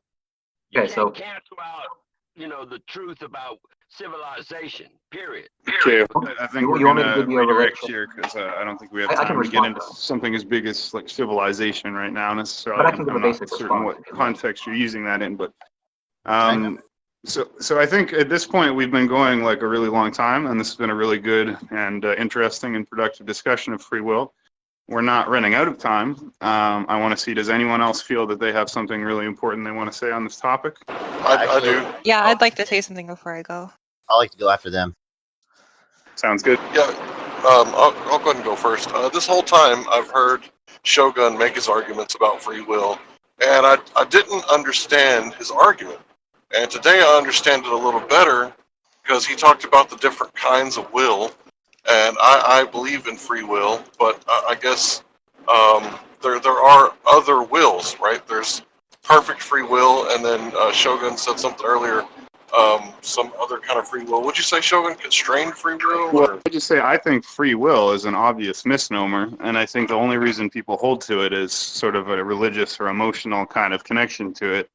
You can't cancel out, you know, the truth about civilization, period. Okay, I think we're going to redirect here because I don't think we have time to get into something as big as like civilization right now necessarily. But I can give a basic certain what context you're using that in, but so I think at this point we've been going like a really long time, and this has been a really good and interesting and productive discussion of free will. we're not running out of time. I want to see, does anyone else feel that they have something really important they want to say on this topic? I do. Yeah, I'd like to say something before I go. I like to go after them. Sounds good. Yeah, I'll go ahead and go first. This whole time, I've heard Shogun make his arguments about free will, and I didn't understand his argument. And today I understand it a little better because he talked about the different kinds of will, and I believe in free will, but I guess there are other wills, right? There's perfect free will, and then Shogun said something earlier, some other kind of free will. Would you say, Shogun, constrained free will? Well, I just say I think free will is an obvious misnomer, and I think the only reason people hold to it is sort of a religious or emotional kind of connection to it.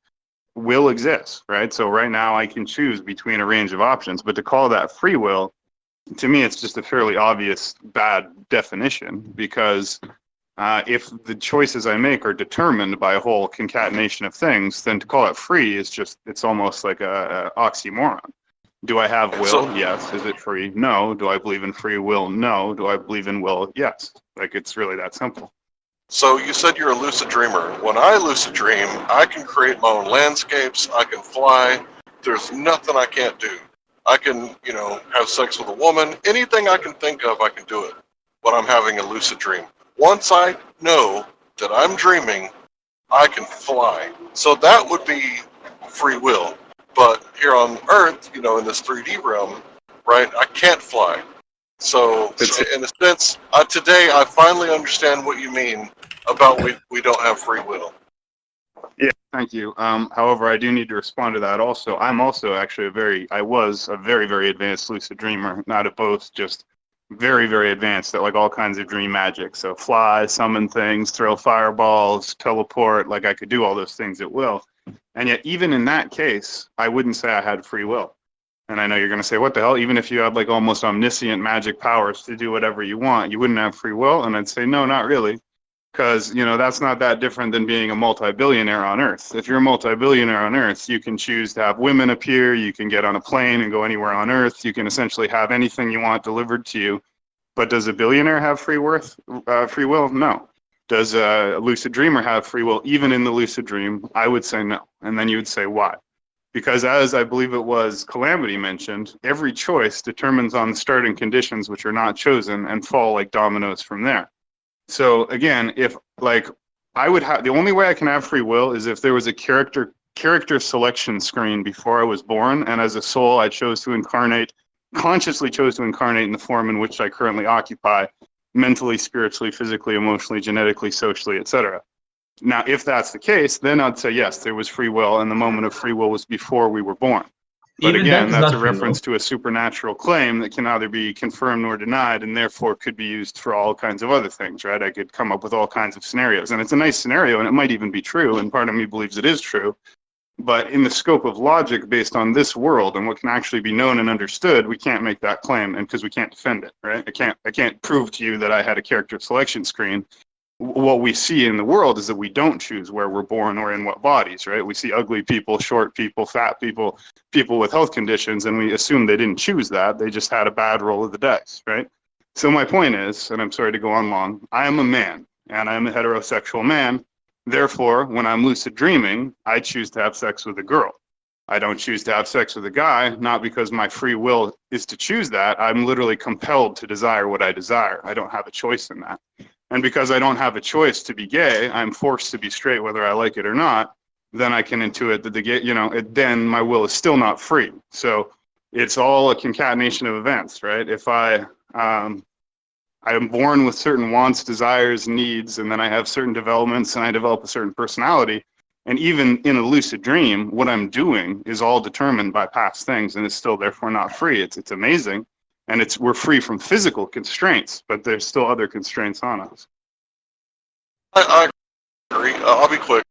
Will exists, right? So right now I can choose between a range of options, but to call that free will, to me, it's just a fairly obvious bad definition, because if the choices I make are determined by a whole concatenation of things, then to call it free is just, it's almost like a oxymoron. Do I have will? Yes. Is it free? No. Do I believe in free will? No. Do I believe in will? Yes. Like, it's really that simple. So you said you're a lucid dreamer. When I lucid dream, I can create my own landscapes, I can fly, there's nothing I can't do. I can, have sex with a woman, anything I can think of, I can do it when I'm having a lucid dream. Once I know that I'm dreaming, I can fly. So that would be free will. But here on Earth, in this 3D realm, right, I can't fly. So in a sense, today I finally understand what you mean about we don't have free will. Yeah, thank you. However, I do need to respond to that also. I'm also actually I was a very, very advanced lucid dreamer, not at both, just very, very advanced at like all kinds of dream magic. So fly, summon things, throw fireballs, teleport, like I could do all those things at will. And yet even in that case, I wouldn't say I had free will. And I know you're going to say, what the hell? Even if you had like almost omniscient magic powers to do whatever you want, you wouldn't have free will? And I'd say, no, not really. Because, that's not that different than being a multi-billionaire on Earth. If you're a multi-billionaire on Earth, you can choose to have women appear, you can get on a plane and go anywhere on Earth, you can essentially have anything you want delivered to you. But does a billionaire have free will? No. Does a lucid dreamer have free will even in the lucid dream? I would say no. And then you would say, why? Because as I believe it was Calamity mentioned, every choice determines on the starting conditions which are not chosen and fall like dominoes from there. So again, if like I would have, the only way I can have free will is if there was a character selection screen before I was born, and as a soul I consciously chose to incarnate in the form in which I currently occupy, mentally, spiritually, physically, emotionally, genetically, socially, etc. Now, if that's the case, then I'd say yes, there was free will, and the moment of free will was before we were born. But Even again, that is that's not a free reference to a supernatural claim that can neither be confirmed nor denied, and therefore could be used for all kinds of other things, right? I could come up with all kinds of scenarios, and it's a nice scenario, and it might even be true, and part of me believes it is true. But in the scope of logic based on this world and what can actually be known and understood, we can't make that claim, and because we can't defend it, right? I can't prove to you that I had a character selection screen. What we see in the world is that we don't choose where we're born or in what bodies, right? We see ugly people, short people, fat people, people with health conditions, and we assume they didn't choose that. They just had a bad roll of the dice, right? So my point is, and I'm sorry to go on long, I am a man, and I'm a heterosexual man. Therefore, when I'm lucid dreaming, I choose to have sex with a girl. I don't choose to have sex with a guy, not because my free will is to choose that. I'm literally compelled to desire what I desire. I don't have a choice in that. And because I don't have a choice to be gay, I'm forced to be straight whether I like it or not. Then I can intuit that the gay, then my will is still not free. So it's all a concatenation of events, right? If I am born with certain wants, desires, needs, and then I have certain developments and I develop a certain personality. And even in a lucid dream, what I'm doing is all determined by past things, and it's still therefore not free. It's amazing. And we're free from physical constraints, but there's still other constraints on us. I agree. I'll be quick.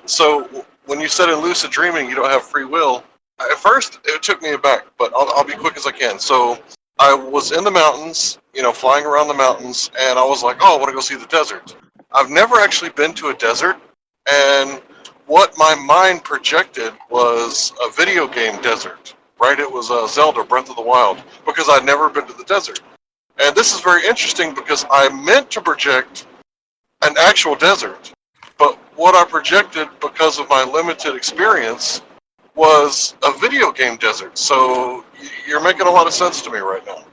So when you said in lucid dreaming you don't have free will, at first it took me aback, but I'll be quick as I can. So I was in the mountains, flying around the mountains, and I was like, oh, I want to go see the desert. I've never actually been to a desert, and what my mind projected was a video game desert. Right, it was Zelda Breath of the Wild, because I'd never been to the desert. And this is very interesting because I meant to project an actual desert, but what I projected because of my limited experience was a video game desert. So you're making a lot of sense to me right now.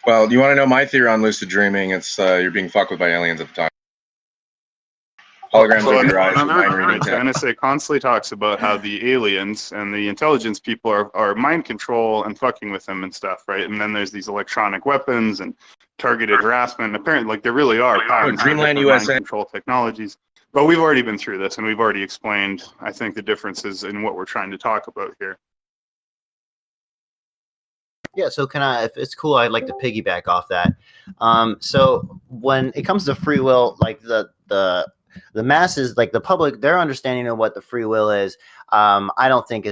Well, do you want to know my theory on lucid dreaming? It's you're being fucked with by aliens at the time. Holograms of your eyes. Mind reading The NSA constantly talks about how the aliens and the intelligence people are mind control and fucking with them and stuff, right? And then there's these electronic weapons and targeted harassment. Apparently, like there really are patents Greenland, for mind USA. control technologies. But we've already been through this, and we've already explained, I think, the differences in what we're trying to talk about here. Yeah, so can I, if it's cool, I'd like to piggyback off that. So when it comes to free will, like the masses, like the public, their understanding of what the free will is, I don't think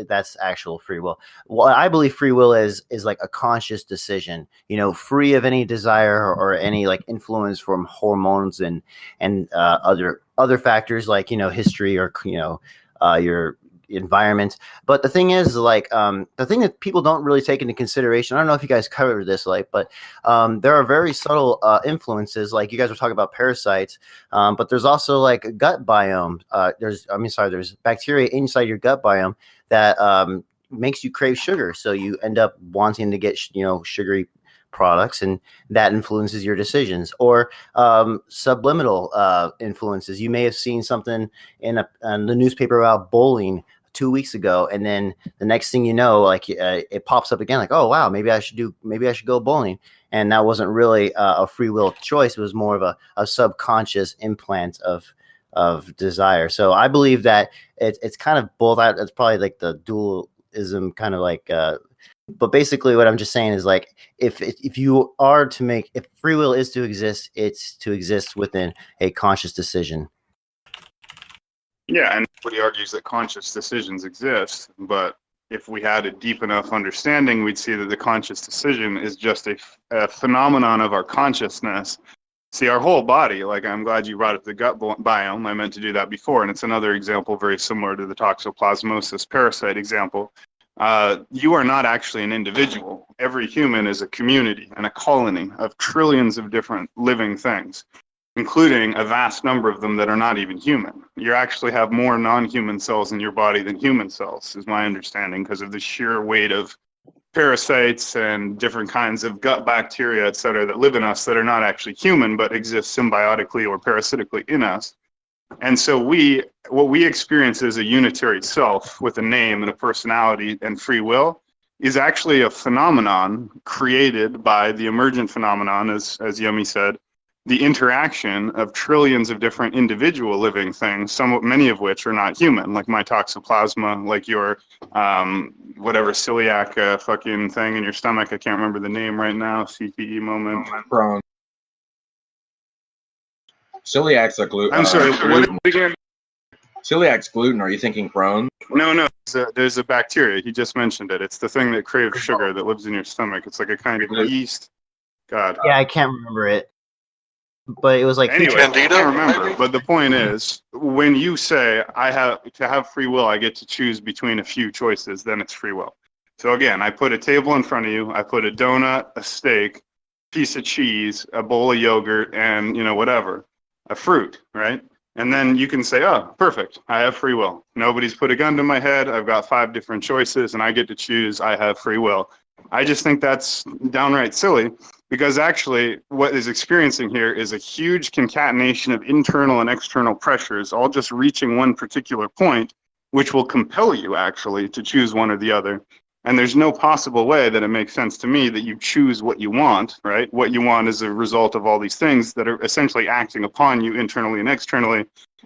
that's actual free will. What I believe free will is like a conscious decision, free of any desire or any like influence from hormones and other factors like history or your environment. But the thing is, like, the thing that people don't really take into consideration, I don't know if you guys covered this, like, but there are very subtle influences. Like you guys were talking about parasites, but there's also like a gut biome. There's bacteria inside your gut biome that makes you crave sugar. So you end up wanting to get sugary products, and that influences your decisions. Or subliminal influences. You may have seen something in the newspaper about bowling 2 weeks ago, and then the next thing you know, like it pops up again, like, oh wow, maybe I should go bowling, and that wasn't really a free will choice. It was more of a subconscious implant of desire. So I believe that it's kind of both. It's probably like the dualism kind of like. But basically, what I'm just saying is like, if you are to make, if free will is to exist, it's to exist within a conscious decision. Yeah, and everybody argues that conscious decisions exist, but if we had a deep enough understanding, we'd see that the conscious decision is just a phenomenon of our consciousness. See, our whole body, like I'm glad you brought up the gut biome. I meant to do that before, and it's another example very similar to the toxoplasmosis parasite example. You are not actually an individual. Every human is a community and a colony of trillions of different living things, including a vast number of them that are not even human. You actually have more non-human cells in your body than human cells, is my understanding, because of the sheer weight of parasites and different kinds of gut bacteria, et cetera, that live in us that are not actually human, but exist symbiotically or parasitically in us. And so what we experience as a unitary self with a name and a personality and free will is actually a phenomenon created by the emergent phenomenon, as Yemi said, the interaction of trillions of different individual living things, many of which are not human, like my toxoplasma, like your whatever celiac fucking thing in your stomach. I can't remember the name right now. CTE moment. Crohn. Celiac's a gluten. I'm sorry. What again? Celiac's gluten. Are you thinking Crohn? No. There's a bacteria. He just mentioned it. It's the thing that craves sugar that lives in your stomach. It's like a kind of yeast. God. Yeah, I can't remember it. But it was like anyway, I can't remember. But the point is, when you say I have free will, I get to choose between a few choices, then it's free will. So again, I put a table in front of you. I put a donut, a steak, piece of cheese, a bowl of yogurt, and whatever, a fruit, right? And then you can say, oh, perfect. I have free will. Nobody's put a gun to my head. I've got 5 different choices, and I get to choose. I have free will. I just think that's downright silly, because actually what is experiencing here is a huge concatenation of internal and external pressures, all just reaching one particular point, which will compel you actually to choose one or the other. And there's no possible way that it makes sense to me that you choose what you want, right? What you want is a result of all these things that are essentially acting upon you internally and externally.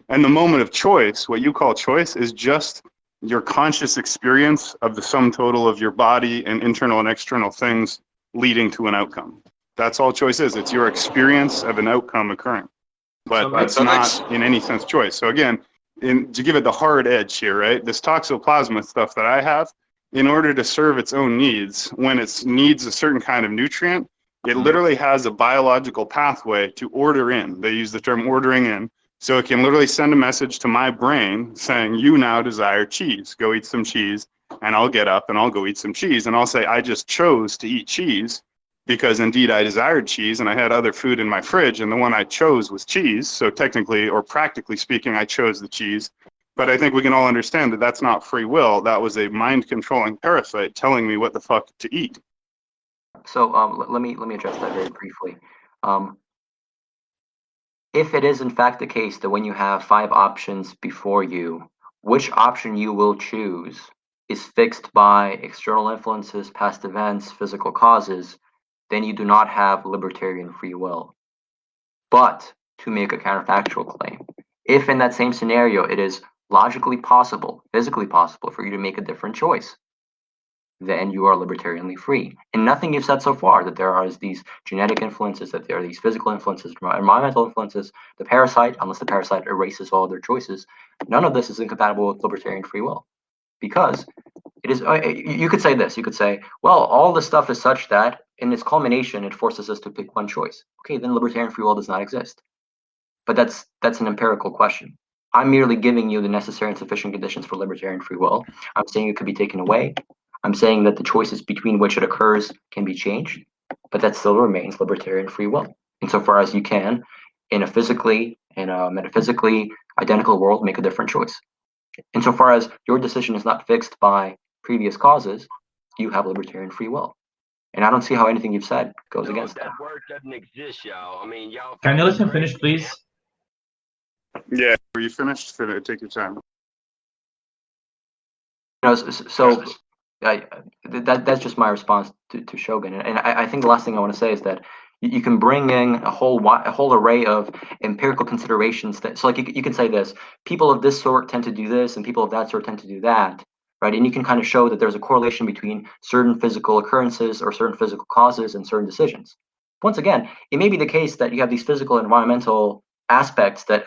And the moment of choice, what you call choice, is just your conscious experience of the sum total of your body and internal and external things leading to an outcome. That's all choice is. It's your experience of an outcome occurring. But it's not in any sense choice. So again, to give it the hard edge here, right? This toxoplasma stuff that I have, in order to serve its own needs, when it needs a certain kind of nutrient, it literally has a biological pathway to order in. They use the term ordering in. So it can literally send a message to my brain saying, you now desire cheese. Go eat some cheese. And I'll get up and I'll go eat some cheese. And I'll say, I just chose to eat cheese. because indeed I desired cheese and I had other food in my fridge, and the one I chose was cheese. So technically, or practically speaking, I chose the cheese. But I think we can all understand that that's not free will. That was a mind-controlling parasite telling me what the fuck to eat. So let me address that very briefly. If it is in fact the case that when you have 5 options before you, which option you will choose is fixed by external influences, past events, physical causes, then you do not have libertarian free will. But to make a counterfactual claim, if in that same scenario it is logically possible, physically possible for you to make a different choice, then you are libertarianly free. And nothing you've said so far, that there are these genetic influences, that there are these physical influences, environmental influences, the parasite, unless the parasite erases all their choices, none of this is incompatible with libertarian free will. Because it is, you could say this, you could say, well, all this stuff is such that in its culmination, it forces us to pick one choice. Okay, then libertarian free will does not exist. But that's an empirical question. I'm merely giving you the necessary and sufficient conditions for libertarian free will. I'm saying it could be taken away. I'm saying that the choices between which it occurs can be changed, but that still remains libertarian free will. Insofar as you can, in a physically and a metaphysically identical world, make a different choice. Insofar as your decision is not fixed by previous causes, you have libertarian free will. And I don't see how anything you've said goes against that. That word doesn't exist, y'all. I mean, y'all. Can you let him finish, please? Yeah, were you finished? Take your time. That's just my response to Shogun. And I think the last thing I want to say is that you can bring in a whole array of empirical considerations that, so like you can say this, people of this sort tend to do this and people of that sort tend to do that, right? And you can kind of show that there's a correlation between certain physical occurrences or certain physical causes and certain decisions. Once again, it may be the case that you have these physical and environmental aspects that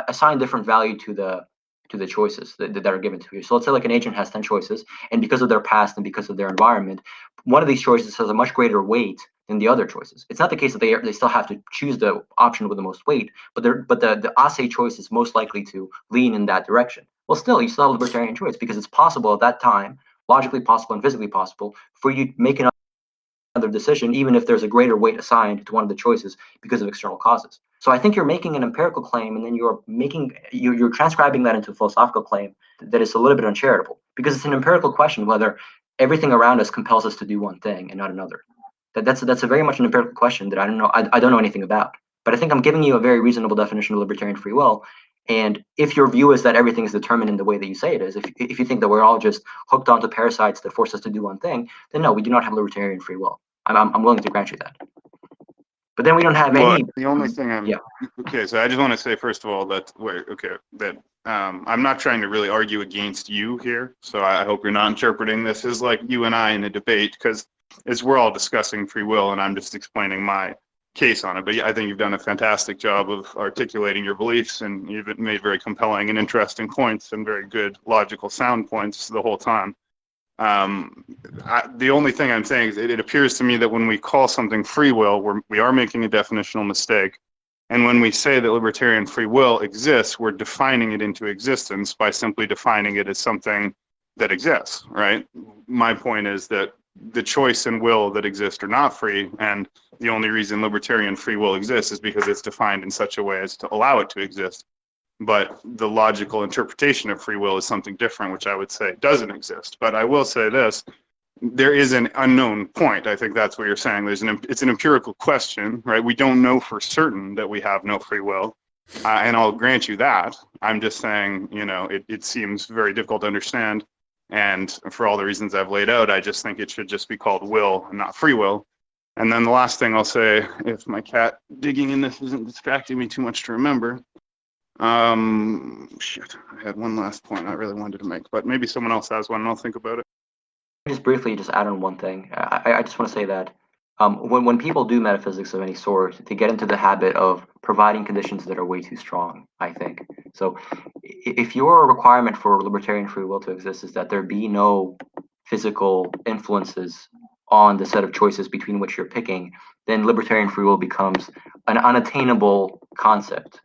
assign different value to the choices that are given to you. So let's say like an agent has 10 choices, and because of their past and because of their environment, one of these choices has a much greater weight than the other choices. It's not the case that they still have to choose the option with the most weight, but the assay choice is most likely to lean in that direction. Well, still, you still have libertarian choice because it's possible at that time, logically possible and physically possible, for you to make another decision, even if there's a greater weight assigned to one of the choices because of external causes. So I think you're making an empirical claim, and then you're transcribing that into a philosophical claim that is a little bit uncharitable, because it's an empirical question whether everything around us compels us to do one thing and not another. That's a very much an empirical question that I don't know anything about. But I think I'm giving you a very reasonable definition of libertarian free will. And if your view is that everything is determined in the way that you say it is, if you think that we're all just hooked onto parasites that force us to do one thing, then no, we do not have libertarian free will. I'm willing to grant you that. But then we don't have any. The only thing okay. So I just want to say first of all that I'm not trying to really argue against you here. So I hope you're not interpreting this as like you and I in a debate, because we're all discussing free will, and I'm just explaining my case on it. But yeah, I think you've done a fantastic job of articulating your beliefs, and you've made very compelling and interesting points and very good logical sound points the whole time. The only thing I'm saying is it appears to me that when we call something free will, we are making a definitional mistake. And when we say that libertarian free will exists, we're defining it into existence by simply defining it as something that exists, right? My point is that the choice and will that exist are not free, and the only reason libertarian free will exists is because it's defined in such a way as to allow it to exist. But the logical interpretation of free will is something different, which I would say doesn't exist. But I will say this, there is an unknown point. I think that's what you're saying. It's an empirical question, right? We don't know for certain that we have no free will. And I'll grant you that. I'm just saying, it seems very difficult to understand. And for all the reasons I've laid out, I just think it should just be called will and not free will. And then the last thing I'll say, if my cat digging in this isn't distracting me too much to remember, I had one last point I really wanted to make, but maybe someone else has one and I'll think about it. Just briefly, just add on one thing. I just want to say that when people do metaphysics of any sort, they get into the habit of providing conditions that are way too strong, I think. So if your requirement for libertarian free will to exist is that there be no physical influences on the set of choices between which you're picking, then libertarian free will becomes an unattainable concept.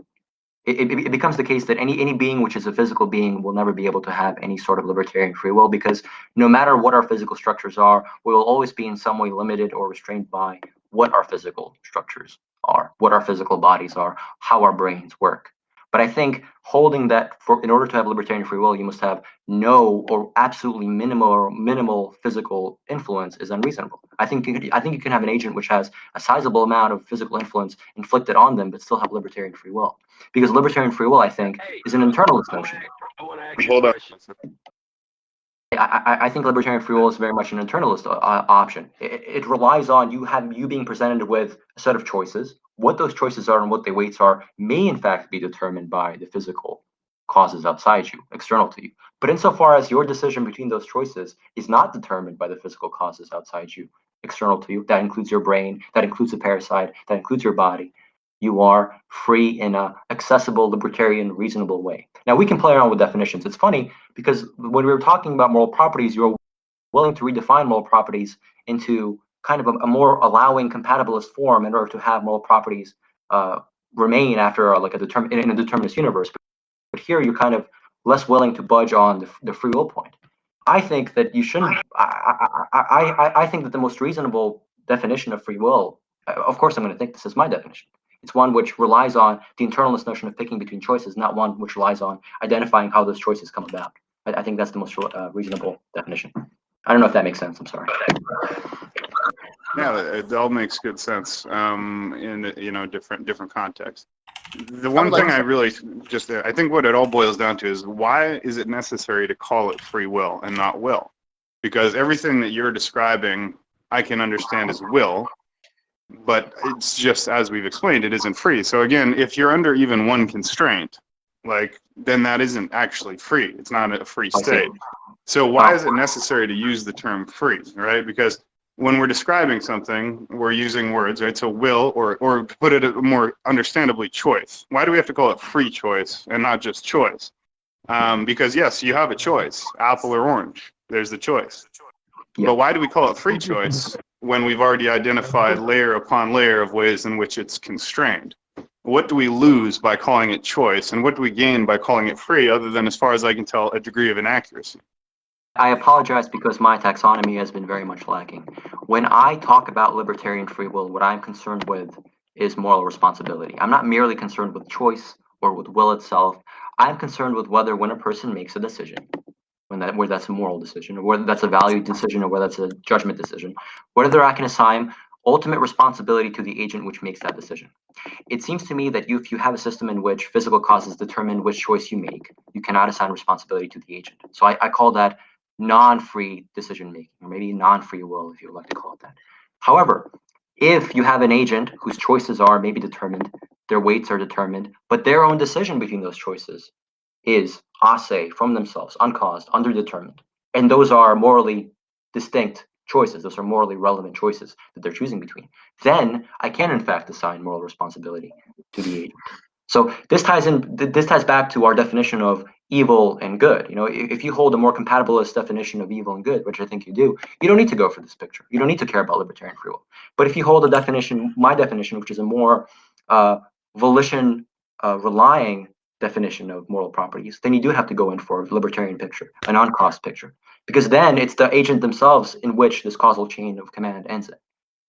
it becomes the case that any being which is a physical being will never be able to have any sort of libertarian free will, because no matter what our physical structures are, we will always be in some way limited or restrained by what our physical structures are, what our physical bodies are, how our brains work. But I think holding that in order to have libertarian free will, you must have no or absolutely minimal physical influence is unreasonable. I think you can have an agent which has a sizable amount of physical influence inflicted on them, but still have libertarian free will. Because libertarian free will, I think, is an internalist notion. Hold on. I think libertarian free will is very much an internalist option. It relies on you being presented with a set of choices. What those choices are and what their weights are may in fact be determined by the physical causes outside you, external to you. But insofar as your decision between those choices is not determined by the physical causes outside you, external to you, that includes your brain, that includes the parasite, that includes your body, you are free in a accessible, libertarian, reasonable way. Now, we can play around with definitions. It's funny because when we were talking about moral properties, you were willing to redefine moral properties into kind of a more allowing compatibilist form in order to have moral properties remain after like in a determinist universe. But here you're kind of less willing to budge on the free will point. I think that you shouldn't. I think that the most reasonable definition of free will, of course, I'm going to think this is my definition. It's one which relies on the internalist notion of picking between choices, not one which relies on identifying how those choices come about. I think that's the most reasonable definition. I don't know if that makes sense. I'm sorry. Yeah, it all makes good sense in different contexts. The one thing I really I think what it all boils down to is why is it necessary to call it free will and not will? Because everything that you're describing, I can understand as will, but it's just, as we've explained, it isn't free. So again, if you're under even one constraint, then that isn't actually free. It's not a free state. So why is it necessary to use the term free, right? Because when we're describing something, we're using words, right? So will, or to put it more understandably, choice. Why do we have to call it free choice and not just choice? Because yes, you have a choice, apple or orange. There's the choice. But why do we call it free choice when we've already identified layer upon layer of ways in which it's constrained? What do we lose by calling it choice, and what do we gain by calling it free, other than, as far as I can tell, a degree of inaccuracy? I apologize because my taxonomy has been very much lacking. When I talk about libertarian free will, what I'm concerned with is moral responsibility. I'm not merely concerned with choice or with will itself. I'm concerned with whether when a person makes a decision, whether that's a moral decision, or whether that's a value decision, or whether that's a judgment decision, whether I can assign ultimate responsibility to the agent which makes that decision. It seems to me that if you have a system in which physical causes determine which choice you make, you cannot assign responsibility to the agent. So I call that non-free decision making, or maybe non-free will, if you would like to call it that. However, if you have an agent whose choices are maybe determined, their weights are determined, but their own decision between those choices is a se, from themselves, uncaused, underdetermined, and those are morally distinct choices, those are morally relevant choices that they're choosing between, then I can in fact assign moral responsibility to the agent. So this ties back to our definition of evil and good. You know, if you hold a more compatibilist definition of evil and good, which I think you do, you don't need to go for this picture. You don't need to care about libertarian free will. But if you hold a definition, my definition, which is a more volition relying definition of moral properties, then you do have to go in for a libertarian picture, an uncaused picture, because then it's the agent themselves in which this causal chain of command ends it.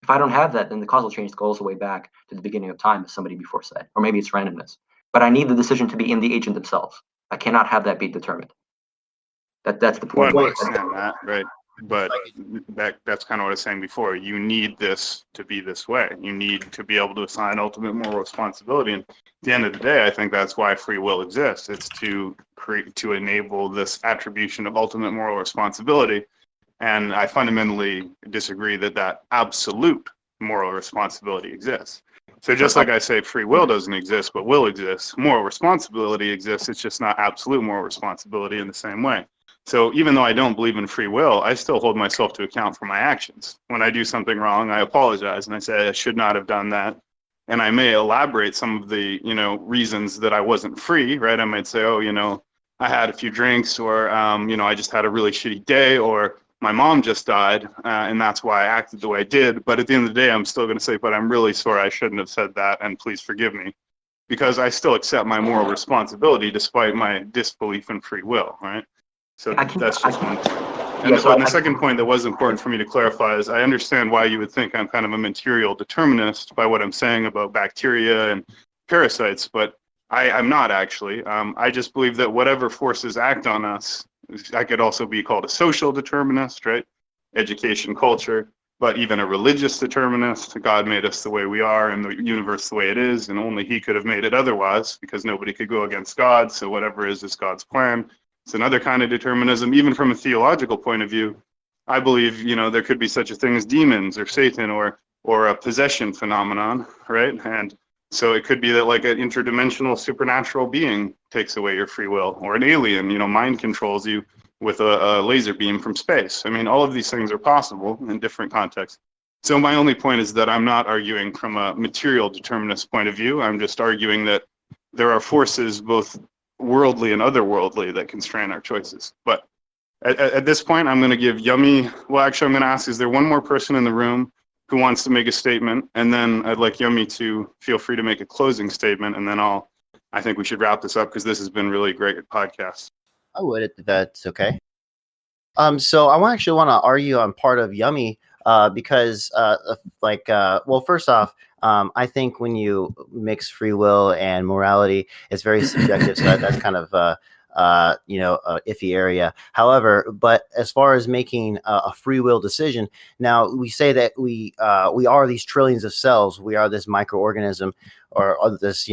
If I don't have that, then the causal chain goes way back to the beginning of time, as somebody before said, or maybe it's randomness. But I need the decision to be in the agent themselves. I cannot have that be determined. That's the point. Well, I understand that, right? But that's kind of what I was saying before. You need this to be this way. You need to be able to assign ultimate moral responsibility. And at the end of the day, I think that's why free will exists. It's to enable this attribution of ultimate moral responsibility. And I fundamentally disagree that absolute moral responsibility exists. So just like I say, free will doesn't exist, but will exists. Moral responsibility exists. It's just not absolute moral responsibility in the same way. So even though I don't believe in free will, I still hold myself to account for my actions. When I do something wrong, I apologize and I say I should not have done that. And I may elaborate some of the, reasons that I wasn't free, right? I might say, I had a few drinks, or, I just had a really shitty day, or my mom just died, and that's why I acted the way I did. But at the end of the day, I'm still going to say, but I'm really sorry, I shouldn't have said that, and please forgive me. because I still accept my moral responsibility despite my disbelief in free will, right? So that's just one point. And the second point that was important for me to clarify is I understand why you would think I'm kind of a material determinist by what I'm saying about bacteria and parasites, but I'm not actually. I just believe that whatever forces act on us, I could also be called a social determinist, right? Education, culture, but even a religious determinist. God made us the way we are and the universe the way it is, and only he could have made it otherwise because nobody could go against God. So whatever is God's plan. It's another kind of determinism. Even from a theological point of view, I believe, there could be such a thing as demons or Satan or a possession phenomenon, right? And so it could be that like an interdimensional supernatural being takes away your free will, or an alien, mind controls you with a laser beam from space. I mean, all of these things are possible in different contexts. So my only point is that I'm not arguing from a material determinist point of view. I'm just arguing that there are forces, both worldly and otherworldly, that constrain our choices. But at this point, I'm going to give Yummy, well, actually, I'm going to ask, is there one more person in the room who wants to make a statement? And then I'd like Yummy to feel free to make a closing statement, and then I think we should wrap this up because this has been really great podcast. I would, if that's okay. So I actually want to argue on part of Yummy because, well, first off, I think when you mix free will and morality, it's very subjective. So that's kind of a iffy area. However, but as far as making a free will decision, now we say that we are these trillions of cells. We are this microorganism, or this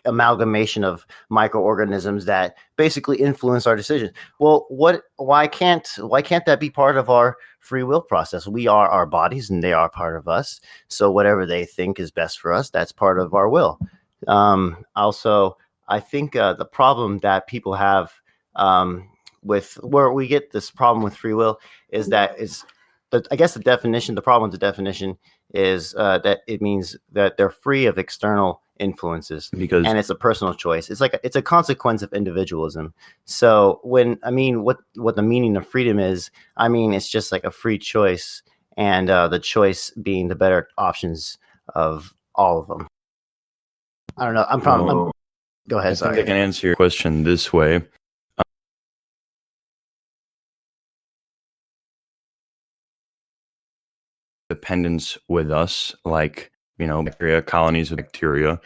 amalgamation of microorganisms that basically influence our decisions. Well, why can't that be part of our free will process? We are our bodies and they are part of us. So whatever they think is best for us, that's part of our will. Also, I think the problem that people have with where we get this problem with free will is that I guess the problem with the definition is that it means that they're free of external influences, and it's a personal choice. It's a consequence of individualism. So what the meaning of freedom is, it's just like a free choice, and the choice being the better options of all of them. I don't know. Go ahead. I think I can answer your question this way. Dependence with us, like bacteria, colonies of bacteria,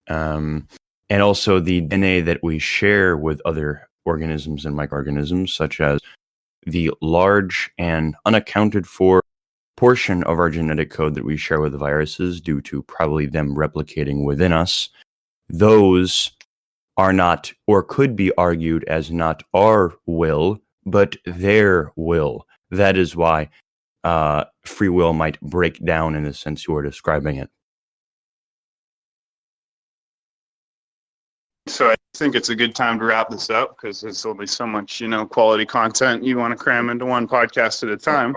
and also the DNA that we share with other organisms and microorganisms, such as the large and unaccounted for portion of our genetic code that we share with the viruses due to probably them replicating within us. Those are not, or could be argued as not our will, but their will. That is why free will might break down in the sense you are describing it. So I think it's a good time to wrap this up because there's only so much, quality content you want to cram into one podcast at a time.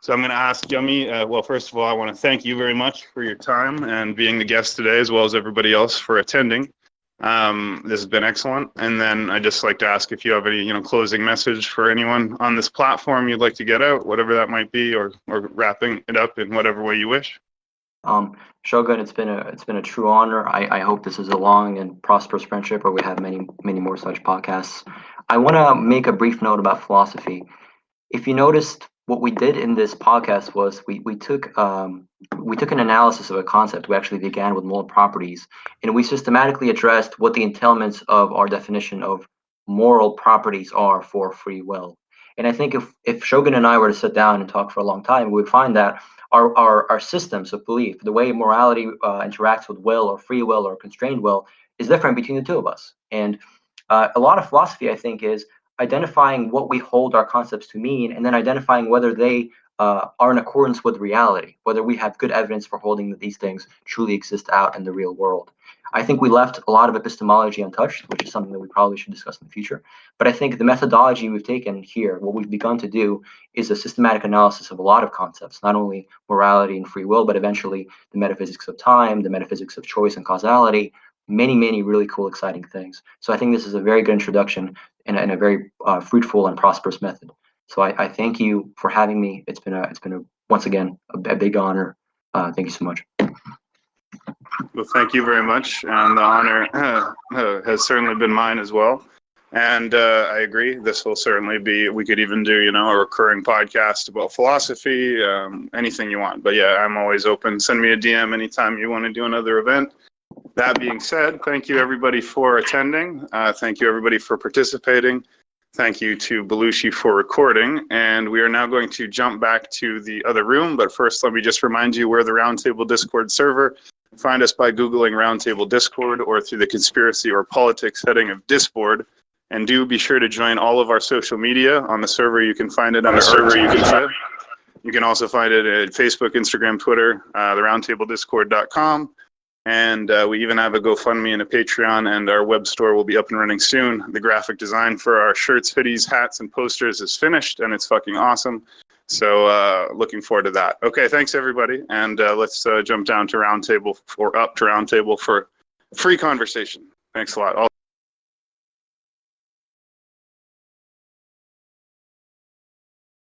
So I'm going to ask Yummy, well, first of all, I want to thank you very much for your time and being the guest today, as well as everybody else for attending. This has been excellent. And then I'd just like to ask if you have any, closing message for anyone on this platform you'd like to get out, whatever that might be, or wrapping it up in whatever way you wish. Shogun, it's been a true honor. I hope this is a long and prosperous friendship where we have many, many more such podcasts. I want to make a brief note about philosophy. If you noticed, what we did in this podcast was we took an analysis of a concept. We actually began with moral properties, and we systematically addressed what the entailments of our definition of moral properties are for free will. And I think if Shogun and I were to sit down and talk for a long time, we would find that our systems of belief, the way morality interacts with will or free will or constrained will, is different between the two of us. And a lot of philosophy, I think, is identifying what we hold our concepts to mean, and then identifying whether they are in accordance with reality, whether we have good evidence for holding that these things truly exist out in the real world. I think we left a lot of epistemology untouched, which is something that we probably should discuss in the future. But I think the methodology we've taken here, what we've begun to do, is a systematic analysis of a lot of concepts, not only morality and free will, but eventually the metaphysics of time, the metaphysics of choice and causality, many, many really cool, exciting things. So I think this is a very good introduction and a very fruitful and prosperous method. So I thank you for having me. It's been a once again a big honor. Thank you so much. Well, thank you very much, and the honor has certainly been mine as well. And I agree. This will certainly be. We could even do, a recurring podcast about philosophy, anything you want. But yeah, I'm always open. Send me a DM anytime you want to do another event. That being said, thank you everybody for attending. Thank you everybody for participating. Thank you to Belushi for recording. And we are now going to jump back to the other room. But first, let me just remind you, we're the Roundtable Discord server. Find us by Googling Roundtable Discord or through the conspiracy or politics heading of Discord. And do be sure to join all of our social media on the server. You can find it on the server. You can also find it at Facebook, Instagram, Twitter, theroundtablediscord.com. And we even have a GoFundMe and a Patreon, and our web store will be up and running soon. The graphic design for our shirts, hoodies, hats, and posters is finished, and it's fucking awesome. So looking forward to that. Okay, thanks everybody, and let's jump down to Roundtable for free conversation. Thanks a lot.